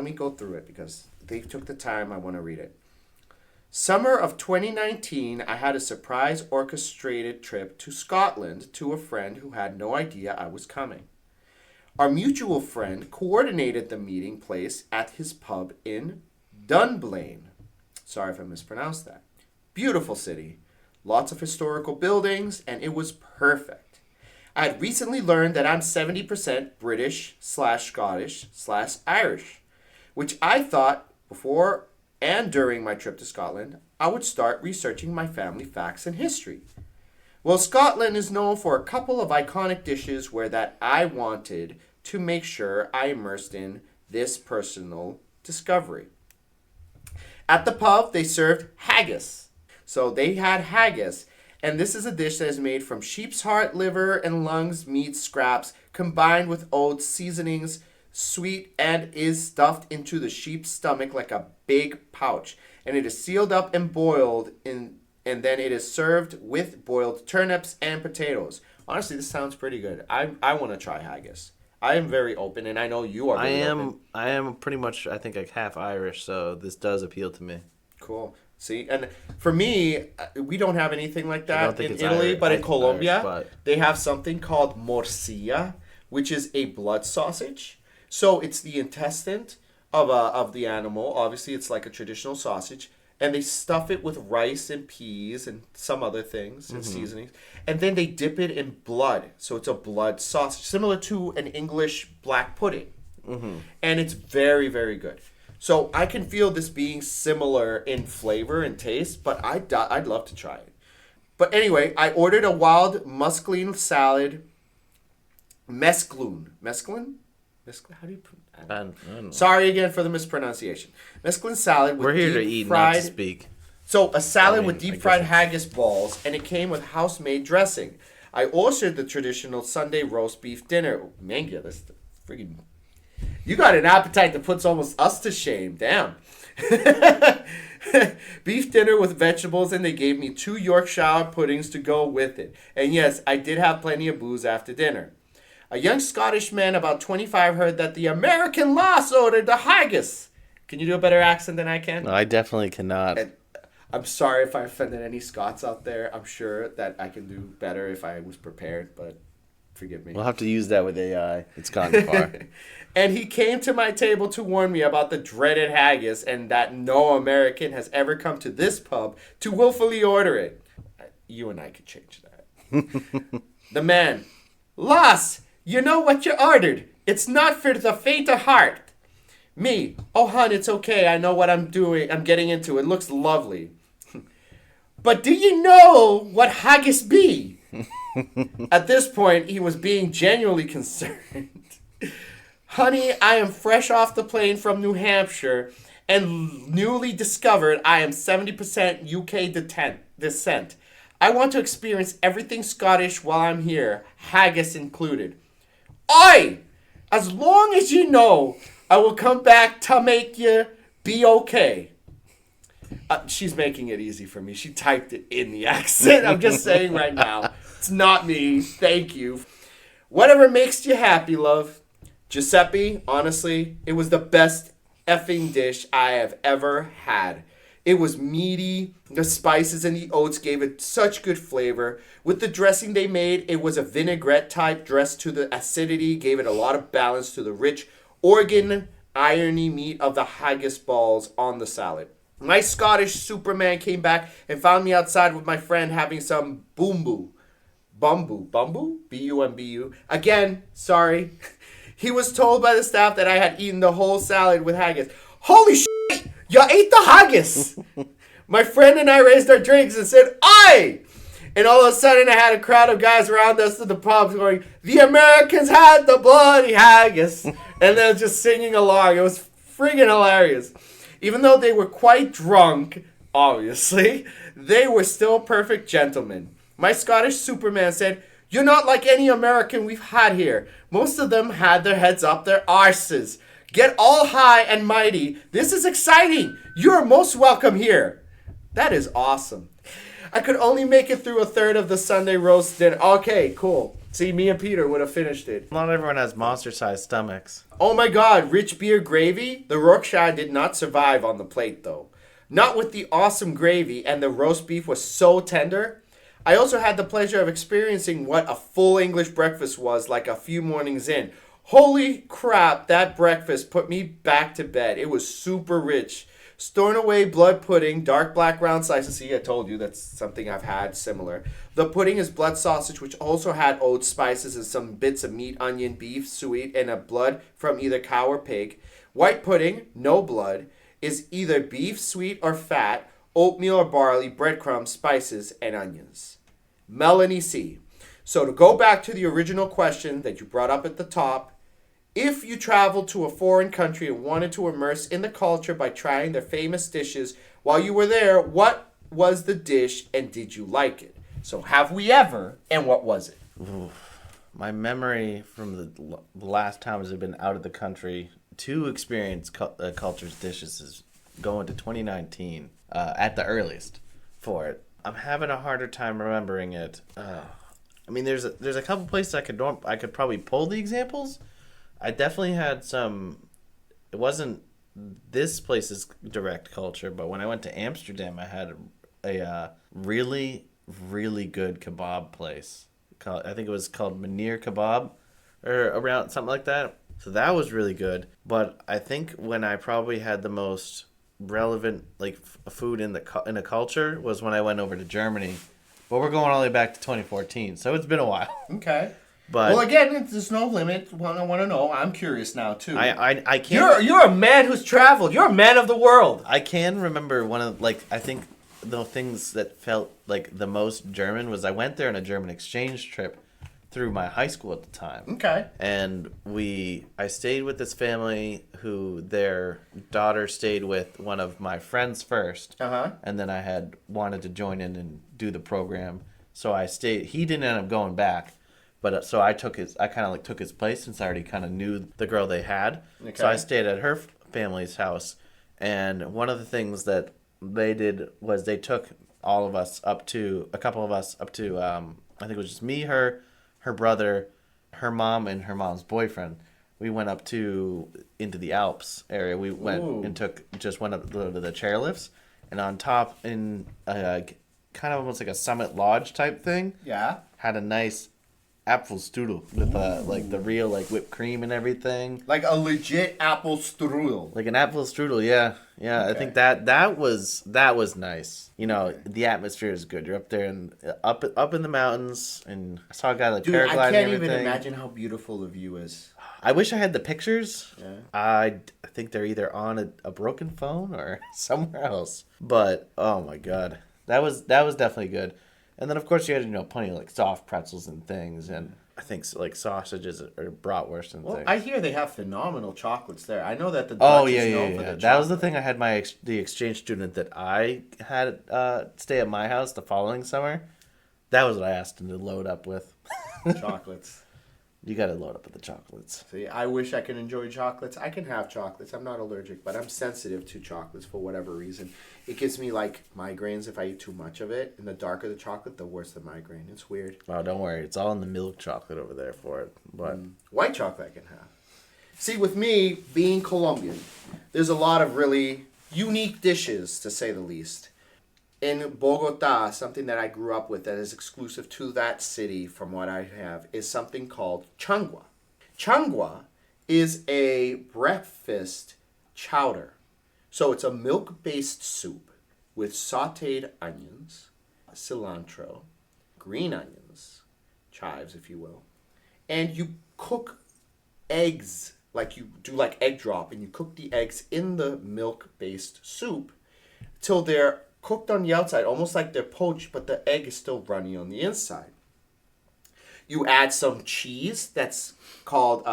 me go through it because they took the time. I want to read it. Summer of 2019, I had a surprise orchestrated trip to Scotland to a friend who had no idea I was coming. Our mutual friend coordinated the meeting place at his pub in Dunblane. Sorry if I mispronounced that. Beautiful city, lots of historical buildings, and it was perfect. I had recently learned that I'm 70% British/Scottish/Irish, which I thought before and during my trip to Scotland, I would start researching my family facts and history. Well, Scotland is known for a couple of iconic dishes where that I wanted to make sure I immersed in this personal discovery. At the pub, they served haggis. So they had haggis, and this is a dish that is made from sheep's heart, liver, and lungs, meat scraps, combined with oats, seasonings, sweet, and is stuffed into the sheep's stomach like a big pouch. And it is sealed up and boiled, and then it is served with boiled turnips and potatoes. Honestly, this sounds pretty good. I want to try haggis. I am very open, and I know you are very open. I am pretty much, I think, like half Irish, so this does appeal to me. Cool. See, and for me, we don't have anything like that in it's Italy, Irish. but in Irish, Colombia, but- they have something called morcilla, which is a blood sausage. So it's the intestine of the animal. Obviously, it's like a traditional sausage. And they stuff it with rice and peas and some other things and seasonings. And then they dip it in blood. So it's a blood sausage, similar to an English black pudding. And it's very, very good. So I can feel this being similar in flavor and taste, but I'd love to try it. But anyway, I ordered a wild muscline salad. Mesclun? How do you pronounce it? I don't know. Sorry again for the mispronunciation. Mesclin salad with We're here to deep eat, fried, not to speak. So a salad with I deep guess fried it's- haggis balls, and it came with house-made dressing. I ordered the traditional Sunday roast beef dinner. Oh, Mangia, that's the friggin'... You got an appetite that puts almost us to shame. Damn. Beef dinner with vegetables, and they gave me 2 Yorkshire puddings to go with it. And yes, I did have plenty of booze after dinner. A young Scottish man about 25 heard that the American Loss ordered the haggis. Can you do a better accent than I can? No, I definitely cannot. And I'm sorry if I offended any Scots out there. I'm sure that I can do better if I was prepared, but forgive me. We'll have to use that with AI. It's gone far. And he came to my table to warn me about the dreaded haggis and that no American has ever come to this pub to willfully order it. You and I could change that. The man, Lass, you know what you ordered. It's not for the faint of heart. Me, oh hon, it's okay. I know what I'm doing. I'm getting into. It looks lovely. But do you know what haggis be? At this point, he was being genuinely concerned. Honey, I am fresh off the plane from New Hampshire and newly discovered I am 70% UK descent. I want to experience everything Scottish while I'm here, haggis included. Oi! As long as you know, I will come back to make you be okay. She's making it easy for me. She typed it in the accent. I'm just saying right now. It's not me. Thank you. Whatever makes you happy, love. Giuseppe, honestly, it was the best effing dish I have ever had. It was meaty. The spices and the oats gave it such good flavor. With the dressing they made, it was a vinaigrette type dressed to the acidity, gave it a lot of balance to the rich organ irony meat of the haggis balls on the salad. My Scottish Superman came back and found me outside with my friend having some bumbu. Bumbu? B-U-M-B-U. Again, sorry. He was told by the staff that I had eaten the whole salad with haggis. Holy shit! You ate the haggis! My friend and I raised our drinks and said, aye! And all of a sudden I had a crowd of guys around us at the pub going, the Americans had the bloody haggis! And they're just singing along. It was friggin' hilarious. Even though they were quite drunk, obviously, they were still perfect gentlemen. My Scottish Superman said, you're not like any American we've had here. Most of them had their heads up their arses. Get all high and mighty. This is exciting. You're most welcome here. That is awesome. I could only make it through a third of the Sunday roast dinner. Okay, cool. See, me and Peter would have finished it. Not everyone has monster-sized stomachs. Oh my god, rich beer gravy? The Yorkshire did not survive on the plate, though. Not with the awesome gravy, and the roast beef was so tender. I also had the pleasure of experiencing what a full English breakfast was like a few mornings in. Holy crap, that breakfast put me back to bed. It was super rich. Stornoway blood pudding, dark black round slices. See, I told you that's something I've had similar. The pudding is blood sausage, which also had oats, spices, and some bits of meat, onion, beef, sweet, and a blood from either cow or pig. White pudding, no blood, is either beef, sweet, or fat, oatmeal or barley, breadcrumbs, spices, and onions. Melanie C. So to go back to the original question that you brought up at the top, if you traveled to a foreign country and wanted to immerse in the culture by trying their famous dishes while you were there, what was the dish and did you like it? So have we ever, and what was it? Oof. My memory from the last times I've been out of the country to experience culture's dishes is going to 2019 at the earliest for it. I'm having a harder time remembering it. I mean, there's a couple places I could probably pull the examples. I definitely had some. It wasn't this place's direct culture, but when I went to Amsterdam, I had a really really good kebab place. I think it was called Meneer Kebab, or around something like that. So that was really good. But I think when I probably had the most relevant food in a culture was when I went over to Germany. But we're going all the way back to 2014, so it's been a while. Okay. But well, again, there's no limit. I want to know. I'm curious now too. I can't. You're a man who's traveled. You're a man of the world. I can remember one of I think the things that felt like the most German was I went there on a German exchange trip through my high school at the time. Okay. And I stayed with this family who their daughter stayed with one of my friends first. Uh-huh. And then I had wanted to join in and do the program. So I stayed. He didn't end up going back. But so I took his place since I already kind of knew the girl they had. Okay. So I stayed at her family's house. And one of the things that they did was they took a couple of us up to, I think it was just me, her brother, her mom, and her mom's boyfriend. We went up into the Alps area. We went and went up to the chairlifts, and on top in kind of almost like a summit lodge type thing. Yeah. Had a nice Apfelstrudel with like the real like whipped cream and everything. Like a legit apple strudel. Like an Apfelstrudel, yeah. Yeah, okay. I think that was nice. You know, the atmosphere is good. You're up there and up in the mountains, and I saw a guy like paragliding and everything. I can't even imagine how beautiful the view is. I wish I had the pictures. Yeah. I think they're either on a broken phone or somewhere else. But oh my god, that was definitely good. And then of course you had plenty of like soft pretzels and things, and I think like sausages or bratwurst and things. I hear they have phenomenal chocolates there. I know that the Dutch is known for their chocolate. That was the thing. I had the exchange student that I had stay at my house the following summer. That was what I asked him to load up with. Chocolates. You got to load up with the chocolates. See, I wish I could enjoy chocolates. I can have chocolates. I'm not allergic, but I'm sensitive to chocolates for whatever reason. It gives me like migraines if I eat too much of it. And the darker the chocolate, the worse the migraine. It's weird. Oh, don't worry. It's all in the milk chocolate over there for it. But white chocolate I can have. See, with me being Colombian, there's a lot of really unique dishes, to say the least. In Bogota, something that I grew up with that is exclusive to that city from what I have is something called changua. Changua is a breakfast chowder. So it's a milk-based soup with sautéed onions, cilantro, green onions, chives if you will, and you cook eggs, like you do like egg drop, and you cook the eggs in the milk-based soup till they're cooked on the outside, almost like they're poached, but the egg is still runny on the inside. You add some cheese that's called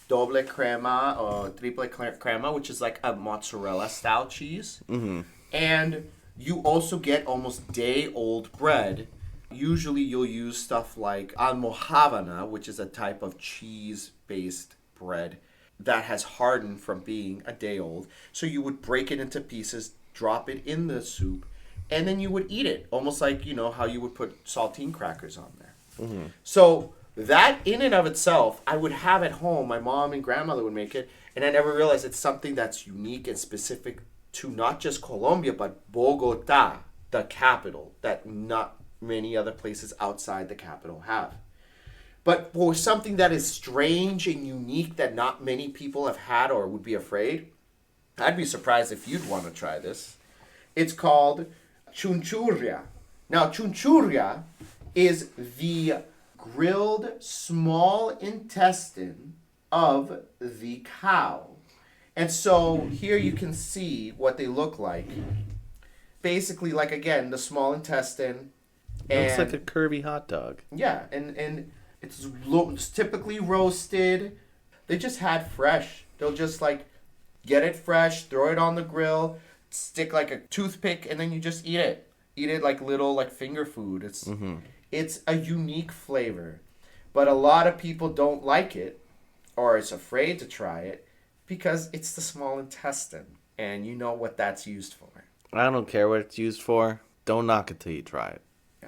doble crema or triple crema, which is like a mozzarella style cheese. Mm-hmm. And you also get almost day-old bread. Usually you'll use stuff like almohavana, which is a type of cheese-based bread that has hardened from being a day old. So you would break it into pieces, drop it in the soup, and then you would eat it, almost like, how you would put saltine crackers on there. Mm-hmm. So that in and of itself, I would have at home. My mom and grandmother would make it, and I never realized it's something that's unique and specific to not just Colombia, but Bogota, the capital, that not many other places outside the capital have. But for something that is strange and unique that not many people have had or would be afraid, I'd be surprised if you'd want to try this. It's called chunchurria. Now, chunchurria is the grilled small intestine of the cow. And so here you can see what they look like. Basically, like, again, the small intestine. Looks like a curvy hot dog. Yeah, and it's typically roasted. They just had fresh. They'll just, like, get it fresh, throw it on the grill, stick like a toothpick, and then you just eat it. Eat it like little like finger food. It's a unique flavor. But a lot of people don't like it or is afraid to try it because it's the small intestine. And you know what that's used for. I don't care what it's used for. Don't knock it till you try it.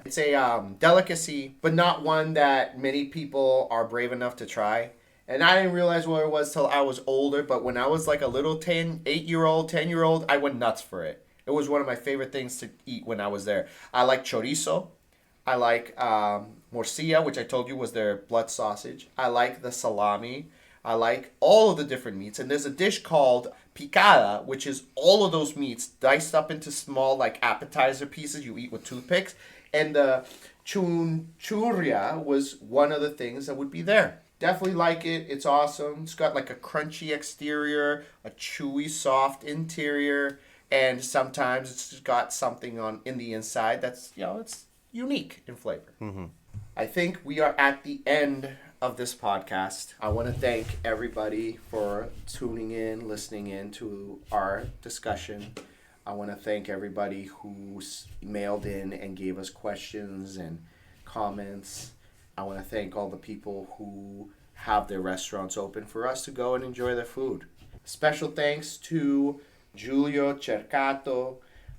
It's a delicacy, but not one that many people are brave enough to try. And I didn't realize what it was till I was older, but when I was like a little 8-year-old, 10-year-old, I went nuts for it. It was one of my favorite things to eat when I was there. I like chorizo. I like morcilla, which I told you was their blood sausage. I like the salami. I like all of the different meats. And there's a dish called picada, which is all of those meats diced up into small like appetizer pieces you eat with toothpicks. And the chunchurria was one of the things that would be there. Definitely like it. It's awesome. It's got like a crunchy exterior, a chewy, soft interior, and sometimes it's got something in the inside that's, it's unique in flavor. Mm-hmm. I think we are at the end of this podcast. I want to thank everybody for tuning in, listening in to our discussion. I want to thank everybody who mailed in and gave us questions and comments. I want to thank all the people who have their restaurants open for us to go and enjoy their food. Special thanks to Giulio Cercato,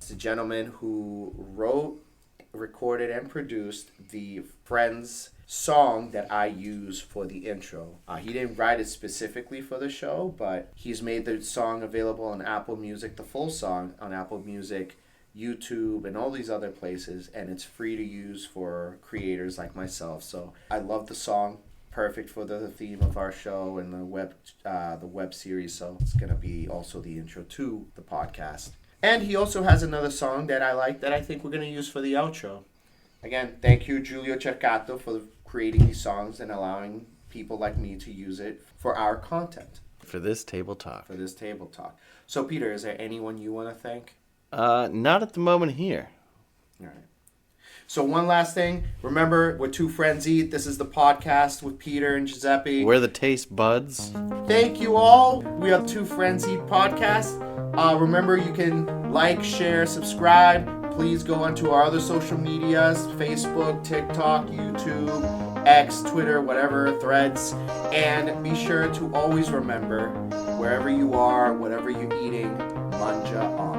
the gentleman who wrote, recorded, and produced the Friends song that I use for the intro. He didn't write it specifically for the show, but he's made the song available on Apple Music, the full song on Apple Music, YouTube, and all these other places, and it's free to use for creators like myself. So I love the song. Perfect for the theme of our show and the web series, so it's gonna be also the intro to the podcast. And he also has another song that I like that I think we're gonna use for the outro. Again, thank you, Giulio Cercato, for creating these songs and allowing people like me to use it for our content. For this table talk. So, Peter, is there anyone you want to thank? Not at the moment here. All right. So one last thing. Remember, we're Two Friends Eat. This is the podcast with Peter and Giuseppe. We're the taste buds. Thank you all. We are Two Friends Eat podcast. Remember, you can like, share, subscribe. Please go onto our other social medias, Facebook, TikTok, YouTube, X, Twitter, whatever, Threads. And be sure to always remember, wherever you are, whatever you're eating, manja on.